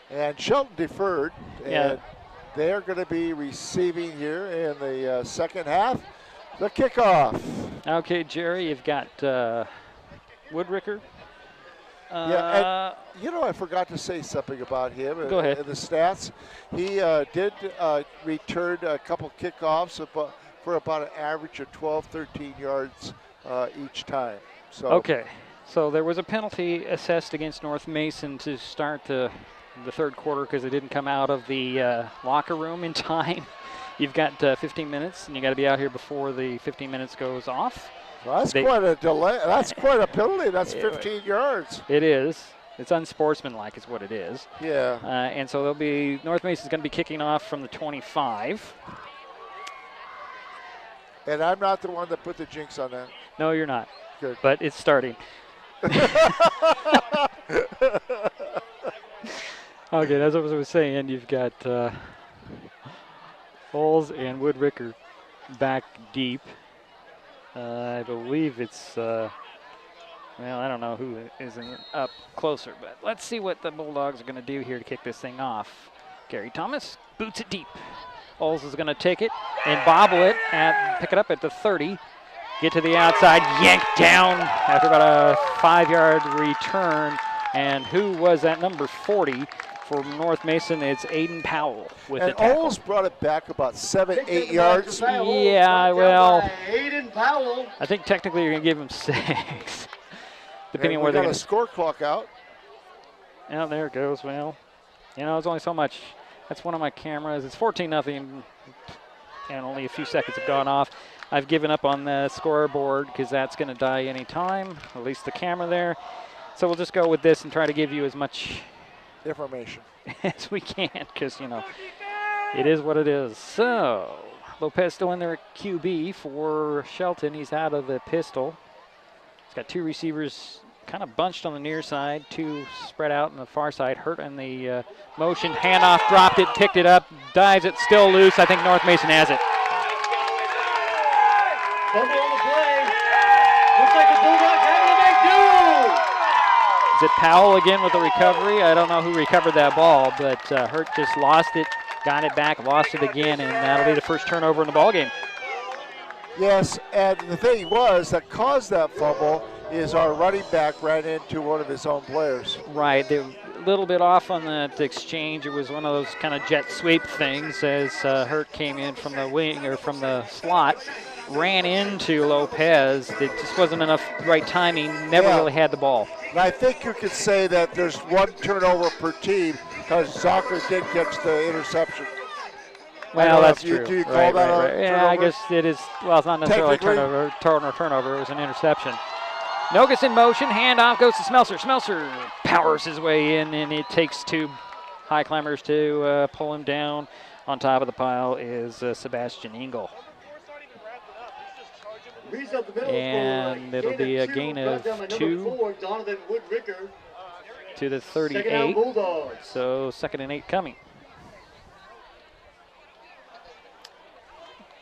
And Shelton deferred. And they're going to be receiving here in the second half. The kickoff. Okay, Jerry, you've got Woodricker. And you know, I forgot to say something about him. Go ahead. In the stats. He did return a couple kickoffs for about an average of 12, 13 yards each time. So okay. So there was a penalty assessed against North Mason to start the third quarter because it didn't come out of the locker room in time. You've got 15 minutes, and you got to be out here before the 15 minutes goes off. Well, that's quite a delay. That's quite a penalty. That's 15 yards. It is. It's unsportsmanlike is what it is. Yeah. And so North Mason's going to be kicking off from the 25. And I'm not the one that put the jinx on that. No, you're not. Good. But it's starting. Okay, as I was saying, you've got Bowles and Woodricker back deep. I believe it's, well, I don't know who isn't up closer, but let's see what the Bulldogs are going to do here to kick this thing off. Gary Thomas boots it deep. Bowles is going to take it and bobble it, pick it up at the 30. Get to the outside, yanked down after about a 5-yard return. And who was that number 40 for North Mason? It's Aiden Powell with the tackle. And Oles brought it back about 7-8 yards. Yeah, well, Aiden Powell. I think technically you're going to give him 6, depending on where they're going to score clock out. Yeah, there it goes. Well, you know, it's only so much. That's one of my cameras. It's 14-0, and only a few seconds have gone off. I've given up on the scoreboard because that's going to die any time, at least the camera there. So we'll just go with this and try to give you as much information as we can because, you know, it is what it is. So Lopez still in there at QB for Shelton. He's out of the pistol. He's got two receivers kind of bunched on the near side, two spread out on the far side. Hurt in the motion. Handoff, dropped it, picked it up, dives it, still loose. I think North Mason has it. Fumble on the play. Looks like the Bulldogs having to make do. Is it Powell again with the recovery? I don't know who recovered that ball, but Hurt just lost it, got it back, lost it again, and that'll be the first turnover in the ballgame. Yes, and the thing was that caused that fumble is our running back ran into one of his own players. Right, they were a little bit off on the exchange. It was one of those kind of jet sweep things as Hurt came in from the wing or from the slot, ran into Lopez. It just wasn't enough right timing, never really had the ball. And I think you could say that there's one turnover per team because Zocker did catch the interception. Well, that's true. Do you call that a Yeah, turnover? I guess it is. Well, it's not necessarily a turnover. It was an interception. Nogus in motion. Handoff goes to Smelser. Smelser powers his way in, and it takes two Highclimbers to pull him down. On top of the pile is Sebastian Engel. And it'll be a gain of 2 to the 38. So 2nd and 8 coming.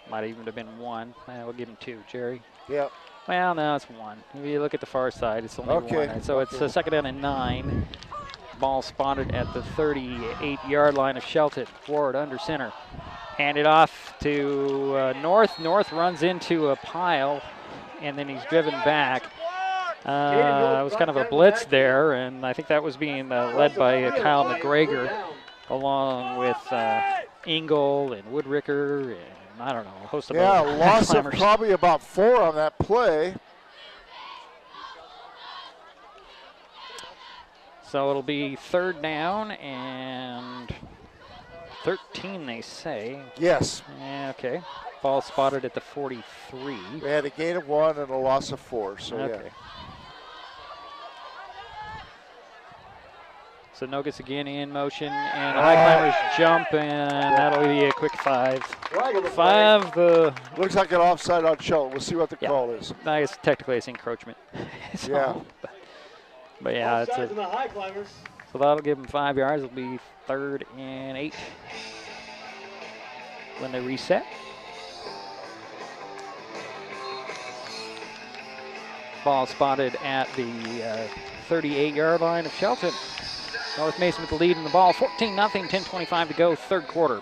Might even have been 1. We'll give him 2, Jerry. Yeah. Well, no, it's 1. If you look at the far side, it's only 1. So it's 2nd down and 9. Ball spotted at the 38-yard line of Shelton. Ward under center. Handed off to North. North runs into a pile, and then he's driven back. It was kind of a blitz there, and I think that was being led by Kyle McGregor, along with Engel and Woodricker and I don't know, a host of other loss of climbers. probably about 4 on that play. So it'll be 3rd down and 13, they say. Yes. Yeah, okay. Ball spotted at the 43. We had a gain of 1 and a loss of 4, so okay. yeah. So Nogus again in motion, and the Highclimbers jump, and that'll be a quick 5. 5. Looks like an offside on Shelton. We'll see what the call is. I guess technically it's encroachment. So, yeah. But yeah, it's the Highclimbers. So that'll give them 5 yards. It'll be 3rd and 8 when they reset. Ball spotted at the 38-yard line of Shelton. North Mason with the lead in the ball. 14-0, 10:25 to go, 3rd quarter.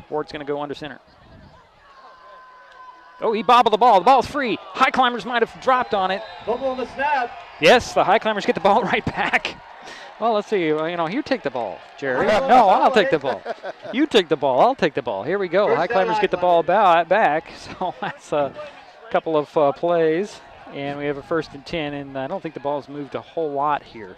Ward's going to go under center. Oh, he bobbled the ball. The ball's free. Highclimbers might have dropped on it. Fumble on the snap. Yes, the Highclimbers get the ball right back. Well, let's see. You know, you take the ball, Jerry. No, I'll take the ball. You take the ball. I'll take the ball. Here we go. Highclimbers get the ball back. So that's a couple of plays. And we have a 1st and 10, and I don't think the ball's moved a whole lot here.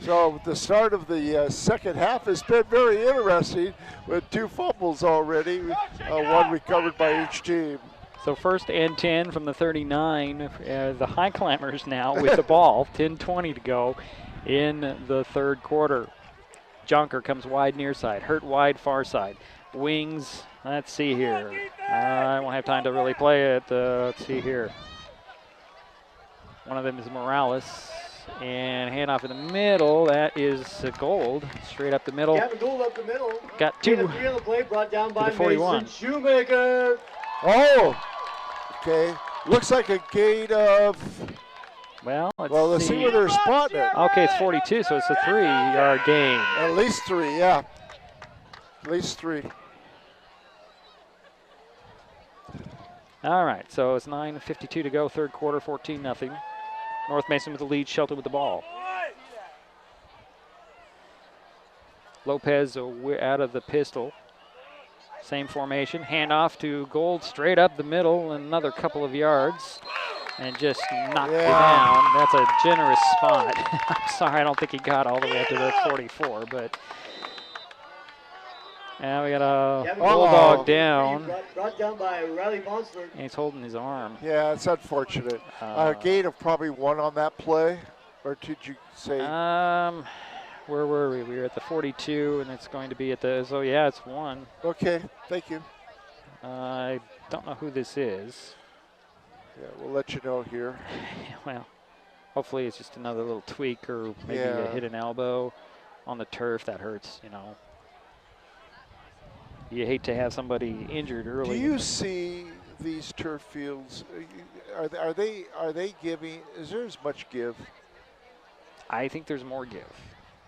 So the start of the second half has been very interesting with 2 fumbles already, 1 recovered by each team. So 1st and 10 from the 39. The Highclimbers now with the ball. 10:20 to go in the 3rd quarter. Jonker comes wide near side. Hurt wide far side. Wings. Let's see here. I won't have time to really play it. Let's see here. One of them is Morales. And handoff in the middle. That is Gold. Straight up the middle. Gavin Gould up the middle. Got 2. The play brought down by 41. Mason Shoemaker. Oh, okay. Looks like a gain of. Well, let's see where they're spotting it. Okay, it's 42, so it's a 3-yard gain. At least 3, yeah. At least 3. All right, so it's 9:52 to go, 3rd quarter, 14-0. North Mason with the lead, Shelton with the ball. Lopez out of the pistol. Same formation, handoff to Gold, straight up the middle, another couple of yards. and just knocked it down. That's a generous spot. I'm sorry, I don't think he got all the way up to the 44, but now we got a Bulldog down. Brought down by Riley Bonsford. And he's holding his arm. Yeah, it's unfortunate. Gain of probably 1 on that play, or did you say? Where were we? We were at the 42, and it's going to be at the, so yeah, it's 1. Okay, thank you. I don't know who this is. Yeah, we'll let you know here. Well, hopefully it's just another little tweak or maybe a hit an elbow on the turf. That hurts, you know. You hate to have somebody injured early. Do you see these turf fields? Are they giving? Is there as much give? I think there's more give.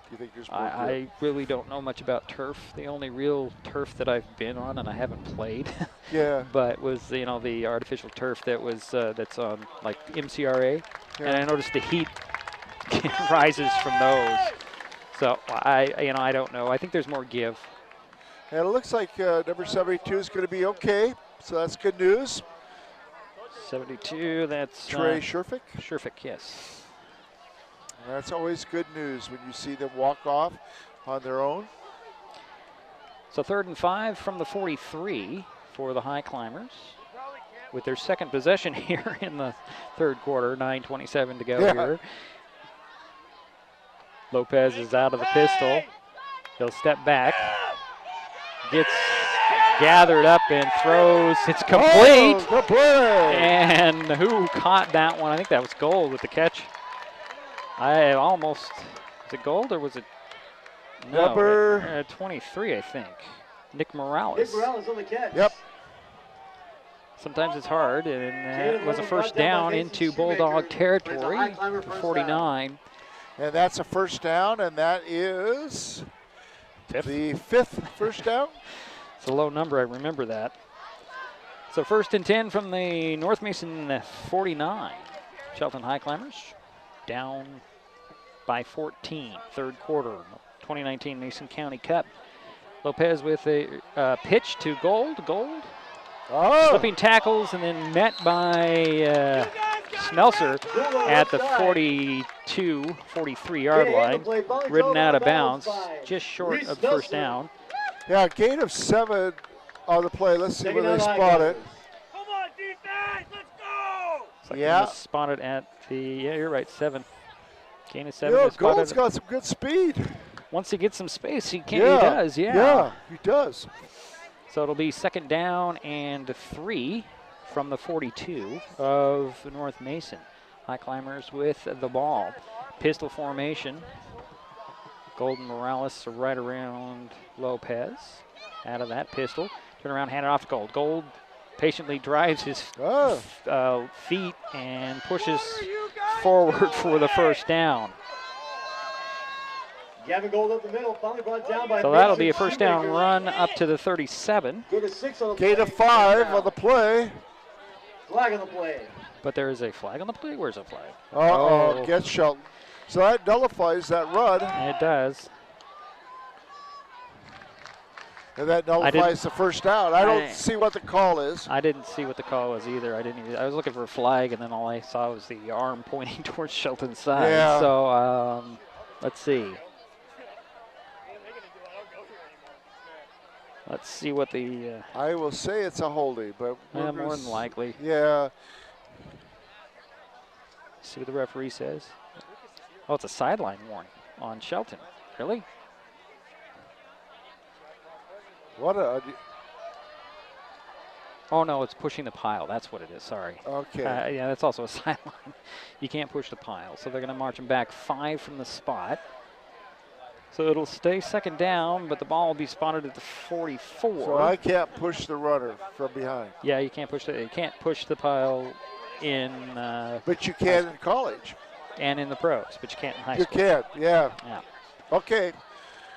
Do you think there's more give? I really don't know much about turf. The only real turf that I've been on, and I haven't played, but was the artificial turf that was that's on like MCRA, and I noticed the heat rises from those. So I don't know. I think there's more give. And it looks like number 72 is going to be okay, so that's good news. 72, that's Trey Sherfick? Sherfick, yes. And that's always good news when you see them walk off on their own. So 3rd and 5 from the 43 for the Highclimbers with their second possession here in the third quarter, 9:27 to go here. Lopez is out of the pistol. He'll step back. Gets gathered up and throws. It's complete. Oh, good play. And who caught that one? I think that was Gold with the catch. Was it Gold or was it? No, number 23, I think. Nick Morales. Nick Morales on the catch. Yep. Sometimes it's hard, and that was a first down into Bulldog territory for 49. And that's a first down, and that is the 5th first down. It's a low number, I remember that. So 1st and 10 from the North Mason 49. Shelton Highclimbers down by 14, third quarter, 2019 Mason County Cup. Lopez with a pitch to Gold. Slipping tackles and then met by Smelser at the 42, 43-yard line. Ridden out of bounds, just short of first down. Yeah, gain of 7 on the play. Let's see where they spot it. Come on, defense, let's go! So yeah. Spotted at the, you're right, 7. Gain of 7. Yeah, Gold's got some good speed. Once he gets some space, he does, Yeah, he does. So it'll be 2nd down and 3 from the 42 of North Mason. Highclimbers with the ball. Pistol formation. Golden Morales right around Lopez. Out of that pistol. Turn around, hand it off to Gold. Gold patiently drives his feet and pushes forward for the first down. Gavin Gold up the middle, finally brought down by. So that'll be a first down run up to the 37. Gain of 5 on the play. Flag on the play. But there is a flag on the play. Where's the flag? Gets Shelton. So that nullifies that run. It does. And that nullifies the first down. I don't see what the call is. I didn't see what the call was either. I was looking for a flag, and then all I saw was the arm pointing towards Shelton's side. Yeah. So let's see. Let's see what the. I will say it's a holding, but more than likely. Yeah. See what the referee says. Oh, it's a sideline warning on Shelton. Really? What a. Oh no, it's pushing the pile. That's what it is. Sorry. Okay. Yeah, that's also a sideline. You can't push the pile, so they're going to march him back 5 from the spot. So it'll stay 2nd down, but the ball will be spotted at the 44. So I can't push the runner from behind. Yeah, you can't push the pile in. But you can in college. And in the pros, but you can't in high school. You can, yeah. Yeah. Okay.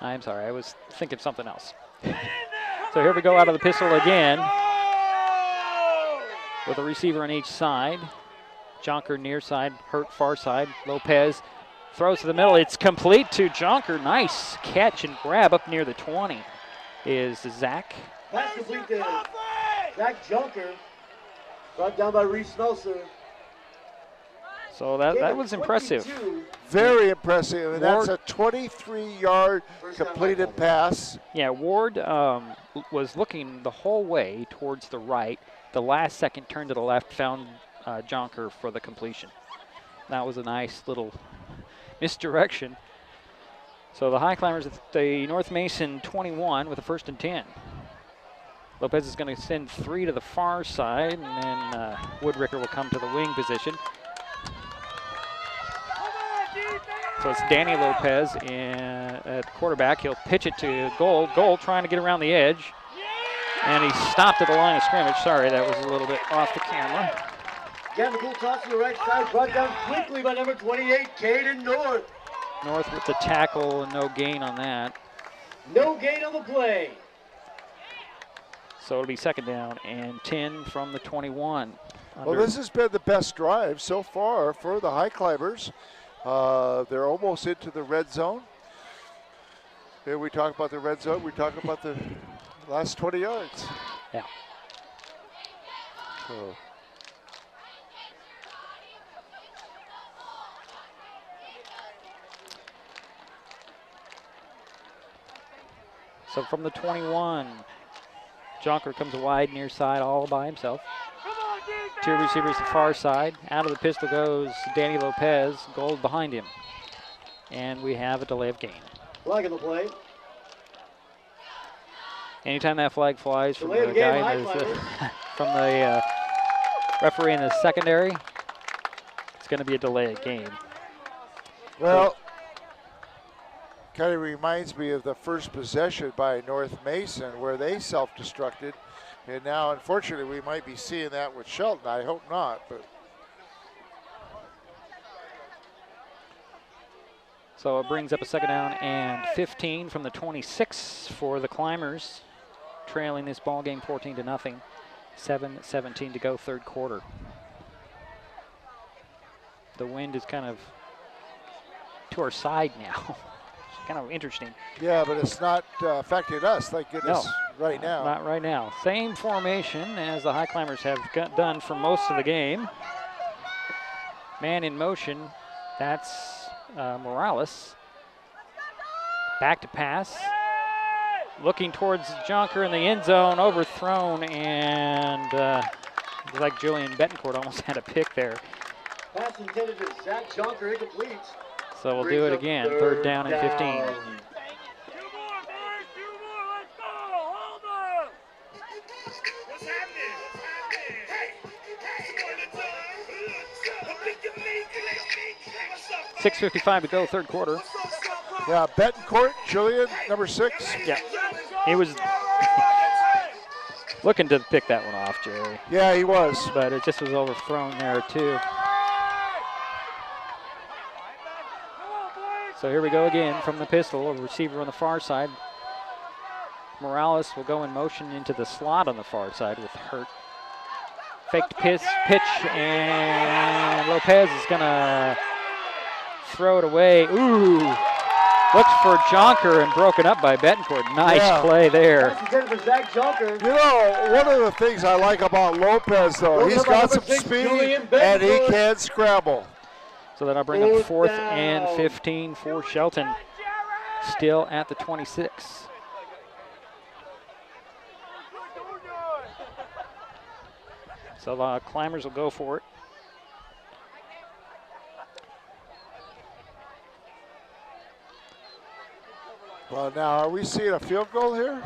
I'm sorry, I was thinking something else. So here we go out of the pistol again. With a receiver on each side. Jonker near side, Hurt far side. Lopez throws to the middle. It's complete to Jonker. Nice catch and grab up near the 20 is Zach. Pass complete to Zach Jonker. Brought down by Reese Smelser. So that was impressive. Very impressive. And that's a 23-yard completed pass. Yeah, Ward was looking the whole way towards the right. The last second turn to the left, found Jonker for the completion. That was a nice little misdirection. So the Highclimbers at the North Mason 21 with a 1st and 10. Lopez is going to send 3 to the far side, and then Woodricker will come to the wing position. So it's Danny Lopez at quarterback. He'll pitch it to Gold. Gold trying to get around the edge. And he stopped at the line of scrimmage. Sorry, that was a little bit off the camera. Again, the cool toss to the right side, brought down quickly by number 28, Caden North. North with the tackle and no gain on that. No gain on the play. So it'll be 2nd down and 10 from the 21. Well, this has been the best drive so far for the Highclimbers. They're almost into the red zone. Here we talk about the red zone. We talk about the last 20 yards. Yeah. So from the 21, Jonker comes wide near side all by himself. 2 receivers to far side. Out of the pistol goes Danny Lopez, Gold behind him. And we have a delay of game. Flag in the play. Anytime that flag flies from the guy from the referee in the secondary, it's going to be a delay of game. Well, kind of reminds me of the first possession by North Mason where they self-destructed. And now, unfortunately, we might be seeing that with Shelton. I hope not. But so it brings up a 2nd down and 15 from the 26 for the Climbers, trailing this ball game 14-0. 7:17 to go, 3rd quarter. The wind is kind of to our side now. It's kind of interesting. Yeah, but it's not affecting us, thank goodness. No. Right now. Not right now. Same formation as the Highclimbers have done for most of the game. Man in motion, that's Morales. Back to pass. Looking towards Jonker in the end zone, overthrown, and like Julian Betancourt almost had a pick there. Pass intended to Zach Jonker, incomplete. So we'll do it again, 3rd down and 15. .6:55 to go, 3rd quarter. Yeah, Betancourt, Julian, number 6. Yeah, he was looking to pick that one off, Jerry. Yeah, he was. But it just was overthrown there, too. So here we go again from the pistol, a receiver on the far side. Morales will go in motion into the slot on the far side with Hurt. Faked pitch, and Lopez is going to throw it away. Ooh, looks for Jonker and broken up by Betancourt. Nice play there. You know, one of the things I like about Lopez, though, he's got some speed and he can scramble. So that'll bring up 4th and 15 for Shelton. Still at the 26. So the Climbers will go for it. Well, now, are we seeing a field goal here?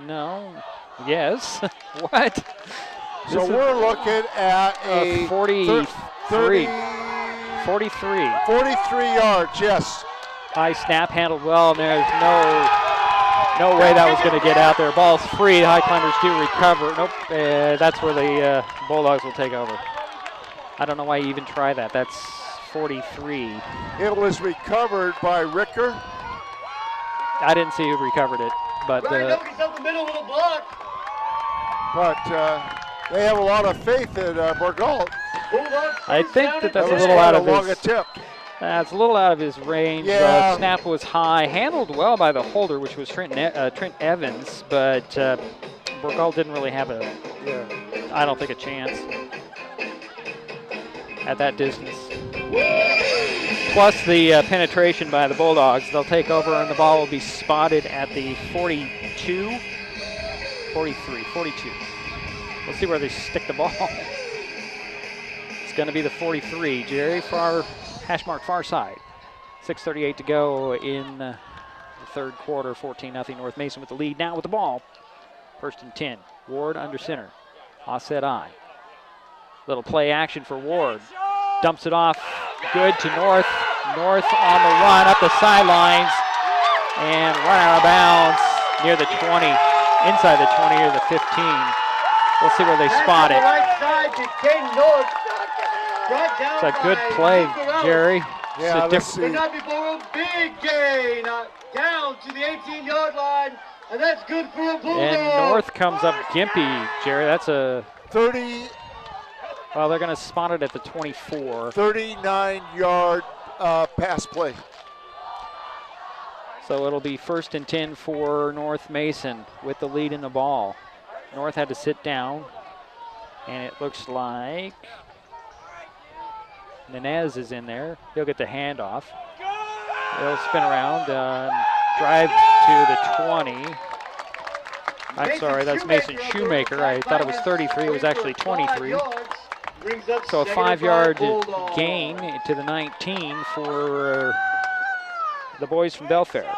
No. Yes. What? So we're looking at a 43. 43. 43 yards, yes. High snap, handled well, and there's no way that was going to get out there. Ball's free. Highclimbers do recover. Nope. That's where the Bulldogs will take over. I don't know why you even try that. That's 43. It was recovered by Ricker. I didn't see who recovered it, but Ryan Elkins up the middle with a block. But they have a lot of faith in Borgault. I think that's a little out of his attempt. It's a little out of his range. Yeah. Snap was high, handled well by the holder, which was Trent Evans, but Borgault didn't really have I don't think, a chance. at that distance. Plus the penetration by the Bulldogs. They'll take over and the ball will be spotted at the 42, 43, 42. We'll see where they stick the ball. It's going to be the 43. Jerry, far, hash mark far side. 6:38 to go in the third quarter. 14-0 North Mason with the lead. Now with the ball. 1st and 10. Ward under center. Offset I. Little play action for Ward. Dumps it off. Good to North. North on the run up the sidelines and run out of bounds near the 20. Inside the 20 or the 15. We'll see where they spot it. Right side to King North. It's a good play, Jerry. Yeah, let's see. But not before a big gain. Down to the 18-yard line. And that's good for a Bulldog. And North comes up gimpy, Jerry. That's a 30. Well, they're going to spot it at the 24. 39-yard pass play. So it'll be 1st and 10 for North Mason with the lead in the ball. North had to sit down, and it looks like Nenez is in there. He'll get the handoff. He'll spin around, drive to the 20. I'm sorry, that's Mason Shoemaker. I thought it was 33. It was actually 23. So a 5-yard gain to the 19 for the boys from Belfair.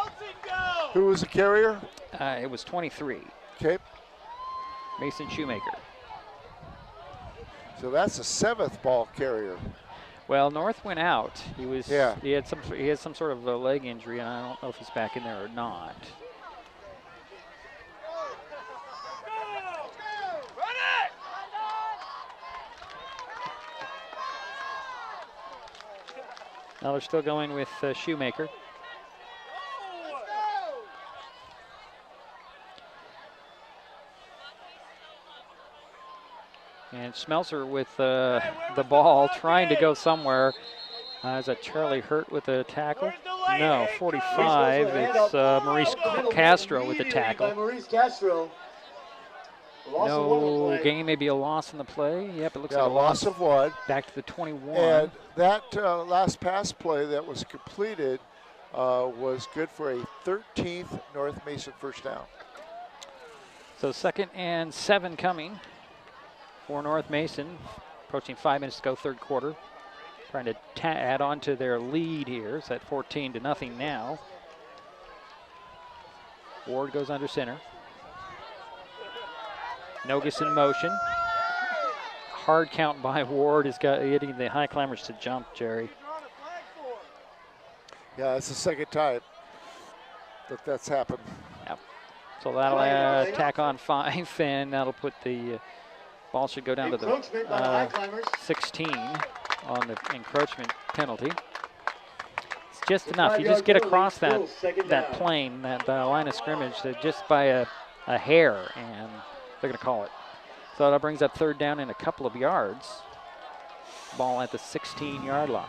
Who was the carrier? It was 23. Okay. Mason Shoemaker. So that's a 7th ball carrier. Well, North went out. He was. Yeah. He had some sort of a leg injury, and I don't know if he's back in there or not. Now they're still going with Shoemaker. And Schmelzer with the ball, trying to go somewhere. Is that Charlie Hurt with a tackle? No, 45. It's Maurice Castro with the tackle. Maurice Castro. No gain, maybe a loss in the play. Yep, it looks like a loss of one. Back to the 21. And that last pass play that was completed was good for a 13th North Mason first down. So 2nd and 7 coming for North Mason. Approaching 5 minutes to go, third quarter. Trying to add on to their lead here. It's at 14-0 now. Ward goes under center. Nogus in motion. Hard count by Ward is getting the Highclimbers to jump, Jerry. Yeah, it's the second time that's happened. Yep. So that'll tack on 5, and that'll put the ball should go down to the 16 on the encroachment penalty. It's just enough. You just get across that plane, that line of scrimmage, just by a hair, and they're going to call it. So that brings up 3rd down in a couple of yards. Ball at the 16-yard line.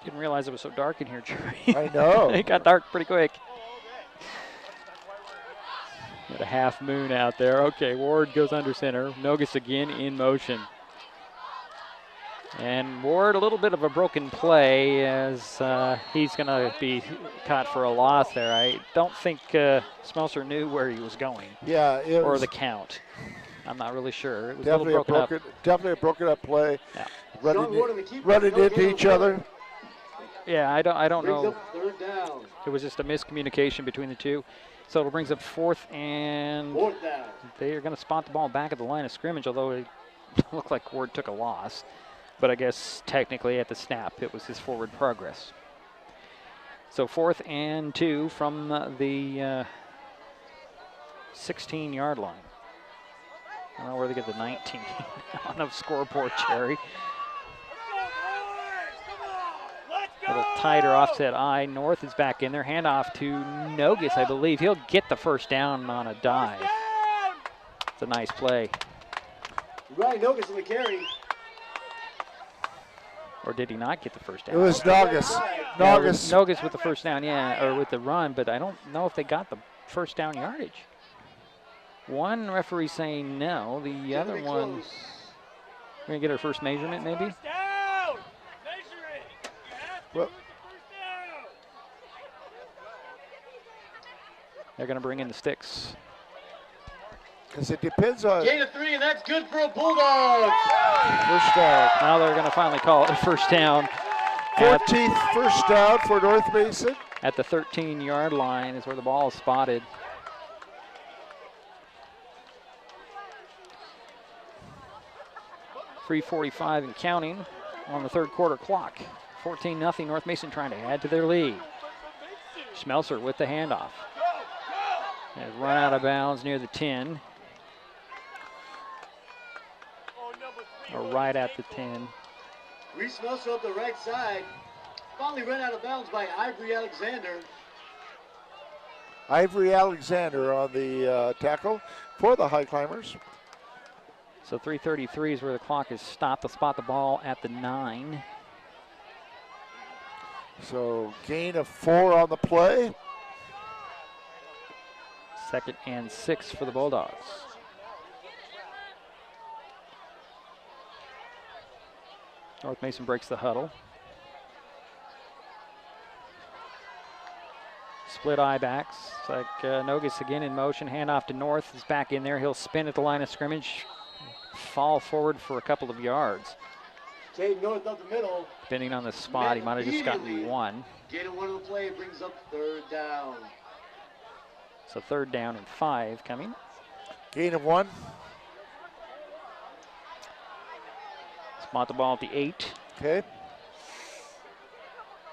Didn't realize it was so dark in here, Jerry. I know. It got dark pretty quick. Got a half moon out there. Okay, Ward goes under center. Nogus again in motion. And Ward, a little bit of a broken play as he's going to be caught for a loss there. I don't think Smelser knew where he was going. Yeah, or the count. I'm not really sure. It was definitely a broken up play. Yeah. Running into each other. Yeah, I don't know. It was just a miscommunication between the two. So it brings up 4th and they are going to spot the ball back at the line of scrimmage, although it looked like Ward took a loss. But I guess technically at the snap, it was his forward progress. So 4th and 2 from the 16-yard line. I don't know where they get the 19 on the scoreboard, Jerry. A little tighter offset I. North is back in there. Handoff to Nogus, I believe. He'll get the first down on a dive. It's a nice play. Right, Nogus in the carry. Or did he not get the first down? It was Nogus. Nogus with the first down, yeah, or with the run, but I don't know if they got the first down yardage. One referee saying no. The other one, we're going to get our first measurement maybe? Well, they're going to bring in the sticks. Because it depends on. Gain of 3, and that's good for a Bulldogs. First down. Now they're going to finally call it a first down. 14th first down for North Mason. At the 13-yard line is where the ball is spotted. .345 and counting on the third quarter clock. 14-0 North Mason trying to add to their lead. Schmelzer with the handoff. Has run out of bounds near the 10. Or right at the 10. Reese Schmelzer up the right side. Finally run out of bounds by Ivory Alexander. Ivory Alexander on the tackle for the Highclimbers. So 3:33 is where the clock is stopped. They'll spot the ball at the 9. So gain of 4 on the play. 2nd and 6 for the Bulldogs. North Mason breaks the huddle. Split eye backs. It's like Nogus again in motion. Handoff to North. Is back in there. He'll spin at the line of scrimmage. Fall forward for a couple of yards. Cade North up the middle. Depending on the spot, he might have just gotten 1. Getting 1 on the play brings up 3rd down. So 3rd down and 5 coming. Gain of 1. Spot the ball at the 8. Okay.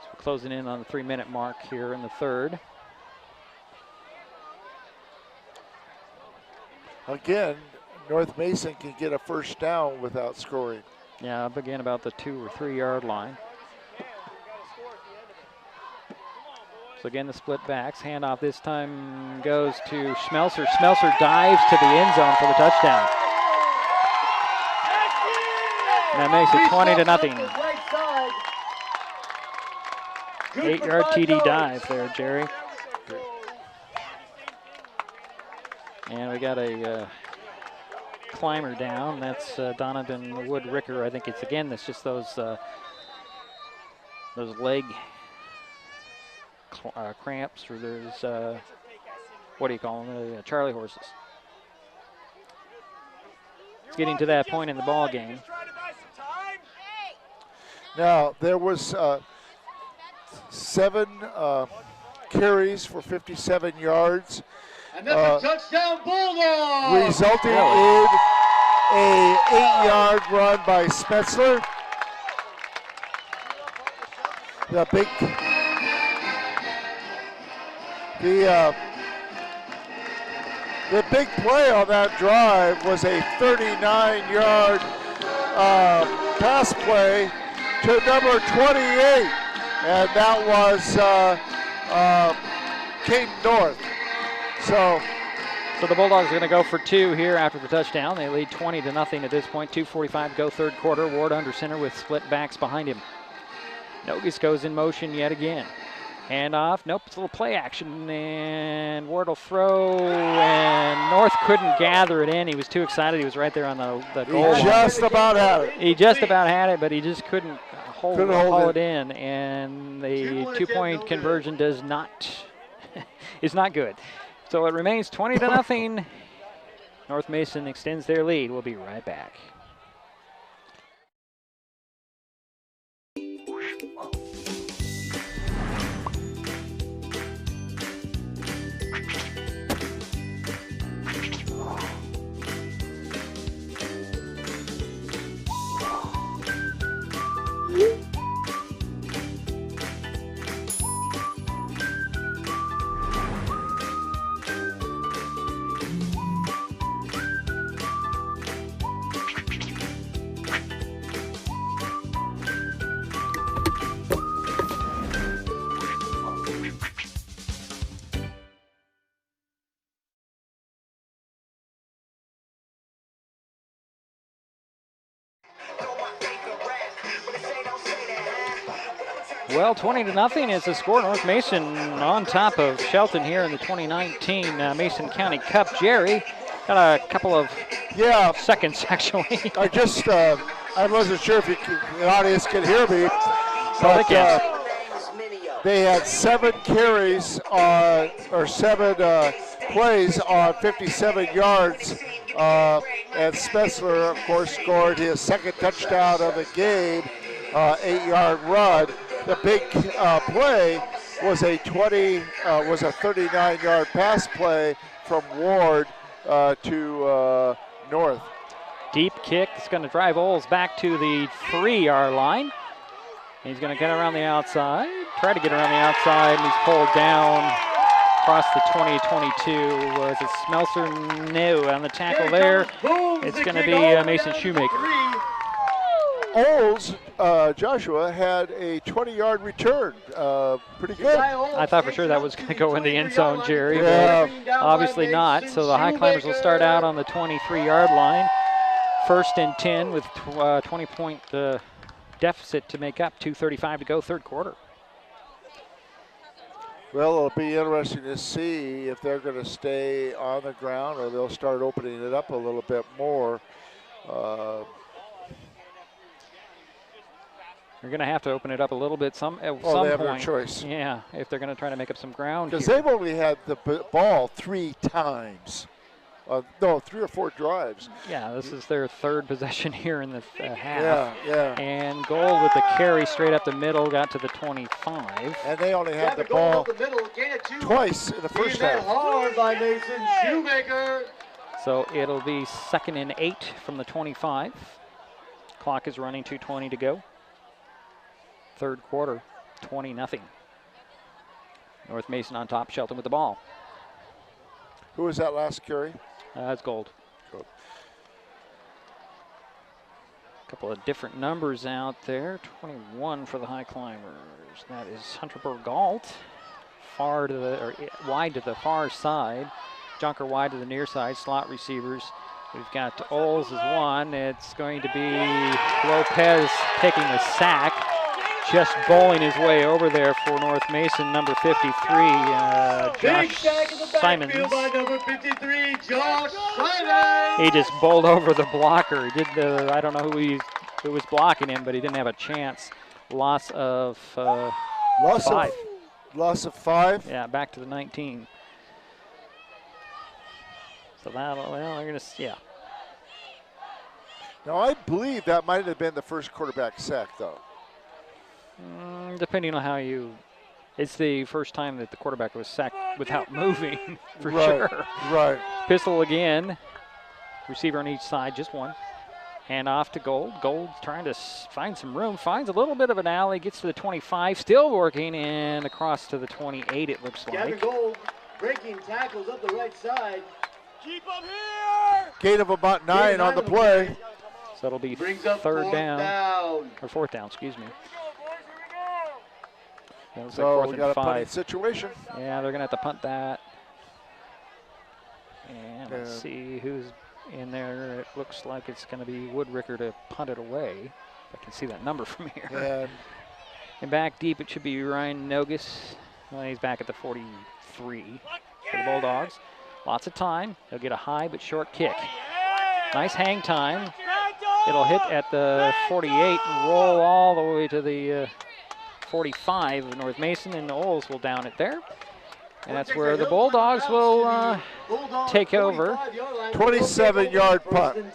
So we're closing in on the 3-minute mark here in the 3rd. Again, North Mason can get a first down without scoring. Yeah, up again about the 2 or 3 yard line. So again, the split backs. Handoff this time goes to Schmelzer. Schmelzer dives to the end zone for the touchdown. And that makes it 20-0. 8-yard TD dive there, Jerry. And we got a climber down. That's Donovan Wood-Ricker. I think it's again. That's just those leg cramps, or there's what do you call them? Charlie horses. It's getting to that point in the ball game. Now there was 7 carries for 57 yards. And that's a touchdown, Bulldogs! Resulting in a 8-yard run by Spetzler. The big play on that drive was a 39-yard pass play to number 28, and that was Caden North. So the Bulldogs are going to go for 2 here after the touchdown. They lead 20-0 at this point. 2:45 go third quarter. Ward under center with split backs behind him. Nogus goes in motion yet again. Handoff. Nope, it's a little play action, and Ward will throw, and North couldn't gather it in. He was too excited. He was right there on the goal line. He just about had it. He just about had it, but he just couldn't haul it in, and the 2-point conversion does not is not good. So it remains 20-0. North Mason extends their lead. We'll be right back. Well, 20-0 is the score. North Mason on top of Shelton here in the 2019 Mason County Cup. Jerry, Got a couple of seconds, actually. I wasn't sure if the audience could hear me, but they had 7 carries or 7 plays on 57 yards. And Spetzler, of course, scored his second touchdown of the game, 8-yard run. The big play was a 39-yard pass play from Ward to North. Deep kick. It's going to drive Oles back to the 3-yard line. He's going to get around the outside, try to get around the outside, and he's pulled down across the 20-22. Was it Smelser? No, on the tackle there. It's going to be Mason Shoemaker. Oles, Joshua, had a 20-yard return. Pretty good. I thought for sure that was going to go in the end zone, Jerry, but obviously not. So the Highclimbers will start out on the 23-yard line. 1st and 10 with 20-point deficit to make up. 2:35 to go, third quarter. Well, it'll be interesting to see if they're going to stay on the ground or they'll start opening it up a little bit more. They're going to have to open it up a little bit at some they point. have no choice. Yeah, if they're going to try to make up some ground. Because they've only had the ball 3 times. 3 or 4 drives. Yeah, this is their 3rd possession here in the half. Yeah. And Gold with the carry straight up the middle, got to the 25. And they only had the ball twice in the first half. Hard by Mason Shoemaker. So it'll be 2nd and 8 from the 25. Clock is running, 2:20 to go. Third quarter, 20-0. North Mason on top, Shelton with the ball. Who was that last carry? That's Gold. A couple of different numbers out there. 21 for the Highclimbers. That is Hunter Bergault. Wide to the far side. Junker wide to the near side. Slot receivers. We've got Oles as one. It's going to be Lopez taking the sack. Just bowling his way over there for North Mason, number 53, Josh Simons. By number 53, Josh Simons. He just bowled over the blocker. He did I don't know who was blocking him, but he didn't have a chance. Loss of 5. Loss of 5? Yeah, back to the 19. So they're going to, yeah. Now, I believe that might have been the first quarterback sack, though. Depending on how it's the first time that the quarterback was sacked without moving, for sure. Right. Pistol again. Receiver on each side, just one. Hand off to Gold. Gold trying to find some room. Finds a little bit of an alley. Gets to the 25. Still working. And across to the 28, it looks like. Gavin Gold breaking tackles up the right side. Keep up here! Gain of about 9 on the play. So it'll be Brings up third down. Or 4th down, excuse me. So like we got a 5. punting situation. Yeah, they're going to have to punt that. And let's see who's in there. It looks like it's going to be Woodricker to punt it away. I can see that number from here. And back deep, it should be Ryan Nogus. Well, he's back at the 43 for the Bulldogs. Lots of time. He'll get a high but short kick. Nice hang time. It'll hit at the 48 and roll all the way to the 45 of North Mason, and the Oles will down it there. And that's where the Bulldogs will take over. 27-yard punt.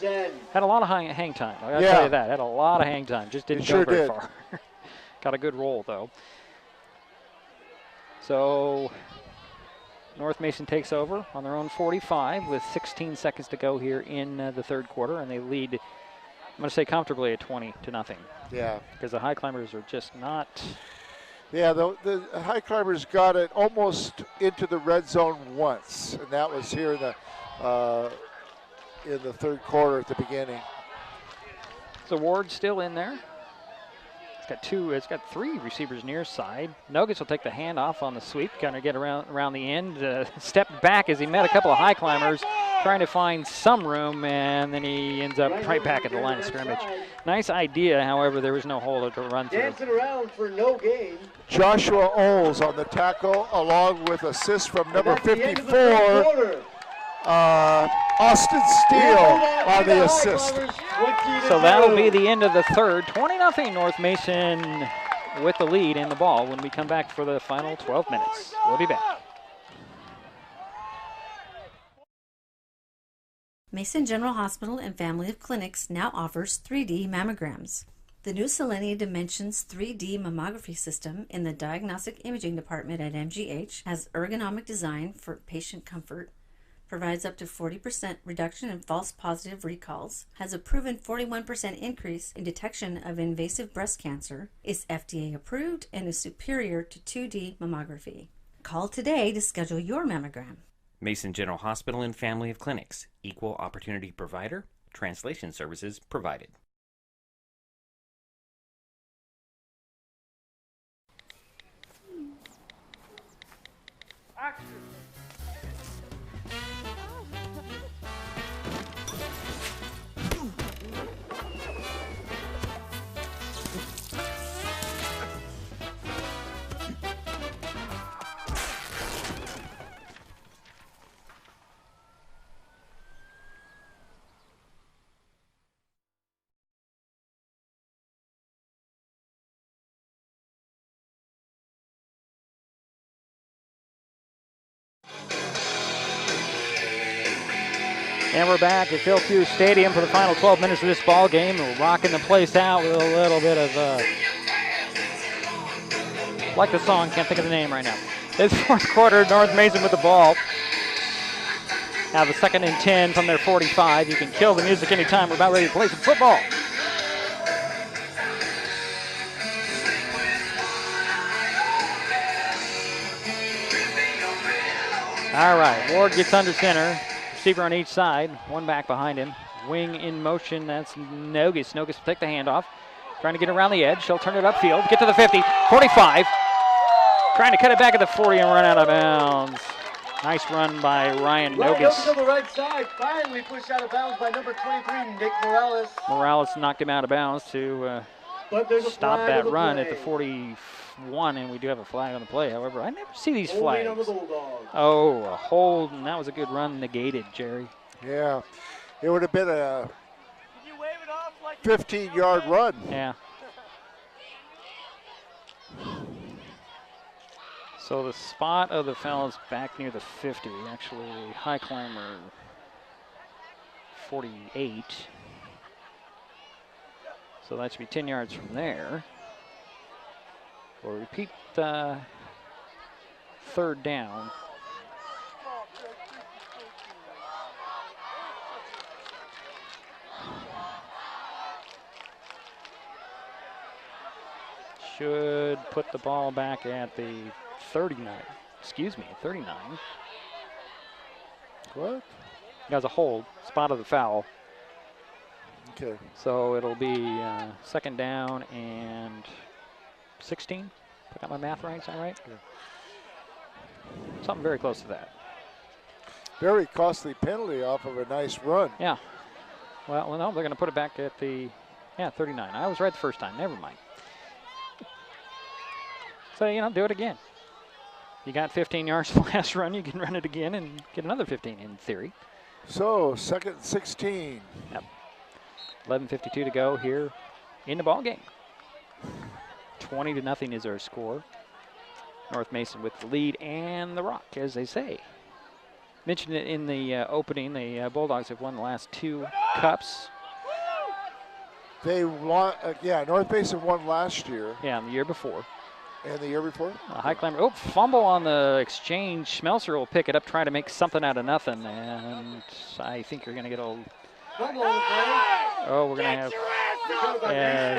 Had a lot of hang time. I gotta tell you that. Had a lot of hang time. Just didn't go very far. Got a good roll, though. So North Mason takes over on their own 45 with 16 seconds to go here in the third quarter, and they lead, I'm going to say comfortably at 20-0. Yeah. Because the Highclimbers are just not. Yeah, the Highclimbers got it almost into the red zone once, and that was here in the third quarter at the beginning. So Ward's still in there. It's got 3 receivers near side. Nogus will take the handoff on the sweep, kind of get around the end, stepped back as he met a couple of Highclimbers, trying to find some room, and then he ends up right back at the line of scrimmage. Nice idea, however, there was no hole to run through. Dancing around for no gain. Joshua Oles on the tackle, along with assist from number 54. Austin Steele on the assist. So that'll be the end of the third. 20-0 North Mason with the lead in the ball when we come back for the final 12 minutes. We'll be back. Mason General Hospital and Family of Clinics now offers 3D mammograms. The new Selenia Dimensions 3D mammography system in the Diagnostic Imaging Department at MGH has ergonomic design for patient comfort, provides up to 40% reduction in false positive recalls, has a proven 41% increase in detection of invasive breast cancer, is FDA approved, and is superior to 2D mammography. Call today to schedule your mammogram. Mason General Hospital and Family of Clinics, equal opportunity provider, translation services provided. Action. And we're back at Phil Pugh Stadium for the final 12 minutes of this ball game. We're rocking the place out with a little bit of, like the song, can't think of the name right now. It's fourth quarter, North Mason with the ball. Have a 2nd and 10 from their 45. You can kill the music anytime. We're about ready to play some football. All right, Ward gets under center. Receiver on each side, one back behind him. Wing in motion, that's Nogus. Nogus will take the handoff. Trying to get around the edge. She'll turn it upfield, get to the 50, 45. Trying to cut it back at the 40 and run out of bounds. Nice run by Ryan Nogus. On the right side, finally pushed out of bounds by number 23, Nick Morales. Morales knocked him out of bounds to stop that run at the 41, and we do have a flag on the play. However, I never see these flags. On the Bulldogs. Oh, a hold, and that was a good run negated, Jerry. Yeah, it would have been a 15-yard run. Yeah. So the spot of the foul is back near the 50. Actually, Highclimber 48. So that should be 10 yards from there. We'll repeat the third down. Should put the ball back at the 39. Excuse me, 39. What? As a hold, spot of the foul. Okay. So it'll be 2nd down and 16. I got my math right, is that right? Yeah. Something very close to that. Very costly penalty off of a nice run. Yeah. Well, no, they're going to put it back at the, 39. I was right the first time. Never mind. So, do it again. You got 15 yards the last run. You can run it again and get another 15 in theory. So, 2nd and 16. Yep. 11:52 to go here in the ball game. 20-0 is our score. North Mason with the lead and the rock, as they say. Mentioned it in the opening. The Bulldogs have won the last 2 cups. They won. North Mason won last year. Yeah, and the year before. And the year before? Highclimber. Oh, fumble on the exchange. Schmelzer will pick it up, try to make something out of nothing. And I think you're going to get a... Oh, we're going to have...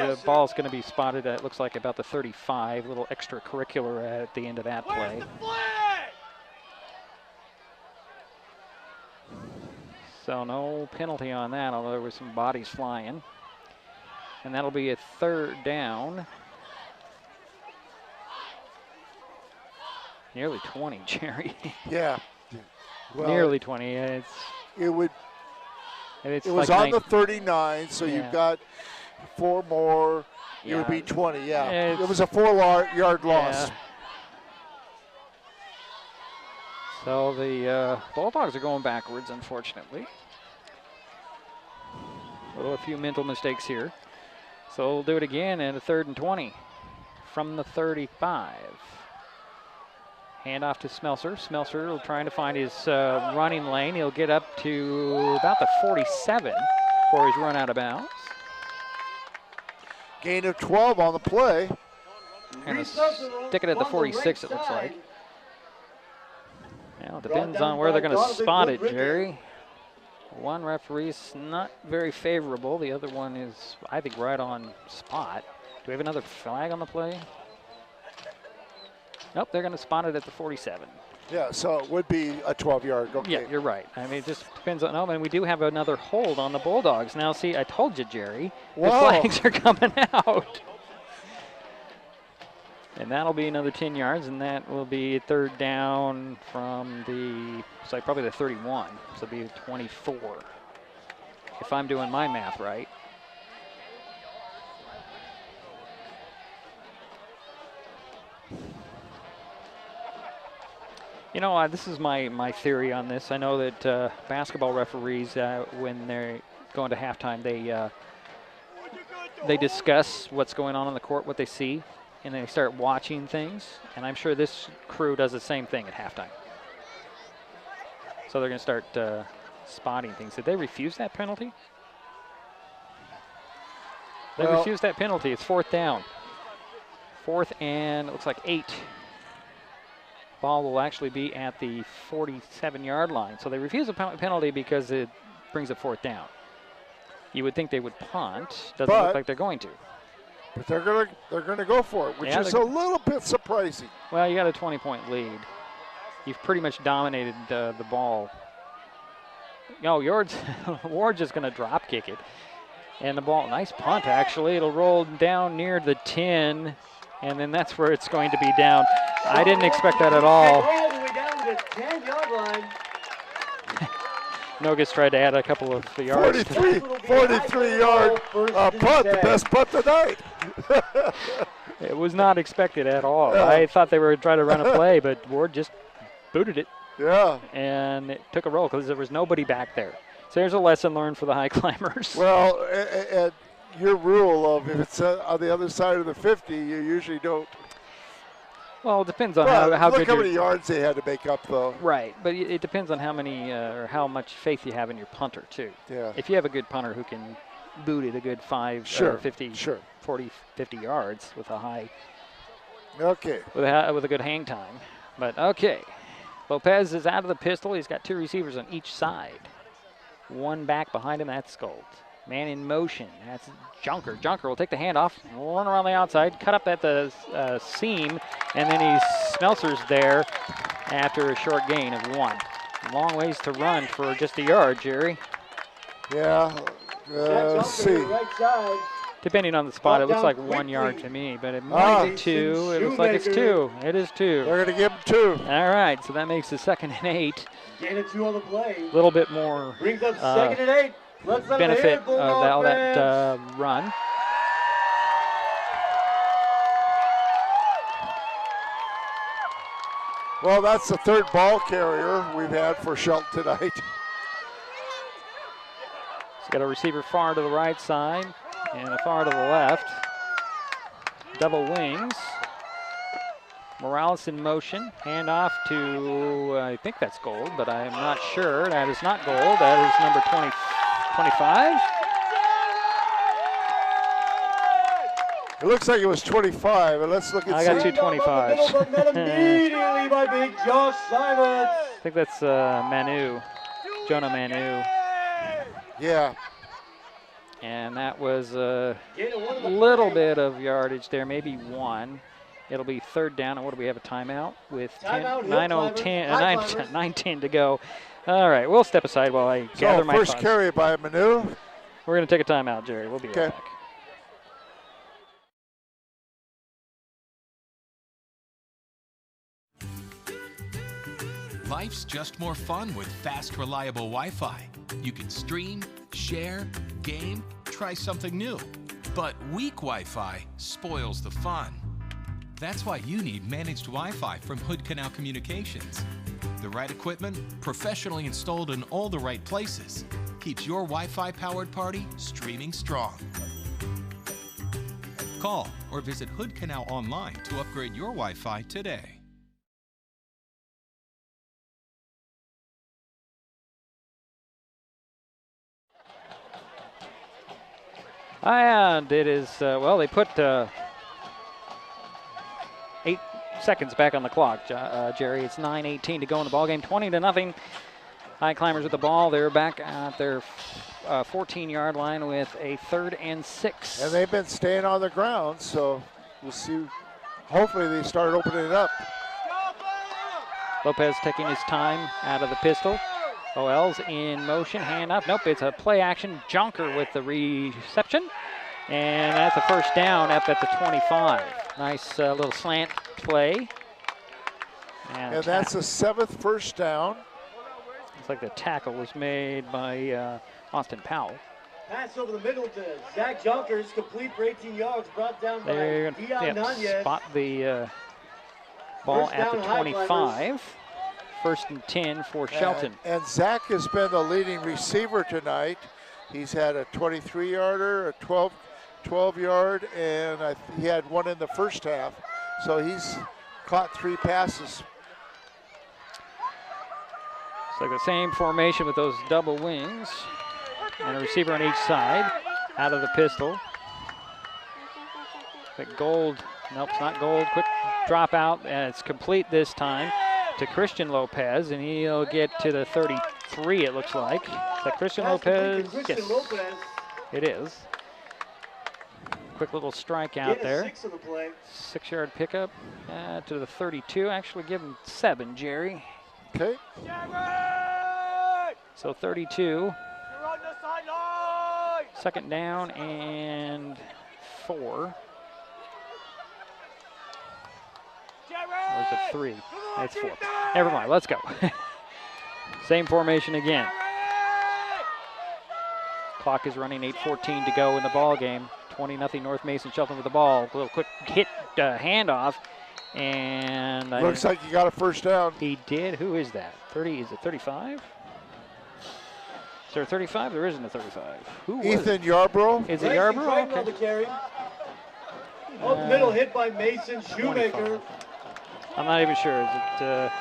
the ball's going to be spotted at, it looks like, about the 35. A little extracurricular at the end of that play. So no penalty on that, although there were some bodies flying. And that'll be a 3rd down. Nearly 20, Jerry. Yeah. Well, nearly 20. It was like on the 39, so you've got 4 more. Yeah. It would be 20, yeah. It was a 4-yard loss. Yeah. So the Bulldogs are going backwards, unfortunately. A few mental mistakes here. So we'll do it again at a 3rd and 20 from the 35. Hand off to Smelser. Smelser trying to find his running lane. He'll get up to about the 47 before he's run out of bounds. Gain of 12 on the play. And stick it at the 46, it looks like. Well, it depends on where they're going to spot it, Jerry. One referee's not very favorable. The other one is, I think, right on spot. Do we have another flag on the play? Nope, they're going to spot it at the 47. Yeah, so it would be a 12-yard. Okay. Yeah, you're right. I mean, it just depends on. Oh, and we do have another hold on the Bulldogs. Now, see, I told you, Jerry. Whoa. The flags are coming out. And that'll be another 10 yards, and that will be 3rd down from the, so probably the 31. So it'll be 24, if I'm doing my math right. You know, this is my theory on this. I know that basketball referees, when they're going to halftime, they discuss what's going on the court, what they see, and they start watching things. And I'm sure this crew does the same thing at halftime. So they're going to start spotting things. Did they refuse that penalty? They refused that penalty. It's 4th down. 4th and it looks like 8. Ball will actually be at the 47-yard line. So they refuse a penalty because it brings up 4th down. You would think they would punt. Doesn't look like they're going to. But they're gonna go for it, which is a little bit surprising. Well, you got a 20-point lead. You've pretty much dominated the ball. No, Ward's just going to drop kick it. And the ball, nice punt actually. It'll roll down near the 10, and then that's where it's going to be down. I didn't expect that at all. All the way down to the 10-yard line. Nogus tried to add a couple of yards. 43-yard punt, the best punt tonight. It was not expected at all. I thought they were trying to run a play, but Ward just booted it. Yeah. And it took a roll because there was nobody back there. So there's a lesson learned for the Highclimbers. Well, and your rule of if it's on the other side of the 50, you usually don't. Well, it depends on how good. Look how many yards they had to make up, though. Right, but it depends on how many or how much faith you have in your punter, too. Yeah. If you have a good punter who can boot it a good 40, 50 yards with a high. Okay. With a good hang time. But, okay. Lopez is out of the pistol. He's got 2 receivers on each side. 1 back behind him, that's Gold. Man in motion, that's Junker. Junker will take the handoff, run around the outside, cut up at the seam, and then Smelser's there after a short gain of 1. Long ways to run for just a yard, Jerry. Yeah, let's see. Right side. Depending on the spot, it looks like 1 yard to me, but it might be 2. It looks like it's 2. It is 2. They're going to give him 2. All right, so that makes it 2nd and 8. Gain of 2 on the play. A little bit more brings up 2nd and 8. Let's benefit of all that run. Well, that's the 3rd ball carrier we've had for Shelton tonight. He's got a receiver far to the right side and a far to the left. Double wings. Morales in motion. Hand off to, I think that's Gold, but I'm not sure. That is not Gold. That is number 25. It looks like it was 25, and let's look at. I got 2 25s. Immediately by big Josh Simons. I think that's Jonah Manu. Yeah. And that was a little bit of yardage there, maybe 1. It'll be 3rd down, and what do we have, a timeout with 9:10 to go. All right, we'll step aside while I gather my thoughts. First carry by Manu. We're going to take a timeout, Jerry. We'll be right back. Life's just more fun with fast, reliable Wi-Fi. You can stream, share, game, try something new. But weak Wi-Fi spoils the fun. That's why you need managed Wi-Fi from Hood Canal Communications. The right equipment, professionally installed in all the right places. keeps your Wi-Fi powered party streaming strong. Call or visit Hood Canal online to upgrade your Wi-Fi today. And it is, well, they put 8 seconds back on the clock, Jerry. It's 9:18 to go in the ballgame, 20-0. Highclimbers with the ball. They're back at their 14-yard line with a 3rd and 6. And they've been staying on the ground, so we'll see. Hopefully they start opening it up. Lopez taking his time out of the pistol. OL's in motion, hand up. Nope, it's a play action. Jonker with the reception. And that's a first down up at the 25. Nice little slant play. And that's the 7th first down. Looks like the tackle was made by Austin Powell. Pass over the middle to Zach Jonkers, complete for 18 yards, brought down by Dion Nunez. Spot the ball at the 25. 1st and 10 for Shelton. And Zach has been the leading receiver tonight. He's had a 23-yarder, a 12-yard, and he had one in the first half. So he's caught 3 passes. It's like the same formation with those double wings. And a receiver on each side. Out of the pistol. But Gold, nope, it's not Gold. Quick drop out, and it's complete this time to Christian Lopez, and he'll get to the 33, it looks like. Is that Christian Lopez? Yes, it is. Quick little strike out there. 6-yard pickup to the 32. Actually, give him 7, Jerry. Okay. So 32. 2nd down and 4. Or is it 3? It's 4. Never mind, let's go. Same formation again. Clock is running, 8:14 to go in the ball game. 20-0 North Mason. Shelton with the ball. A little quick hit handoff. And looks like he got a first down. He did. Who is that? 30? Is it 35? Is there a 35? There isn't a 35. Who was Ethan Yarbrough. Is it Yarbrough? Okay. On the carry. Up the middle, hit by Mason Shoemaker. 25. I'm not even sure. Is it?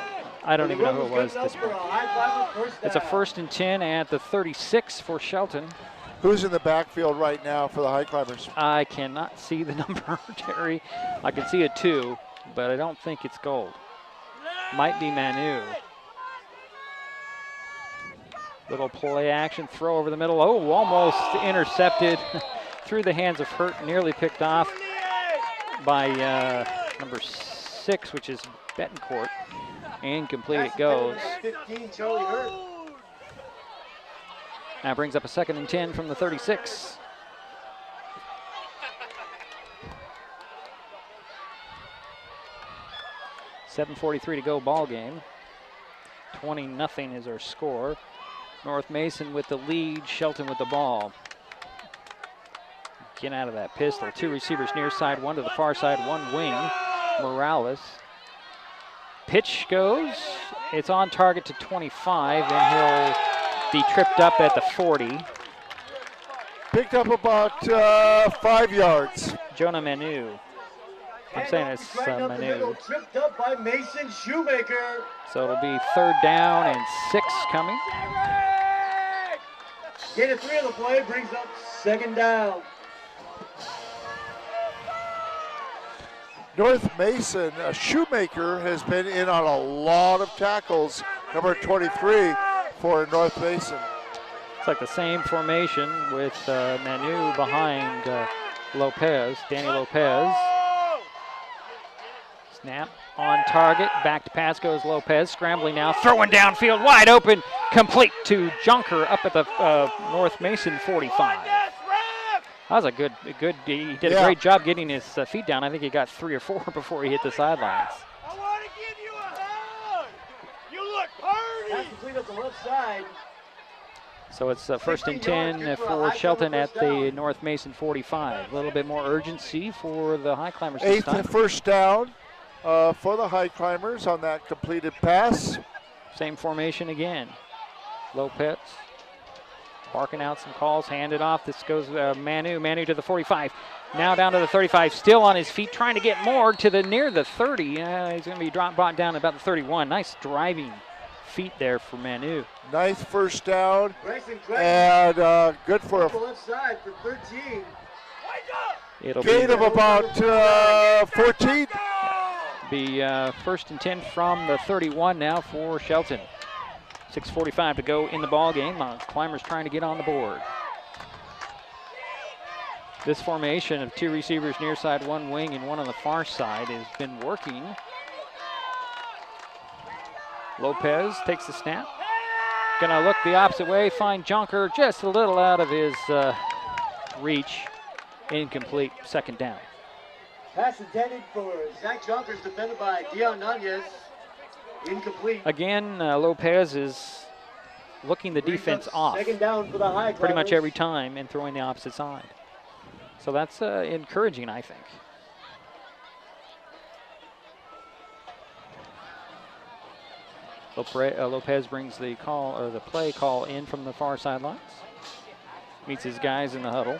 I don't even know who it was. This point. It's a 1st and 10 at the 36 for Shelton. Who's in the backfield right now for the Highclimbers? I cannot see the number, Terry. I can see a 2, but I don't think it's Gold. Might be Manu. Little play action, throw over the middle. Oh, almost intercepted through the hands of Hurt, nearly picked off by number 6, which is Betancourt. Incomplete it goes. 15, Charlie Hurt. That brings up a 2nd and 10 from the 36. .7:43 to go ball game. 20-0 is our score. North Mason with the lead, Shelton with the ball. Get out of that pistol. 2 receivers near side, 1 to the far side, 1 wing. Morales. Pitch goes. It's on target to 25, and he'll be tripped up at the 40. Picked up about 5 yards. Jonah Manu. I'm saying it's Manu. Tripped up by Mason Shoemaker. So it'll be 3rd down and 6 coming. Gain of 3 on the play, brings up 2nd down. North Mason, Shoemaker has been in on a lot of tackles. Number 23 for North Mason. It's like the same formation with Manu behind Lopez, Danny Lopez. Snap on target, back to pass goes Lopez, scrambling now, throwing downfield, wide open, complete to Junker up at the North Mason 45. That was a good. He did a great job getting his feet down. I think he got 3 or 4 before he hit the sidelines. I want to give you a hug. You look pretty. That's complete up the left side. So it's 1st and 10 for Shelton at the North Mason 45. A little bit more urgency for the Highclimbers this 8th time. and first down for the Highclimbers on that completed pass. Same formation again. Lopez Barking out some calls, handed off. This goes Manu. Manu to the 45. Now down to the 35, still on his feet, trying to get more to the near the 30. He's going to be brought down about the 31. Nice driving feet there for Manu. Nice first down, and good for a left side for 13. It'll gain be of about 14. Be first and 10 from the 31 now for Shelton. 6:45 to go in the ball game. Climbers trying to get on the board. This formation of 2 receivers near side, 1 wing, and 1 on the far side has been working. Lopez takes the snap. Gonna look the opposite way, find Jonker just a little out of his reach. Incomplete, second down. Pass intended for Zach Jonkers, defended by Dion Nunez. Incomplete. Again, Lopez is looking the defense off Second down for the Highclimbers. pretty much every time and throwing the opposite side. So that's encouraging, I think. Lopez brings the call or the play call in from the far sidelines. Meets his guys in the huddle.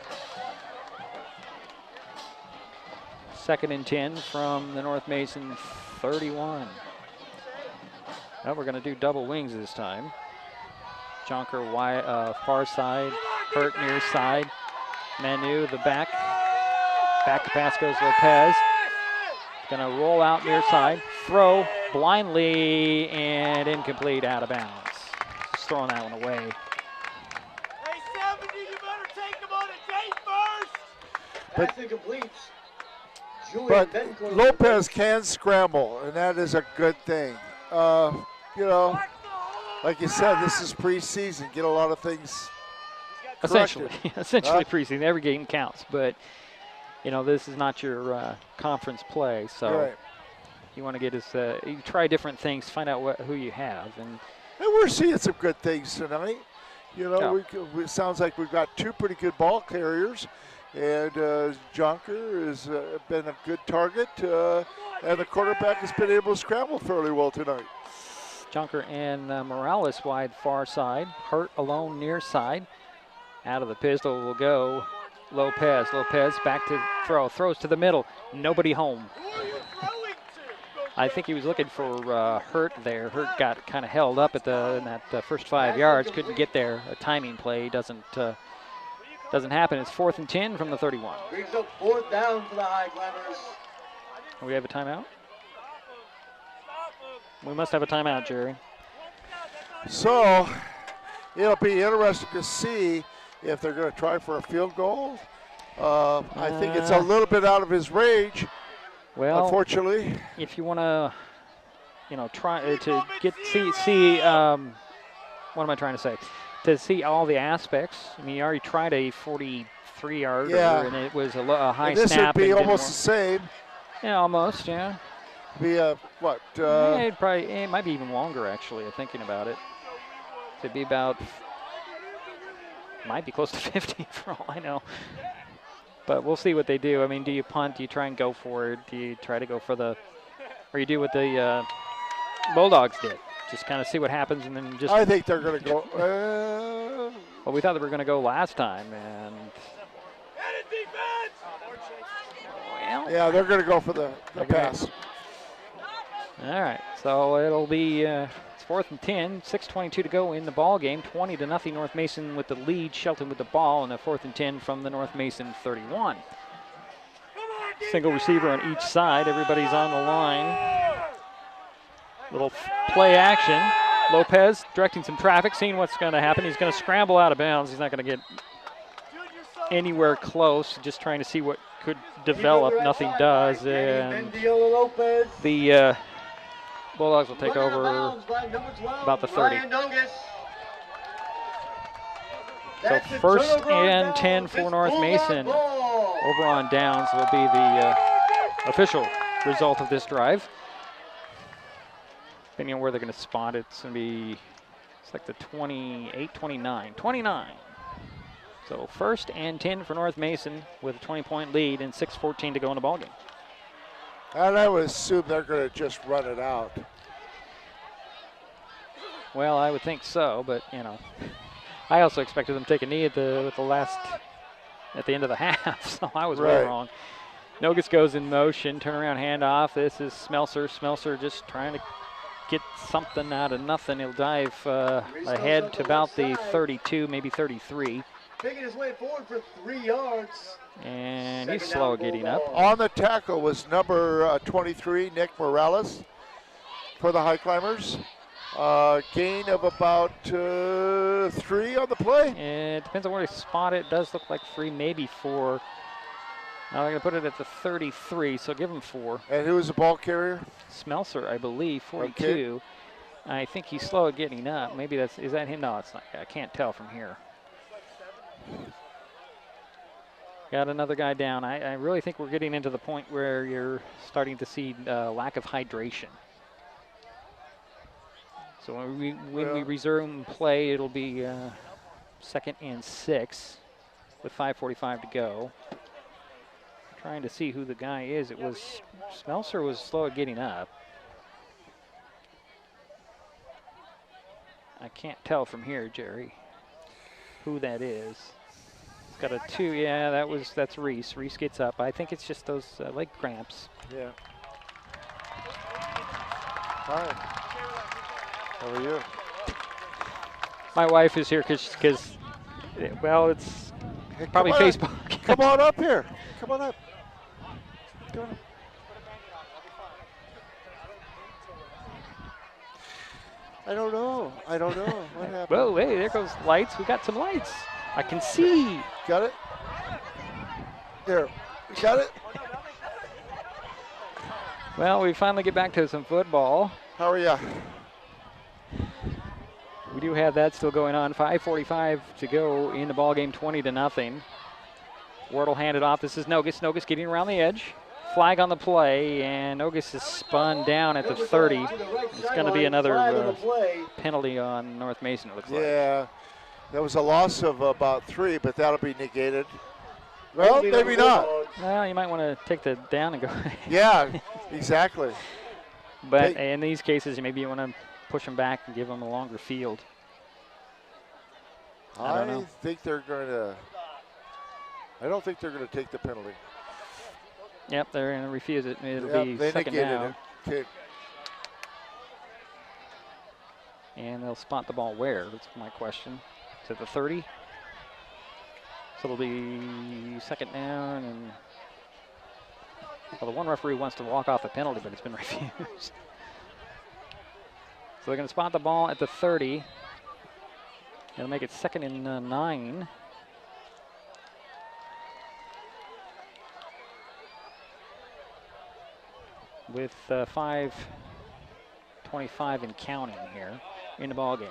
Second and 10 from the North Mason 31. Well, we're going to do double wings this time. Jonker far side, Hurt near side. Manu the back. Back to pass goes Lopez. Going to roll out near side. Throw blindly and incomplete, out of bounds. Just throwing that one away. Hey, 70, you better take him on a date first. Pass incomplete. But Lopez can scramble, and that is a good thing. You know, like you said, this is preseason. Get a lot of things Essentially corrected. preseason. Every game counts, but you know this is not your conference play, so Right. you want to get you try different things, find out who you have, and we're seeing some good things tonight. You know, it sounds like we've got 2 pretty good ball carriers, and Jonker has been a good target, and the quarterback has been able to scramble fairly well tonight. Jonker and Morales wide far side. Hurt alone near side. Out of the pistol will go Lopez. Lopez back to throw. Throws to the middle. Nobody home. I think he was looking for Hurt there. Hurt got kind of held up at in that first 5 yards. Couldn't get there. A timing play doesn't happen. It's 4th and 10 from the 31. Brings up 4th down for the Highclimbers. We have a timeout? We must have a timeout, Jerry. So it'll be interesting to see if they're going to try for a field goal. I think it's a little bit out of his range. Well, unfortunately, if you want to, try to see what am I trying to say? To see all the aspects. I mean, you already tried a 43-yarder, and it was a high this snap. This would be almost the same. Yeah, almost. Yeah. Be what? It might be even longer, actually. Thinking about it, it'd be about. Might be close to 50 for all I know. But we'll see what they do. I mean, do you punt? Do you try and go for it? Do you try to go for or you do what the Bulldogs did? Just kind of see what happens and then just. I think they're going to go. Well, we thought they were going to go last time, and. Well, yeah, they're going to go for the pass. All right, so it'll be it's 4th and 10, 6:22 to go in the ball game. 20-0 North Mason with the lead. Shelton with the ball, and a 4th and 10 from the North Mason 31. Single receiver on each side. Everybody's on the line. Little play action. Lopez directing some traffic, seeing what's going to happen. He's going to scramble out of bounds. He's not going to get anywhere close. Just trying to see what could develop. Nothing does, and the Bulldogs will take over about the 30. So 1st and 10 for North Mason. Over on downs will be the official result of this drive. Depending on where they're going to spot it, it's going to be, it's like the 28, 29. So 1st and 10 for North Mason with a 20-point lead and 6:14 to go in the ballgame. And I would assume they're going to just run it out. Well, I would think so, but, I also expected them to take a knee at the end of the half, so I was way wrong. Nogus goes in motion, turnaround handoff. This is Smelser. Smelser just trying to get something out of nothing. He'll dive ahead to about the 32, maybe 33. Taking his way forward for 3 yards. And he's slow getting up. On the tackle was number 23, Nick Morales, for the Highclimbers. Gain of about 3 on the play. It depends on where they spot it. It does look like 3, maybe 4. Now they're going to put it at the 33, so give him 4. And who was the ball carrier? Smelser, I believe, 42. Okay. I think he's slow at getting up. Maybe is that him? No, it's not. I can't tell from here. Got another guy down. I really think we're getting into the point where you're starting to see lack of hydration. So when we resume play, it'll be 2nd and 6 with 5:45 to go. Trying to see who the guy is. It was Smelser was slow at getting up. I can't tell from here, Jerry, who that is. It's got a 2. Yeah, that's Reese. Reese gets up. I think it's just those leg cramps. Yeah. Hi. How are you? My wife is here because well, it's probably Facebook. Come on up here. Come on up. Come on. I don't know. What happened? Well, hey, there goes lights. We got some lights. I can see. Got it? There. Got it? Well, we finally get back to some football. How are you? We do have that still going on. 5:45 to go in the ball game, 20-0. Wardle handed off. This is Nogus. Nogus getting around the edge. Flag on the play, and Nogus is spun down at the 30. It's going to be another penalty on North Mason, it looks like. Yeah, that was a loss of about 3, but that'll be negated. Well, maybe not. Well, you might want to take the down and go. Yeah, exactly. But in these cases, maybe you want to push them back and give them a longer field. I don't know. Think they're going to. I don't think they're going to take the penalty. Yep, they're going to refuse it. It'll be 2nd down. Okay. And they'll spot the ball where? That's my question. To the 30. So it'll be 2nd down, and well, the one referee wants to walk off the penalty, but it's been refused. So they're going to spot the ball at the 30. It'll make it 2nd and 9. With 5:25 and counting here in the ball game.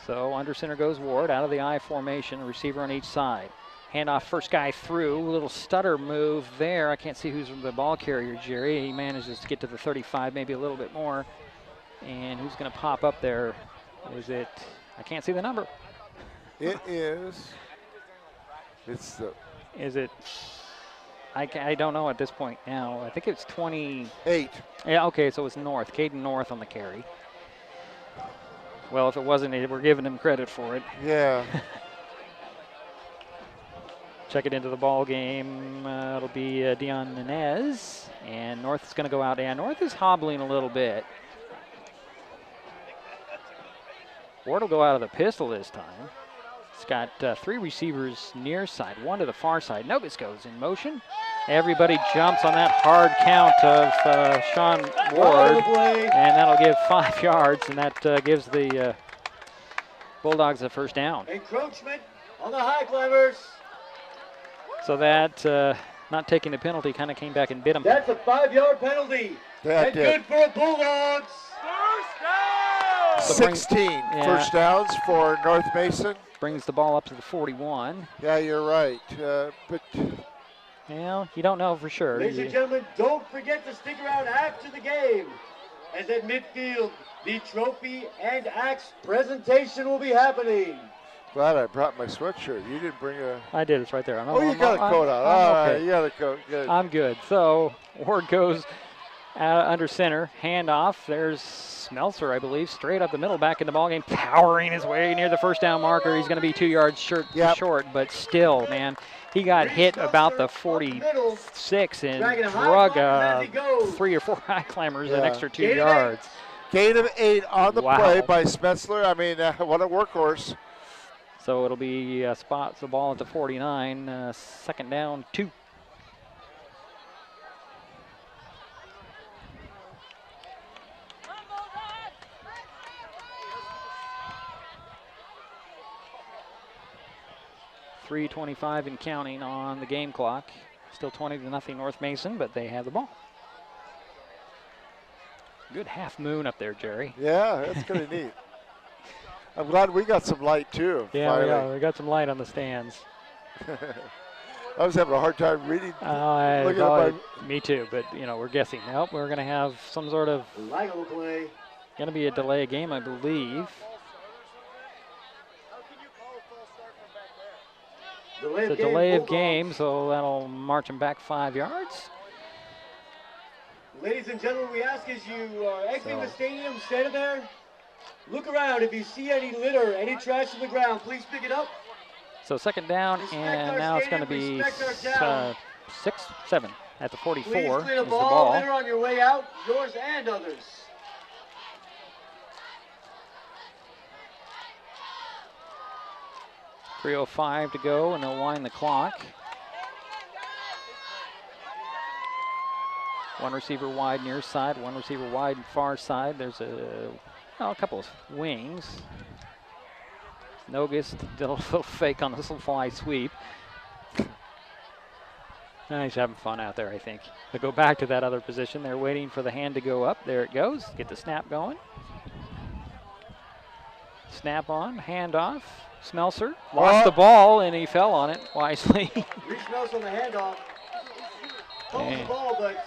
So under center goes Ward, out of the I formation, receiver on each side. Handoff, first guy through, little stutter move there. I can't see who's the ball carrier, Jerry. He manages to get to the 35, maybe a little bit more. And who's going to pop up there? Is it, I can't see the number. It is. It's the. Is it? I don't know at this point now. I think it's 28. 8. Yeah, okay, so it's North. Caden North on the carry. Well, if it wasn't, we're giving him credit for it. Yeah. Check it into the ball game. It'll be Dion Nenez. And North is going to go out. And North is hobbling a little bit. Ward will go out of the pistol this time. It's got 3 receivers near side, 1 to the far side. Nogus goes in motion. Everybody jumps on that hard count of Sean Ward, and that'll give 5 yards, and that gives the Bulldogs a first down. Encroachment on the Highclimbers. So that not taking the penalty kind of came back and bit him. That's a 5-yard penalty. That and did. good for the Bulldogs. First down! So 16 first downs for North Mason. Brings the ball up to the 41. Yeah, you're right. But well, you don't know for sure. Ladies and gentlemen, don't forget to stick around after the game. As at midfield, the trophy and axe presentation will be happening. Glad I brought my sweatshirt. You didn't bring a. I did. It's right there. You got a coat on. All right, you got a coat. Good. I'm good. So Ward goes under center, handoff. There's Smelser, I believe, straight up the middle, back in the ballgame, powering his way near the first down marker. He's going to be 2 yards short, but still, man, he got hit about the 46 and drug 3 or 4 high climbers an extra 2 yards. Gain of 8 on the play by Smetzler. I mean, what a workhorse. So it'll be spots the ball at the 49, second down, 2. .325 and counting on the game clock. Still 20-0 North Mason, but they have the ball. Good half moon up there, Jerry. Yeah, that's kind of neat. I'm glad we got some light, too. Yeah, we got some light on the stands. I was having a hard time reading. Me too, but, we're guessing. Nope, we're going to have some sort of... Going to be a delay of game, I believe. It's a delay of game, so that'll march him back 5 yards. Ladies and gentlemen, we ask as you are exiting the stadium, stand there, look around. If you see any litter, any trash on the ground, please pick it up. So second down, and now it's going to be 6, 7 at the 44 please clear the is ball. the ball. Litter on your way out, yours and others. .305 to go, and they'll wind the clock. One receiver wide near side, one receiver wide far side. There's a couple of wings. Nogus did a little fake on this little fly sweep. He's having fun out there, I think. They go back to that other position. They're waiting for the hand to go up. There it goes. Get the snap going. Snap on, hand off. Smelser lost the ball, and he fell on it wisely. Reese Smelser on the handoff. Holds the ball, but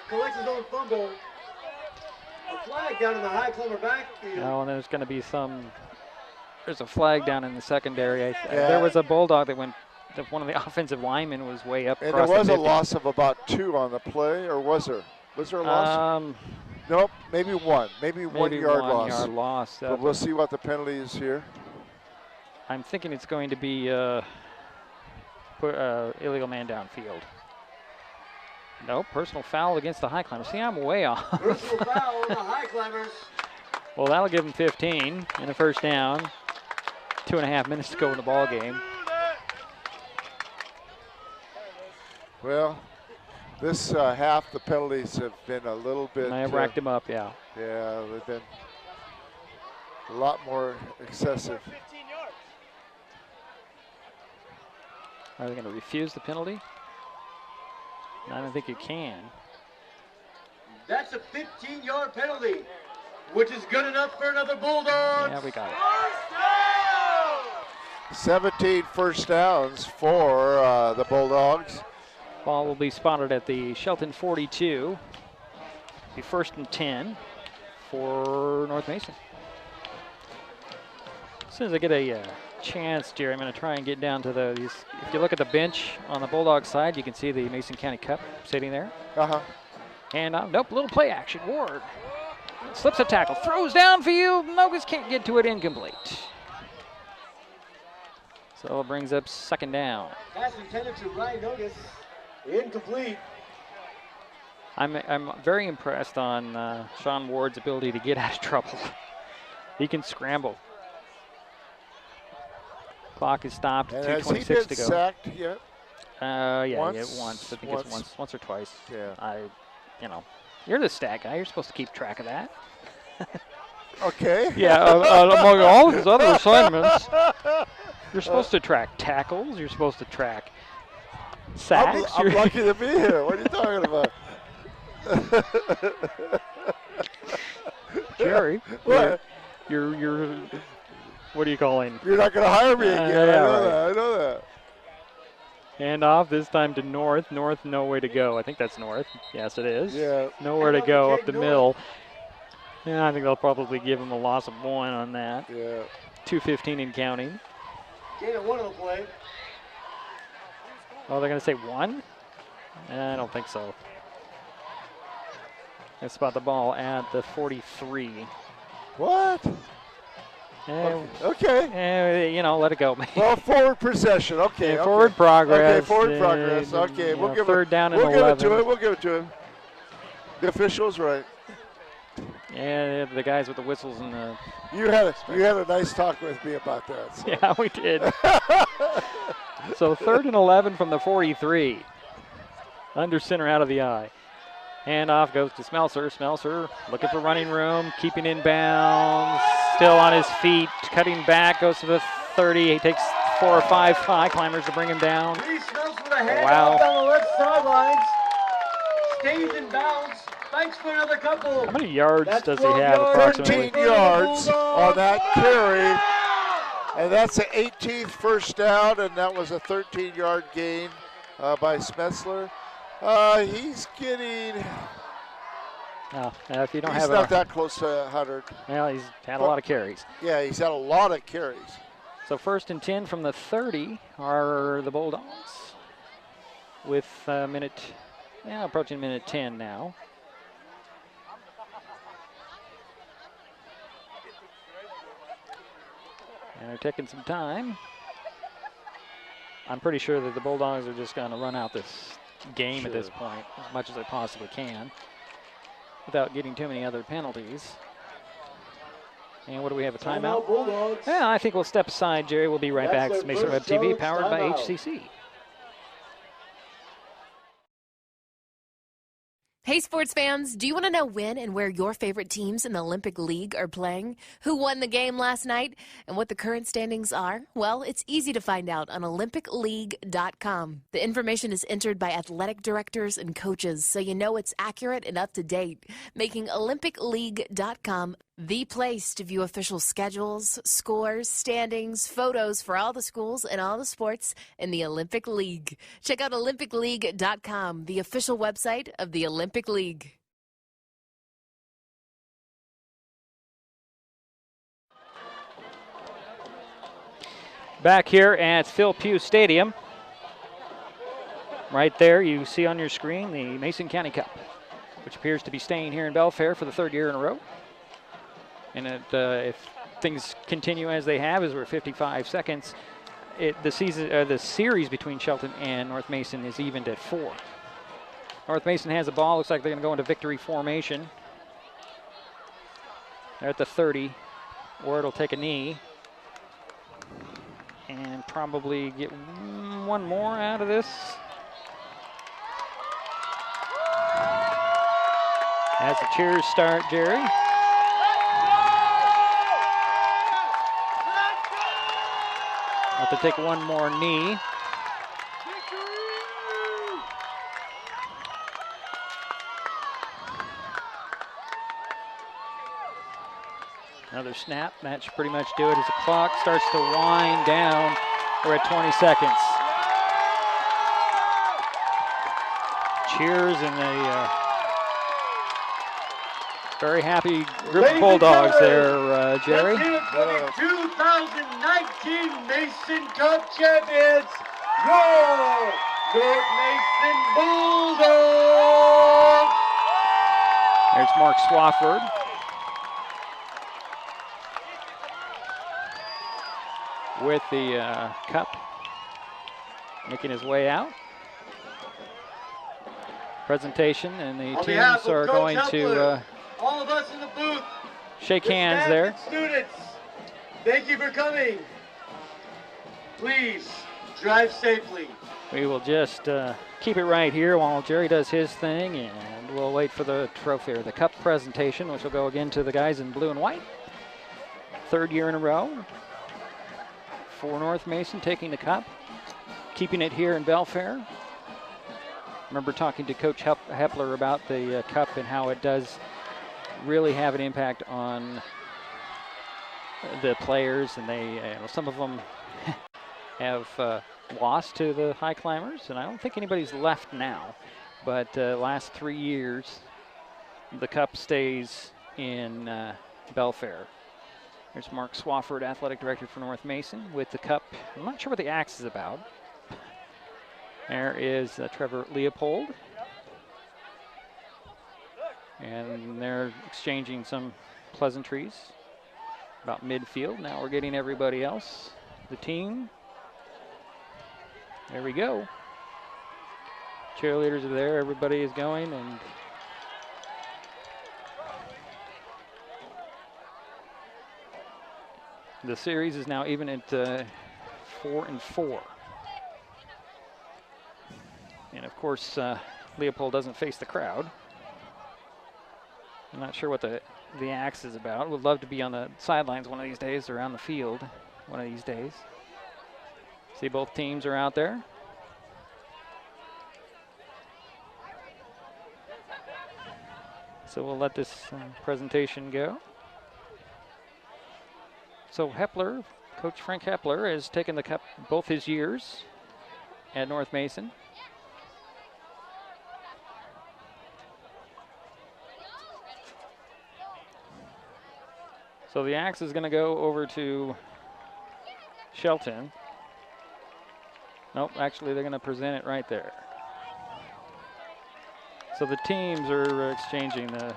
collects his own fumble. A flag down in the Highclimber backfield. No, and there's going to be there's a flag down in the secondary. There was a Bulldog that went, one of the offensive linemen was way up. And there was a loss of about 2 on the play, or was there? Was there a loss? Nope, maybe 1. Maybe 1 yard loss. 1 yard loss. But we'll see what the penalty is here. I'm thinking it's going to be illegal man downfield. No, personal foul against the Highclimbers. See, I'm way off. Personal foul on the Highclimbers. Well, that'll give them 15 and a first down. 2.5 minutes to go in the ball game. Well, this half, the penalties have been a little bit. I have racked them up, yeah. Yeah, they've been a lot more excessive. Are they going to refuse the penalty? I don't think you can. That's a 15-yard penalty, which is good enough for another Bulldogs. Yeah, we got it. 17 first downs for the Bulldogs. Ball will be spotted at the Shelton 42. Be 1st and 10 for North Mason. As soon as I get a chance, Jerry, I'm going to try and get down to these. If you look at the bench on the Bulldog side, you can see the Mason County Cup sitting there. And nope, little play action. Ward slips a tackle, throws downfield. Nogus can't get to it, incomplete. So it brings up second down. Pass intended to Ryan Nogus, incomplete. I'm very impressed on Sean Ward's ability to get out of trouble. He can scramble. Clock is stopped. 2:26 to go. Has he been sacked yet? Once. I think it's once or twice. Yeah. You're the stat guy. You're supposed to keep track of that. Okay. Yeah, among all his other assignments, you're supposed to track tackles. You're supposed to track sacks. I'm lucky to be here. What are you talking about? Jerry, what? You're what are you calling? You're not going to hire me again. I know that. Hand off this time to North. North, no way to go. I think that's North. Yes, it is. Yeah. Nowhere to go up the middle. Yeah, I think they'll probably give him a loss of 1 on that. Yeah. 2:15 and counting. Gain of 1 on the play. Oh, they're going to say 1? I don't think so. They spot the ball at the 43. What? Okay. You know, let it go, man. Well, forward possession. Okay. Yeah, forward progress. Okay, forward progress. Okay, we'll give third down and 11. We'll give it to him. We'll give it to him. The official's right. Yeah, the guys with the whistles and the. You had a nice talk with me about that. So. Yeah, we did. So 3rd and 11 from the 43. Under center, out of the eye. Handoff goes to Smelser. Smelser looking for running room, keeping in bounds, still on his feet, cutting back, goes to the 30. He takes 4 or 5 high climbers to bring him down. Smelser with a hand Wow. down the left sidelines. Stays in bounds. Thanks for another couple. How many yards does he have approximately? 13 yards on that carry. And that's an 18th first down, and that was a 13-yard gain by Smelser. He's getting. If you don't he's have not that close to 100. Well, he's had a lot of carries. Yeah, he's had a lot of carries. So 1st and 10 from the 30 are the Bulldogs with approaching minute 10 now. And they're taking some time. I'm pretty sure that the Bulldogs are just going to run out this game at this point as much as they possibly can without getting too many other penalties. And what do we have, a timeout? Bulldogs. Yeah, I think we'll step aside, Jerry. We'll be right back. It's Mason Web TV, powered by HCC. Hey, sports fans, do you want to know when and where your favorite teams in the Olympic League are playing? Who won the game last night? And what the current standings are? Well, it's easy to find out on OlympicLeague.com. The information is entered by athletic directors and coaches, so you know it's accurate and up to date, making OlympicLeague.com the place to view official schedules, scores, standings, photos for all the schools and all the sports in the Olympic League. Check out OlympicLeague.com, the official website of the Olympic League. Back here at Phil Pugh Stadium. Right there, you see on your screen the Mason County Cup, which appears to be staying here in Belfair for the 3rd year in a row. And if things continue as they have, as we're 55 seconds, the series between Shelton and North Mason is evened at 4. North Mason has the ball. Looks like they're going to go into victory formation. They're at the 30. Ward will take a knee and probably get one more out of this. As the cheers start, Jerry. Have to take one more knee. Another snap. That should pretty much do it as the clock starts to wind down. We're at 20 seconds. Cheers and a very happy group of Bulldogs there, Jerry. Let's hear it for the 2019 Mason Cup champions, your North Mason Bulldogs. There's Mark Swafford. With the cup, making his way out. Presentation, and the teams are going to all of us in the booth, shake hands there. Students, thank you for coming. Please drive safely. We will just keep it right here while Jerry does his thing, and we'll wait for the trophy or the cup presentation, which will go again to the guys in blue and white. 3rd year in a row for North Mason taking the cup, keeping it here in Belfair. Remember talking to Coach Hepler about the cup and how it does really have an impact on the players, and they some of them have lost to the Highclimbers, and I don't think anybody's left now. But last 3 years, the cup stays in Belfair. There's Mark Swafford, athletic director for North Mason, with the cup. I'm not sure what the axe is about. There is Trevor Leopold. And they're exchanging some pleasantries about midfield. Now we're getting everybody else, the team. There we go. Cheerleaders are there, everybody is going, and the series is now even at 4-4. And of course, Leopold doesn't face the crowd. I'm not sure what the axe is about. Would love to be on the sidelines one of these days, or on the field one of these days. See, both teams are out there. So we'll let this presentation go. So Hepler, Coach Frank Hepler, has taken the cup both his years at North Mason. So the axe is going to go over to Shelton. Nope, actually they're going to present it right there. So the teams are exchanging the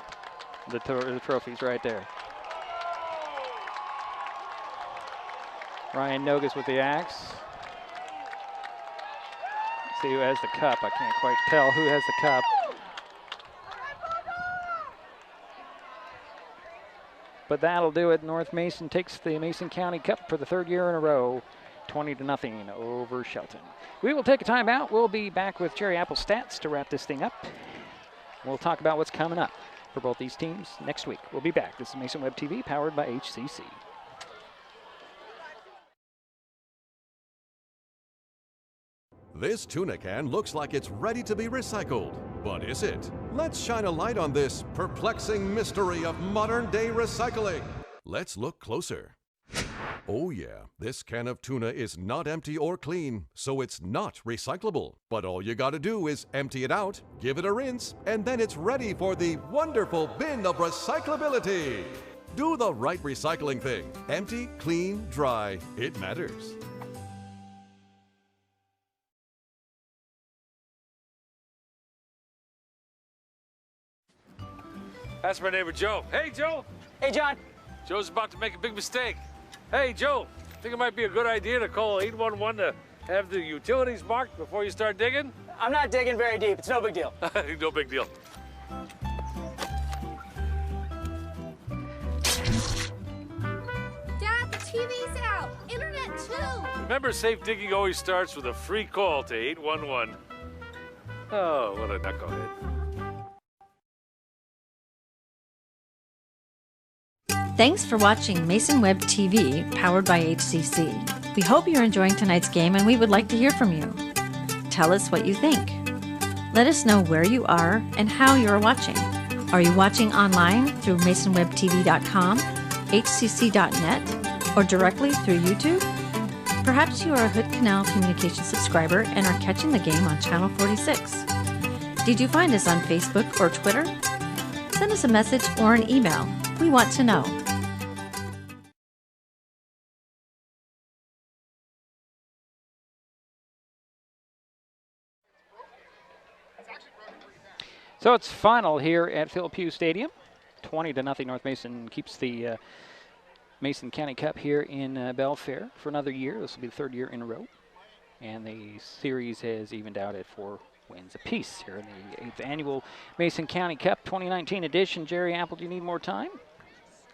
trophies right there. Ryan Nogus with the axe. See who has the cup. I can't quite tell who has the cup. But that'll do it. North Mason takes the Mason County Cup for the third year in a row, 20-0 over Shelton. We will take a timeout. We'll be back with Cherry Apple stats to wrap this thing up. We'll talk about what's coming up for both these teams next week. We'll be back. This is Mason Web TV, powered by HCC. This tuna can looks like it's ready to be recycled, but is it? Let's shine a light on this perplexing mystery of modern-day recycling. Let's look closer. Oh yeah, this can of tuna is not empty or clean, so it's not recyclable. But all you gotta do is empty it out, give it a rinse, and then it's ready for the wonderful bin of recyclability. Do the right recycling thing. Empty, clean, dry. It matters. That's my neighbor Joe. Hey, Joe. Hey, John. Joe's about to make a big mistake. Hey, Joe, think it might be a good idea to call 811 to have the utilities marked before you start digging? I'm not digging very deep. It's no big deal. No big deal. Dad, the TV's out. Internet, too. Remember, safe digging always starts with a free call to 811. Oh, what a knucklehead. Thanks for watching Mason Web TV, powered by HCC. We hope you're enjoying tonight's game, and we would like to hear from you. Tell us what you think. Let us know where you are and how you are watching. Are you watching online through masonwebtv.com, hcc.net, or directly through YouTube? Perhaps you are a Hood Canal Communications subscriber and are catching the game on Channel 46. Did you find us on Facebook or Twitter? Send us a message or an email. We want to know. So it's final here at Phil Pugh Stadium. 20-0 North Mason keeps the Mason County Cup here in Belfair for another year. This will be the third year in a row. And the series has evened out at 4 wins apiece here in the 8th annual Mason County Cup 2019 edition. Jerry Apple, do you need more time?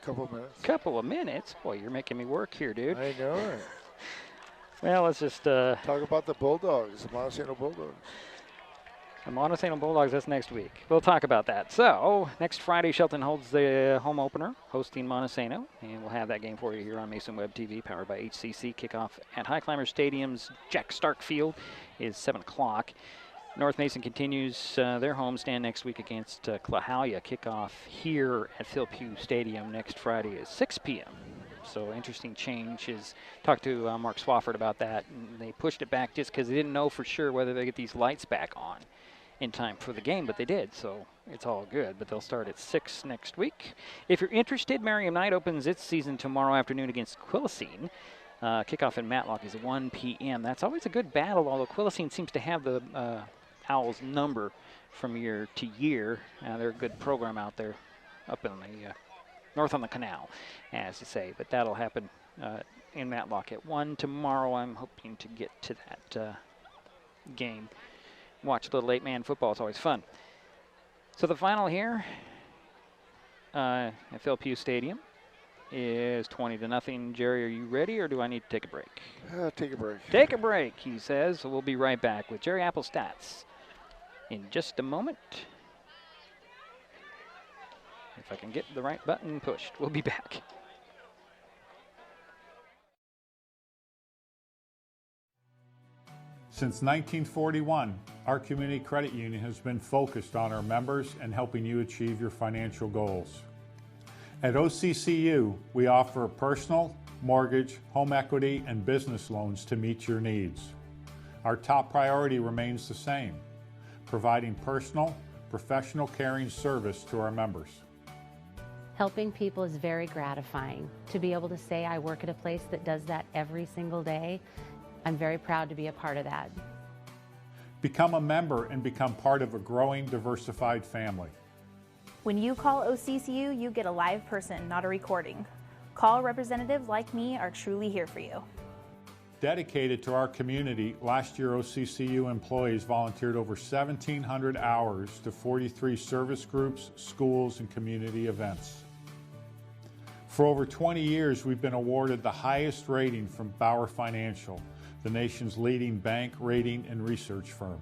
Couple of minutes. Couple of minutes? Boy, you're making me work here, dude. I know it. Well, let's just talk about the Bulldogs, the Montesano Bulldogs. The Montesano Bulldogs, that's next week. We'll talk about that. So, next Friday, Shelton holds the home opener, hosting Montesano, and we'll have that game for you here on Mason Web TV, powered by HCC. Kickoff at Highclimbers Stadium's Jack Stark Field is 7 o'clock. North Mason continues their homestand next week against Clahalia. Kickoff here at Phil Pugh Stadium next Friday is 6 p.m. So interesting change. Is talked to Mark Swafford about that, and they pushed it back just because they didn't know for sure whether they get these lights back on in time for the game, but they did, so it's all good. But they'll start at 6 next week. If you're interested, Merriam Knight opens its season tomorrow afternoon against Quilcene. Kickoff in Matlock is 1 p.m. That's always a good battle, although Quilcene seems to have the Owls' number from year to year. They're a good program out there up in the north on the canal, as you say. But that'll happen in Matlock at 1 tomorrow. I'm hoping to get to that game. Watch a little 8-man football. It's always fun. So the final here at Phil Pugh Stadium is 20-0. Jerry, are you ready, or do I need to take a break? Take a break. Take a break, he says. So we'll be right back with Jerry Apple stats in just a moment. If I can get the right button pushed, we'll be back. Since 1941, our community credit union has been focused on our members and helping you achieve your financial goals. At OCCU, we offer personal, mortgage, home equity, and business loans to meet your needs. Our top priority remains the same: providing personal, professional caring service to our members. Helping people is very gratifying. To be able to say I work at a place that does that every single day, I'm very proud to be a part of that. Become a member and become part of a growing, diversified family. When you call OCCU, you get a live person, not a recording. Call representatives like me are truly here for you. Dedicated to our community, last year OCCU employees volunteered over 1,700 hours to 43 service groups, schools, and community events. For over 20 years, we've been awarded the highest rating from Bauer Financial, the nation's leading bank, rating, and research firm.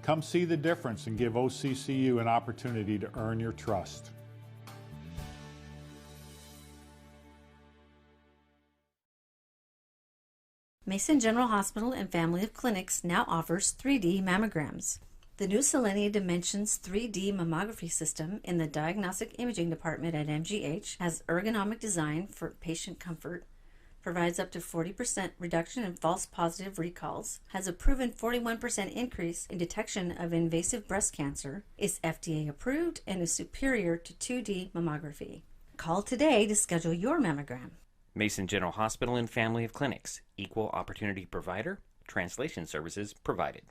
Come see the difference and give OCCU an opportunity to earn your trust. Mason General Hospital and Family of Clinics now offers 3D mammograms. The new Selenia Dimensions 3D mammography system in the Diagnostic Imaging Department at MGH has ergonomic design for patient comfort, provides up to 40% reduction in false positive recalls, has a proven 41% increase in detection of invasive breast cancer, is FDA approved, and is superior to 2D mammography. Call today to schedule your mammogram. Mason General Hospital and Family of Clinics, equal opportunity provider, translation services provided.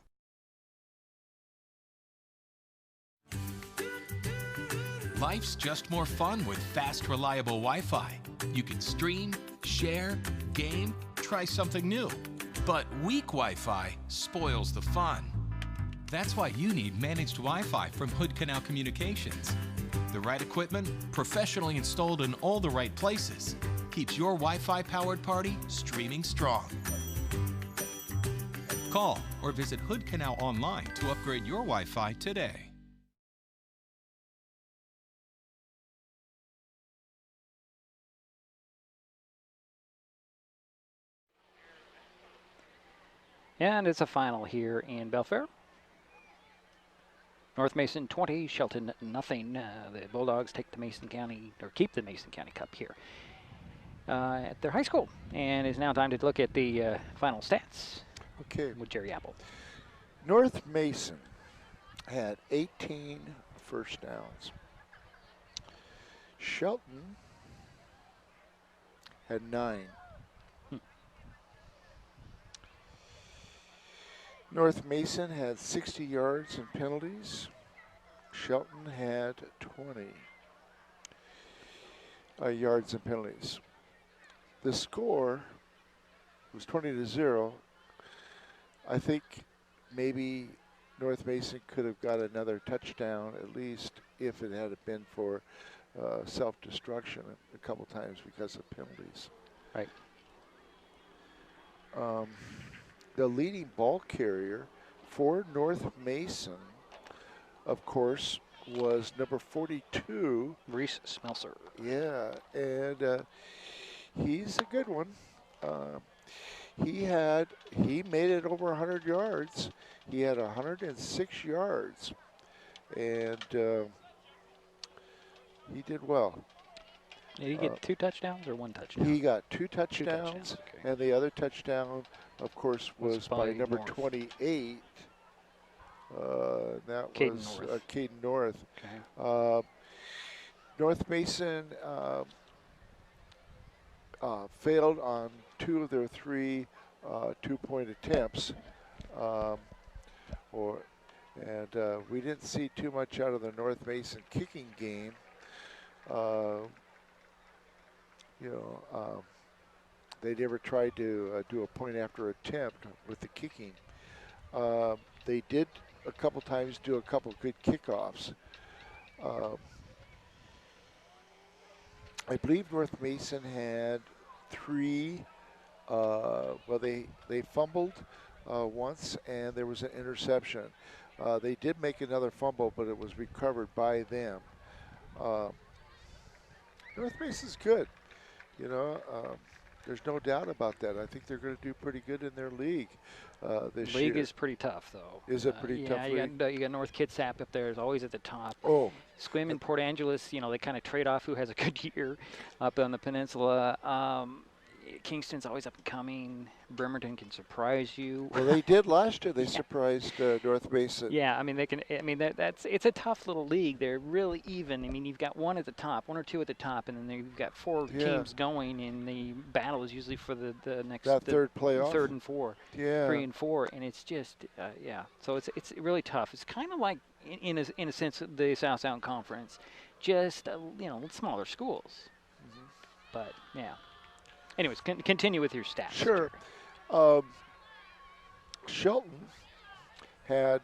Life's just more fun with fast, reliable Wi-Fi. You can stream, share, game, try something new. But weak Wi-Fi spoils the fun. That's why you need managed Wi-Fi from Hood Canal Communications. The right equipment, professionally installed in all the right places, keeps your Wi-Fi powered party streaming strong. Call or visit Hood Canal online to upgrade your Wi-Fi today. And it's a final here in Belfair. North Mason 20, Shelton nothing. The Bulldogs take the Mason County, or keep the Mason County Cup here at their high school. And it's now time to look at the final stats. Okay. With Jerry Apple. North Mason had 18 first downs. Shelton had 9. North Mason had 60 yards and penalties. Shelton had 20 yards and penalties. The score was 20-0. I think maybe North Mason could have got another touchdown at least if it had been for self-destruction a couple times because of penalties. Right. The leading ball carrier for North Mason, of course, was number 42. Reese Smelser. Yeah, and he's a good one. He made it over 100 yards. He had 106 yards, and he did well. Did he get 2 touchdowns or 1 touchdown? He got 2 touchdowns, okay. and the other touchdown, of course, was by number North. 28. That Caden was North. Caden North. Okay. North Mason failed on 2 of their 3 2-point attempts, And we didn't see too much out of the North Mason kicking game. They never tried to do a point after attempt with the kicking. They did a couple times do a couple good kickoffs. I believe North Mason had 3. They fumbled once, and there was an interception. They did make another fumble, but it was recovered by them. North Mason's good. There's no doubt about that. I think they're going to do pretty good in their league this year. League is pretty tough, though. Is it pretty tough? Yeah, you got North Kitsap up there. Is always at the top. Oh. Squim and Port Angeles, they kind of trade off who has a good year up on the peninsula. Kingston's always up and coming. Bremerton can surprise you. Well, they did last year. They surprised North Mason. Yeah, they can. It's a tough little league. They're really even. you've got one at the top, 1 or 2 at the top, and then you've got 4 teams going, and the battle is usually for the next third playoff, 3rd and 4, yeah, 3 and 4, and it's just So it's really tough. It's kind of like in a sense the South Sound Conference, just smaller schools, but yeah. Anyways, continue with your stats. Sure. Shelton had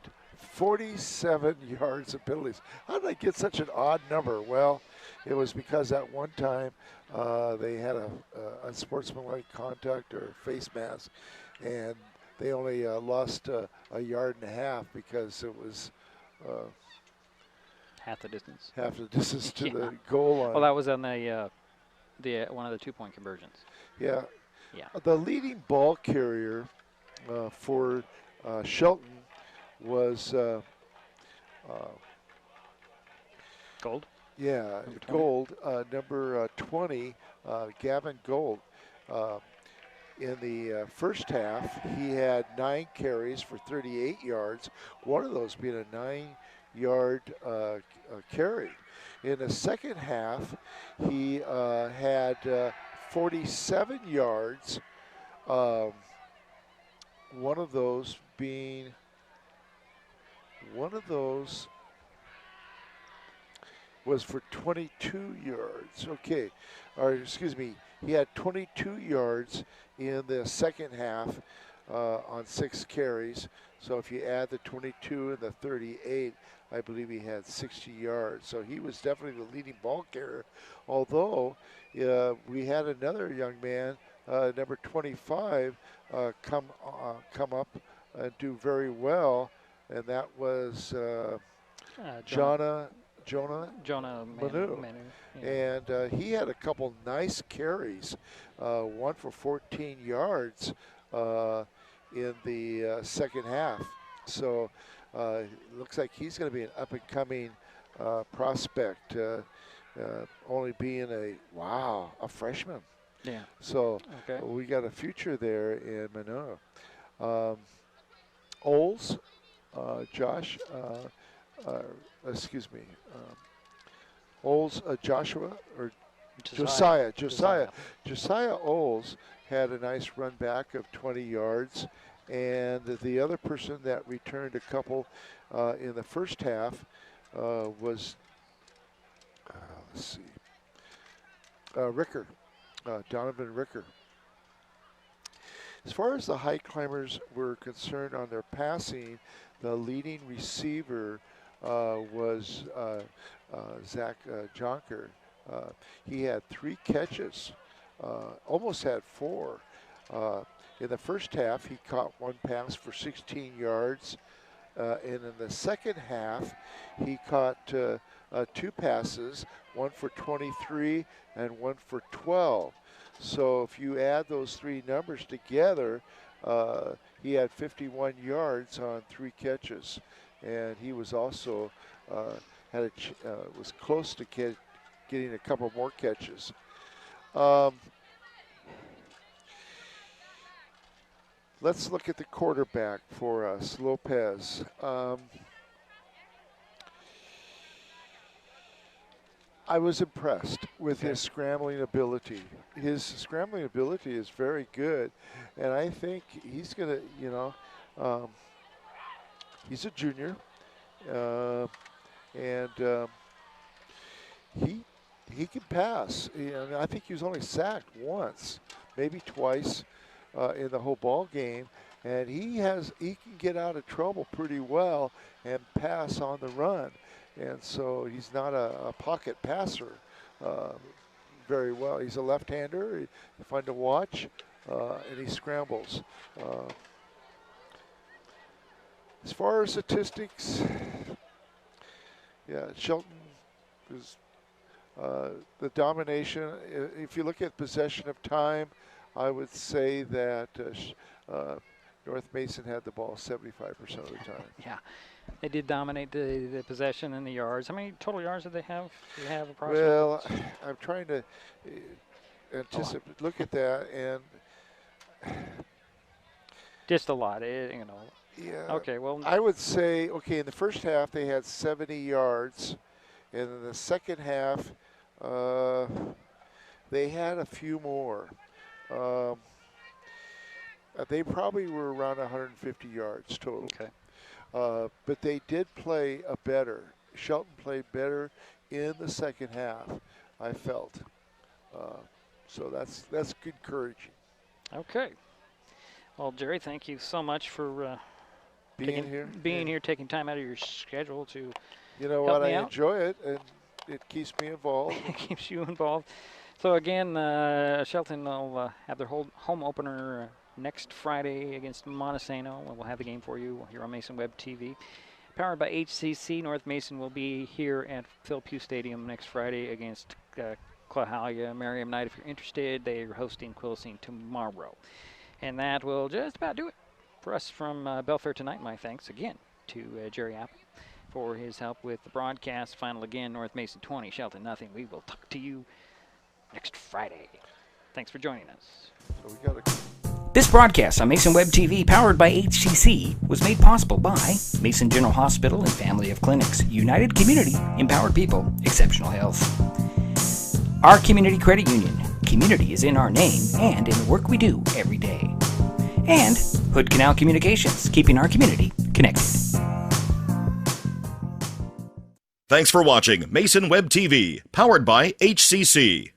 47 yards of penalties. How did I get such an odd number? Well, it was because at one time they had a unsportsmanlike conduct or face mask, and they only lost a yard and a half because it was half the distance. Half the distance to the goal line. Well, that was on the one of the 2-point conversions. Yeah. Yeah. The leading ball carrier for Shelton was Gold. Yeah, Gold, number 20, Gavin Gold. In the first half, he had 9 carries for 38 yards, one of those being a 9-yard carry. In the second half, he had 47 yards, one of those was for 22 yards. Okay, or excuse me, he had 22 yards in the second half on 6 carries. So if you add the 22 and the 38, I believe he had 60 yards. So he was definitely the leading ball carrier. Although we had another young man, number 25, come up and do very well, and that was Jonah Manu. Yeah. And he had a couple nice carries, one for 14 yards in the second half. So it looks like he's going to be an up-and-coming prospect, only being a freshman. Yeah. So we got a future there in Manoa. Oles, Josh, excuse me, Oles, Joshua, or Josiah Oles had a nice run back of 20 yards. And the other person that returned a couple in the first half was, let's see, Ricker, Donovan Ricker. As far as the Highclimbers were concerned on their passing, the leading receiver was Zach Jonker. He had 3 catches, almost had 4. In the first half, he caught 1 pass for 16 yards. And in the second half, he caught 2 passes, 1 for 23 and 1 for 12. So if you add those 3 numbers together, he had 51 yards on 3 catches. And he was also was close to getting a couple more catches. Let's look at the quarterback for us, Lopez. I was impressed with his scrambling ability. His scrambling ability is very good, and I think he's going to, he's a junior. and he can pass. I think he was only sacked once, maybe twice in the whole ball game. And he can get out of trouble pretty well and pass on the run. And so he's not a pocket passer very well. He's a left-hander, he's fun to watch, and he scrambles. As far as statistics, yeah, Shelton is the domination. If you look at possession of time, I would say that North Mason had the ball 75% of the time. Yeah, they did dominate the possession and the yards. How many total yards did they have? Do you have approximately? Well, I'm trying to anticipate. Look at that, and just a lot, you know. Yeah. Okay, well, I would say, okay, in the first half they had 70 yards, and in the second half they had a few more. They probably were around 150 yards total. Okay. But they did play better. Shelton played better in the second half, I felt. So that's encouraging. Okay. Well, Jerry, thank you so much for being here, taking time out of your schedule to You know help what? me I out. enjoy it, and it keeps me involved. It keeps you involved. So again, Shelton will have their home opener next Friday against Montesano, and we'll have the game for you here on Mason Web TV. Powered by HCC, North Mason will be here at Phil Pugh Stadium next Friday against Clahalia Merriam Knight. If you're interested, they are hosting Quilcene tomorrow. And that will just about do it for us from Belfair tonight. My thanks again to Jerry Apple for his help with the broadcast. Final again, North Mason 20, Shelton nothing. We will talk to you next Friday. Thanks for joining us. So we got This broadcast on Mason Web TV, powered by HCC, was made possible by Mason General Hospital and Family of Clinics, United Community, Empowered People, Exceptional Health. Our Community Credit Union. Community is in our name and in the work we do every day. And Hood Canal Communications, keeping our community connected. Thanks for watching Mason Web TV, powered by HCC.